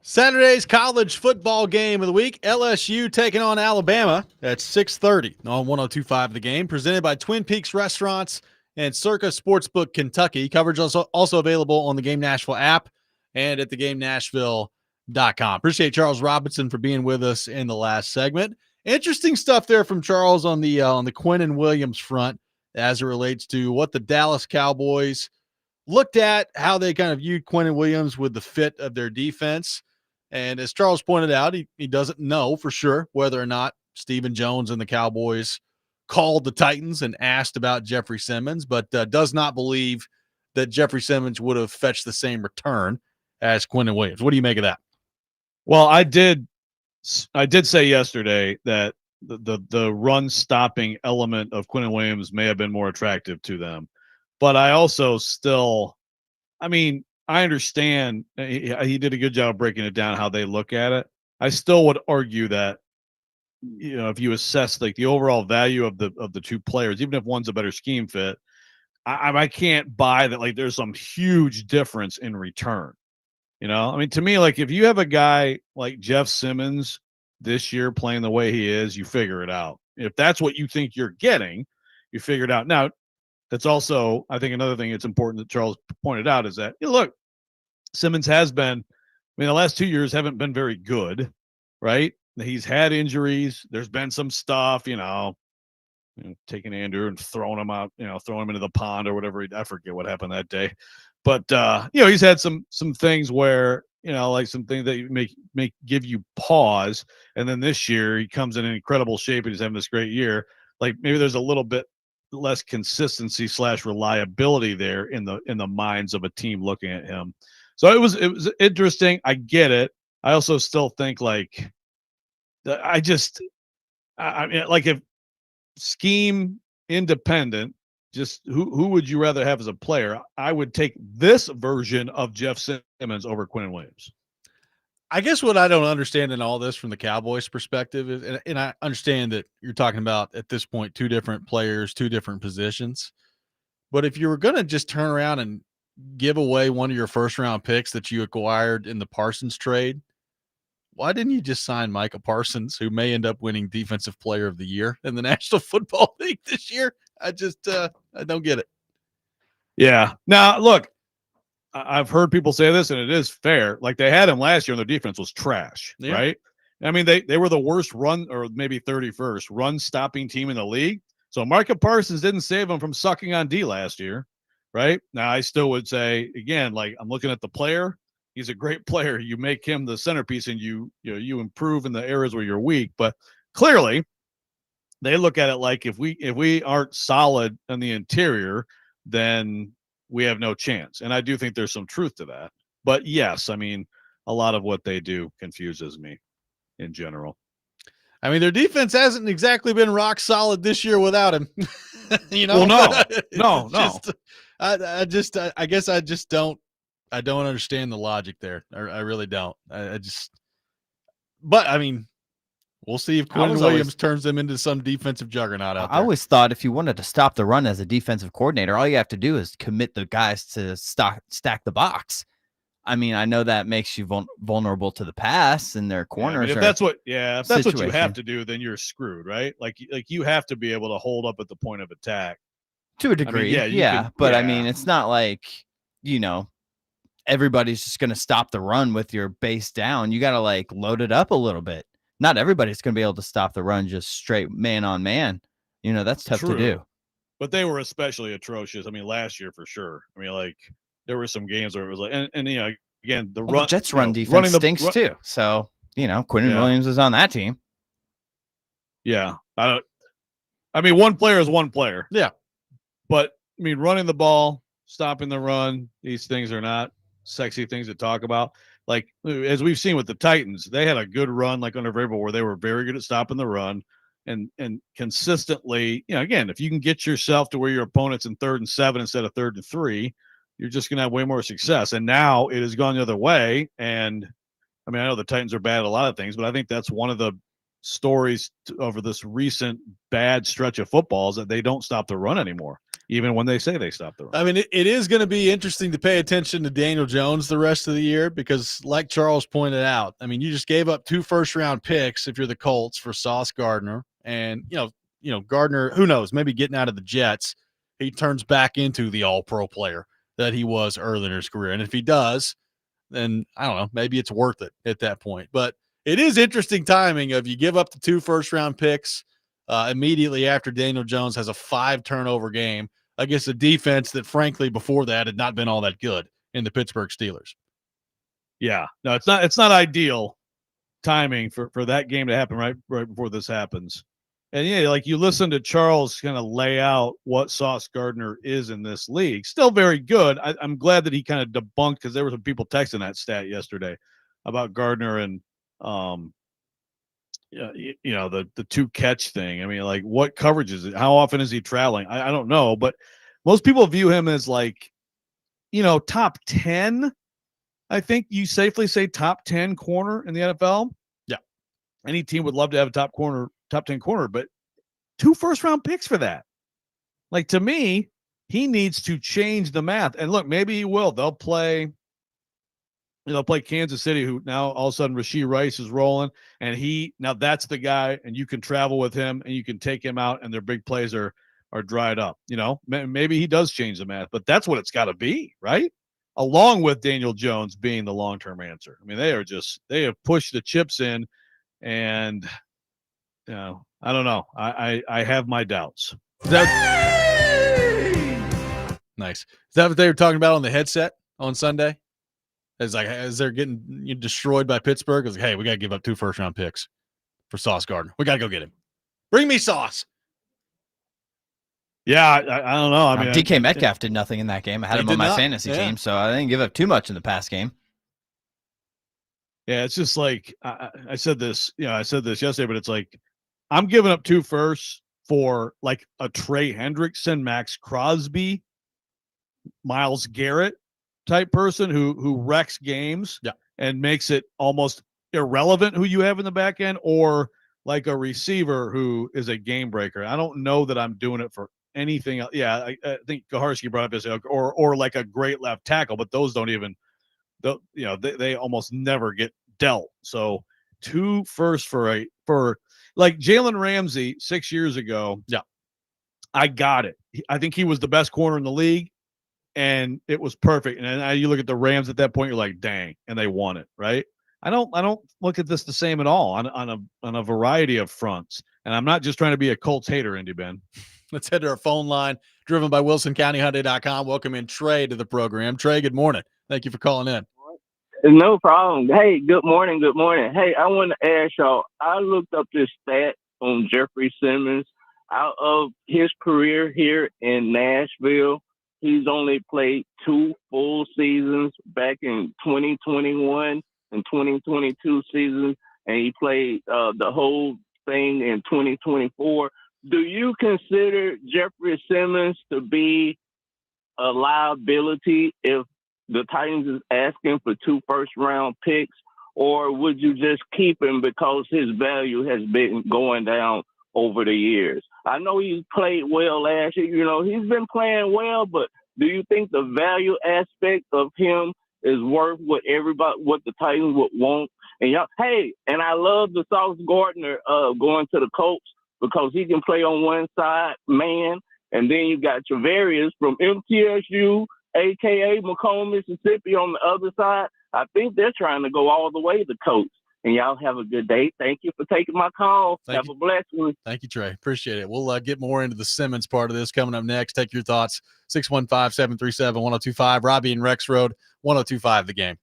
Saturday's college football game of the week, LSU taking on Alabama at 6:30 on 102.5 The Game, presented by Twin Peaks Restaurants and Circa Sportsbook Kentucky. Coverage also available on the Game Nashville app and at theGameNashville.com. Appreciate Charles Robinson for being with us in the last segment. Interesting stuff there from Charles on the Quinnen Williams front as it relates to what the Dallas Cowboys looked at, how they kind of viewed Quinnen Williams with the fit of their defense. And as Charles pointed out, he doesn't know for sure whether or not Stephen Jones and the Cowboys called the Titans and asked about Jeffrey Simmons, but does not believe that Jeffrey Simmons would have fetched the same return as Quinnen Williams. What do you make of that? Well, I did say yesterday that the run stopping element of Quinnen Williams may have been more attractive to them, but I also still, I understand he did a good job of breaking it down how they look at it. I still would argue that, if you assess like the overall value of the two players, even if one's a better scheme fit, I can't buy that like there's some huge difference in return. To me, like if you have a guy like Jeff Simmons this year playing the way he is, you figure it out. If that's what you think you're getting, you figure it out. Now, that's also, I think, another thing that's important that Charles pointed out is that, look, Simmons has been, the last 2 years haven't been very good, right? He's had injuries. There's been some stuff, taking Andrew and throwing him out, throwing him into the pond or whatever. I forget what happened that day. But, he's had some things where, like some things that make give you pause. And then this year he comes in incredible shape and he's having this great year. Like maybe there's a little bit less consistency / reliability there in the minds of a team looking at him. So it was interesting. I get it. I also still think like like if scheme independent, just who would you rather have as a player? I would take this version of Jeff Simmons over Quinnen Williams. I guess what I don't understand in all this from the Cowboys' perspective is, and I understand that you're talking about at this point, two different players, two different positions. But if you were going to just turn around and give away one of your first round picks that you acquired in the Parsons trade, why didn't you just sign Micah Parsons, who may end up winning Defensive Player of the Year in the National Football League this year? I just I don't get it. Yeah. Now, look, I've heard people say this, and it is fair. Like they had him last year, and their defense was trash, right? They were the worst run, or maybe 31st run stopping team in the league. So Micah Parsons didn't save them from sucking on D last year, right? Now I still would say again, like I'm looking at the player. He's a great player. You make him the centerpiece, and you improve in the areas where you're weak. But clearly, they look at it like if we aren't solid in the interior, then we have no chance. And I do think there's some truth to that. But yes, a lot of what they do confuses me in general. Their defense hasn't exactly been rock solid this year without him. Well, no. I guess I just don't understand the logic there. I really don't. But we'll see if Quinnen Williams turns them into some defensive juggernaut out there. I always thought if you wanted to stop the run as a defensive coordinator, all you have to do is commit the guys to stack the box. I know that makes you vulnerable to the pass, and their corners. If that's what you have to do, then you're screwed, right? Like you have to be able to hold up at the point of attack to a degree. But it's not like everybody's just going to stop the run with your base down. You got to like load it up a little bit. Not everybody's going to be able to stop the run just straight man on man. That's tough to do. But they were especially atrocious. Last year for sure. There were some games where it was like, and again, the run. The Jets run defense stinks too. So, Quinnen Williams is on that team. Yeah. One player is one player. Yeah. But running the ball, stopping the run, these things are not sexy things to talk about. Like as we've seen with the Titans, they had a good run like under Vrabel where they were very good at stopping the run and consistently, again, if you can get yourself to where your opponent's in 3rd and 7 instead of 3rd and 3, you're just going to have way more success. And now it has gone the other way. And I know the Titans are bad at a lot of things, but I think that's one of the stories over this recent bad stretch of football is that they don't stop the run anymore. even when they say they stop the run. I mean, it is going to be interesting to pay attention to Daniel Jones the rest of the year because, like Charles pointed out, I mean, you just gave up 2 first-round picks if you're the Colts for Sauce Gardner, and Gardner, who knows, maybe getting out of the Jets, he turns back into the All-Pro player that he was early in his career, and if he does, then I don't know, maybe it's worth it at that point. But it is interesting timing of you give up the 2 first-round picks immediately after Daniel Jones has a 5 turnover game against a defense that, frankly, before that had not been all that good in the Pittsburgh Steelers. Yeah, no, it's not ideal timing for that game to happen right before this happens. And yeah, like you listen to Charles kind of lay out what Sauce Gardner is in this league. Still very good. I'm glad that he kind of debunked, because there were some people texting that stat yesterday about Gardner and the 2 catch thing. I mean, like, what coverage is it? How often is he traveling? I don't know, but most people view him as like, top 10. I think you safely say top 10 corner in the NFL. Yeah. Any team would love to have a top 10 corner, but 2 first-round picks for that. Like, to me, he needs to change the math. And look, maybe he will. They'll play Kansas City, who now all of a sudden Rashee Rice is rolling, and now that's the guy, and you can travel with him and you can take him out, and their big plays are dried up. Maybe he does change the math, but that's what it's got to be, right? Along with Daniel Jones being the long-term answer. I mean, they have pushed the chips in, and I don't know. I have my doubts. Nice. Is that what they were talking about on the headset on Sunday? As they're getting destroyed by Pittsburgh, it's like, hey, we got to give up 2 first-round picks for Sauce Gardner. We got to go get him. Bring me Sauce. Yeah, I don't know. I mean, DK Metcalf did nothing in that game. I had him on my fantasy team, so I didn't give up too much in the past game. Yeah, it's just like I said this. I said this yesterday, but it's like I'm giving up 2 firsts for like a Trey Hendrickson, Max Crosby, Myles Garrett type person who wrecks games and makes it almost irrelevant who you have in the back end, or like a receiver who is a game breaker. I don't know that I'm doing it for anything else. Yeah, I think Gaharski brought up this, or like a great left tackle, but those don't even, they almost never get dealt. So 2 firsts for like Jalen Ramsey 6 years ago. Yeah, I got it. I think he was the best corner in the league, and it was perfect. And then you look at the Rams at that point, you're like, dang, and they won it, right? I don't look at this the same at all on a variety of fronts. And I'm not just trying to be a Colts hater, Indy Ben. Let's head to our phone line, driven by WilsonCountyHyundai.com. Welcome in Trey to the program. Trey, good morning. Thank you for calling in. No problem. Hey, good morning. Good morning. Hey, I want to ask y'all, I looked up this stat on Jeffrey Simmons. Out of his career here in Nashville, he's only played 2 full seasons back in 2021 and 2022 seasons, and he played the whole thing in 2024. Do you consider Jeffrey Simmons to be a liability if the Titans is asking for 2 first-round picks, or would you just keep him because his value has been going down over the years? I know he's played well last year. He's been playing well, but do you think the value aspect of him is worth what the Titans would want? And and I love the Sauce Gardner going to the Colts because he can play on one side, man, and then you got Travarius from MTSU, a.k.a. Macomb, Mississippi, on the other side. I think they're trying to go all the way to Colts. And y'all have a good day. Thank you for taking my call. Have a blessed one. Thank you, Trey. Appreciate it. We'll get more into the Simmons part of this coming up next. Take your thoughts. 615-737-1025. Robby and Rexrode, 1025 The Game.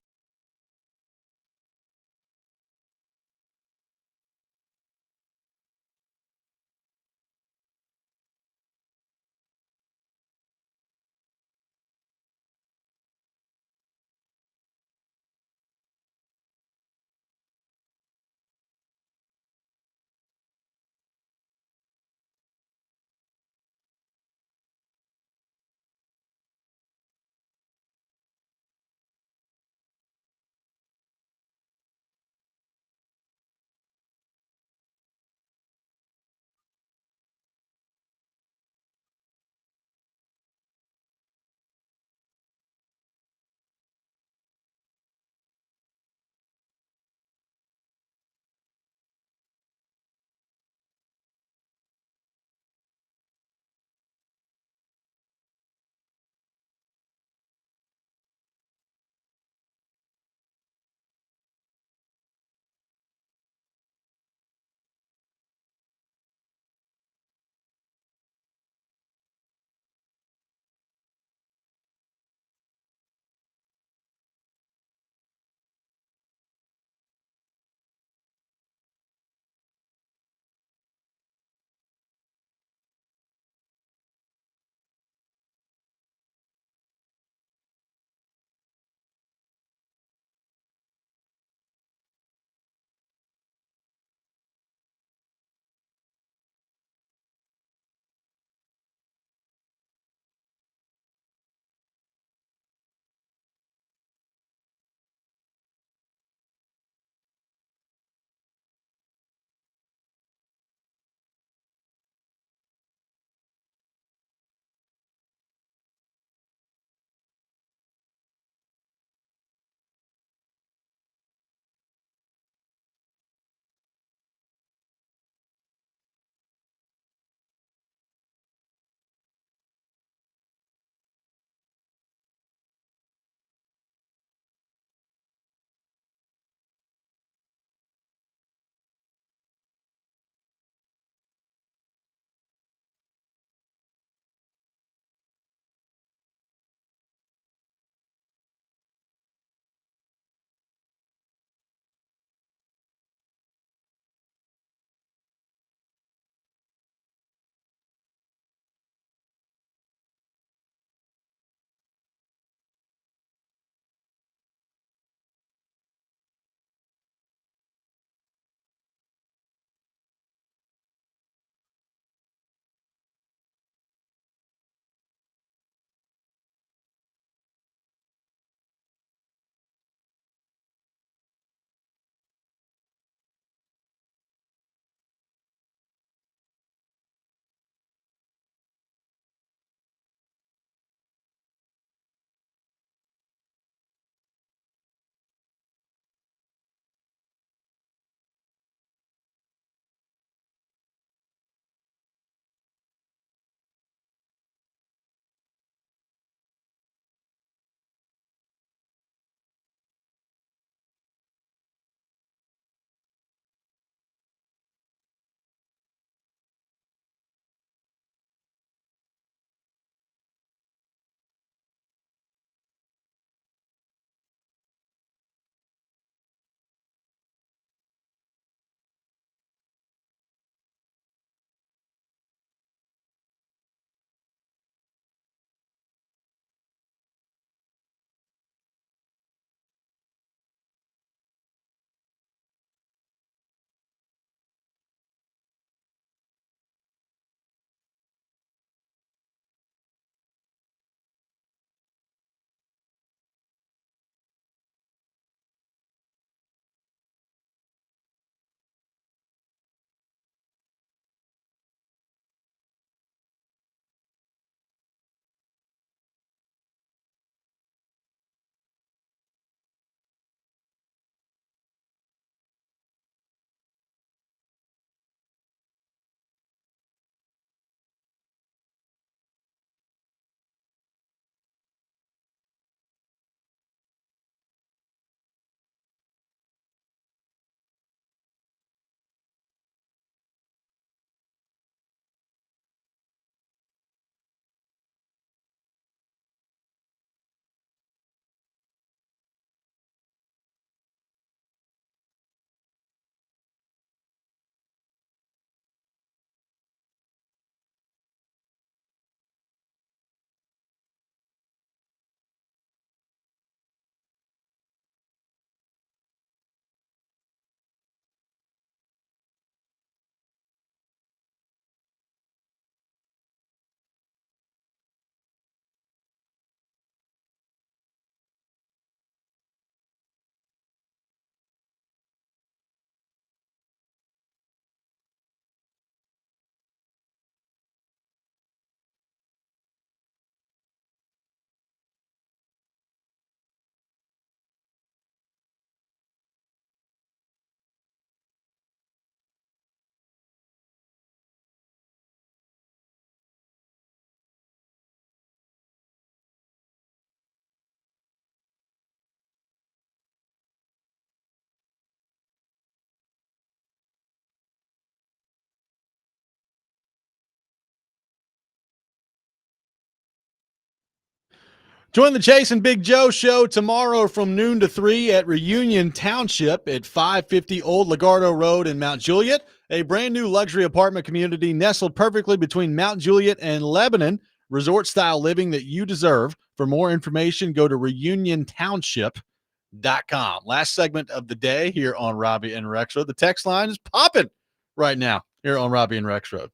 Join the Chase and Big Joe show tomorrow from noon to 3 at Reunion Township at 550 Old Legardo Road in Mount Juliet, a brand new luxury apartment community nestled perfectly between Mount Juliet and Lebanon. Resort-style living that you deserve. For more information, go to reuniontownship.com. Last segment of the day here on Robby and Rexrode. The text line is popping right now here on Robby and Rexrode.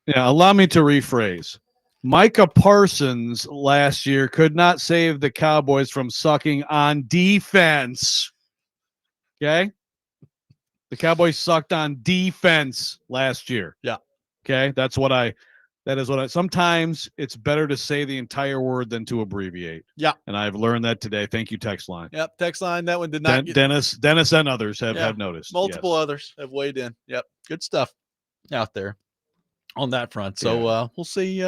Yeah, allow me to rephrase. Micah Parsons last year could not save the Cowboys from sucking on defense. Okay? The Cowboys sucked on defense last year. Yeah. Okay? That is what I sometimes it's better to say the entire word than to abbreviate. Yeah. And I've learned that today. Thank you, text line. Yep, text line. That one did not get Dennis and others have noticed. multiple yes. others have weighed in. Yep. Good stuff out there on that front. So we'll see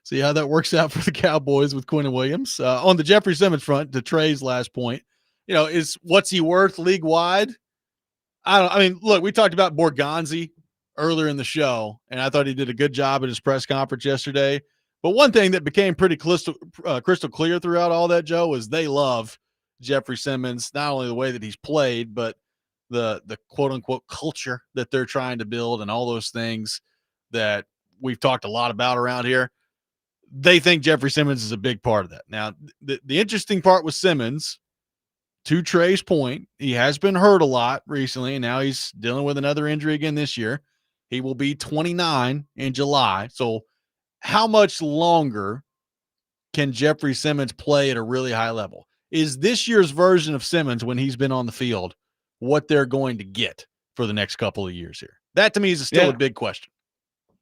see how that works out for the Cowboys with Quinn Williams. On the Jeffrey Simmons front, to Trey's last point, is what's he worth league wide? I mean, look, we talked about Borgonzi earlier in the show, and I thought he did a good job at his press conference yesterday. But one thing that became pretty crystal clear throughout all that, Joe, is they love Jeffrey Simmons, not only the way that he's played, but the quote unquote culture that they're trying to build and all those things that we've talked a lot about around here. They think Jeffrey Simmons is a big part of that. Now, the interesting part with Simmons, to Trey's point, he has been hurt a lot recently, and now he's dealing with another injury again this year. He will be 29 in July. So how much longer can Jeffrey Simmons play at a really high level? Is this year's version of Simmons, when he's been on the field, what they're going to get for the next couple of years here? That to me is still a big question.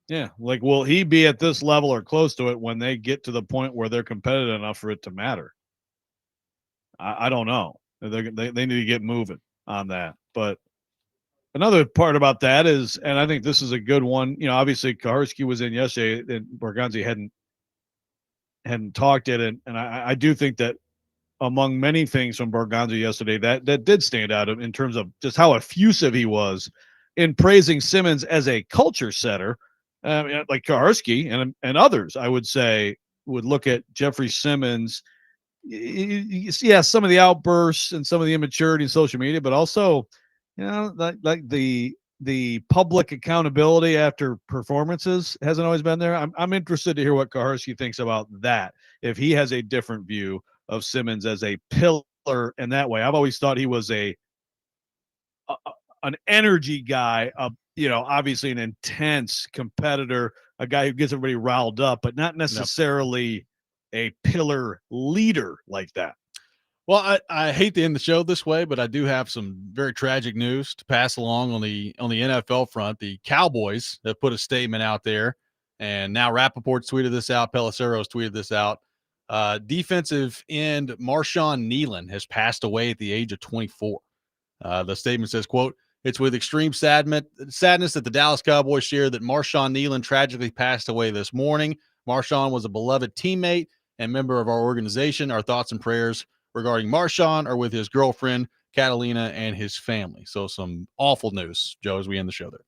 Yeah. Like, will he be at this level or close to it when they get to the point where they're competitive enough for it to matter? I don't know. They need to get moving on that. But another part about that is, and I think this is a good one, obviously Kaharski was in yesterday and Borgonzi hadn't talked it. And I do think that among many things from Borgonzi yesterday, that did stand out in terms of just how effusive he was in praising Simmons as a culture setter. Like Kaharski and others, I would say, would look at Jeffrey Simmons. Yeah, some of the outbursts and some of the immaturity in social media, but also, like the public accountability after performances hasn't always been there. I'm interested to hear what Kaharski thinks about that. If he has a different view of Simmons as a pillar in that way. I've always thought he was an energy guy, obviously an intense competitor, a guy who gets everybody riled up, but not necessarily a pillar leader like that. Well, I hate to end the show this way, but I do have some very tragic news to pass along on the NFL front. The Cowboys have put a statement out there, and now Rappaport's tweeted this out, Pelissero's tweeted this out. Defensive end Marshawn Nealon has passed away at the age of 24. The statement says, quote, "It's with extreme sadness that the Dallas Cowboys share that Marshawn Nealon tragically passed away this morning. Marshawn was a beloved teammate and member of our organization. Our thoughts and prayers regarding Marshawn are with his girlfriend, Catalina, and his family." So some awful news, Joe, as we end the show there.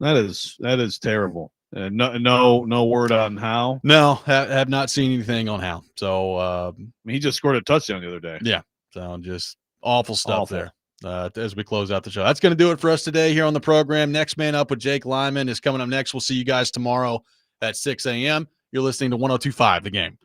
That is terrible. No word on how. No, have not seen anything on how. So he just scored a touchdown the other day. Yeah. So just awful stuff there. As we close out the show. That's going to do it for us today here on the program. Next Man Up with Jake Lyman is coming up next. We'll see you guys tomorrow at 6 a.m. You're listening to 102.5 The Game.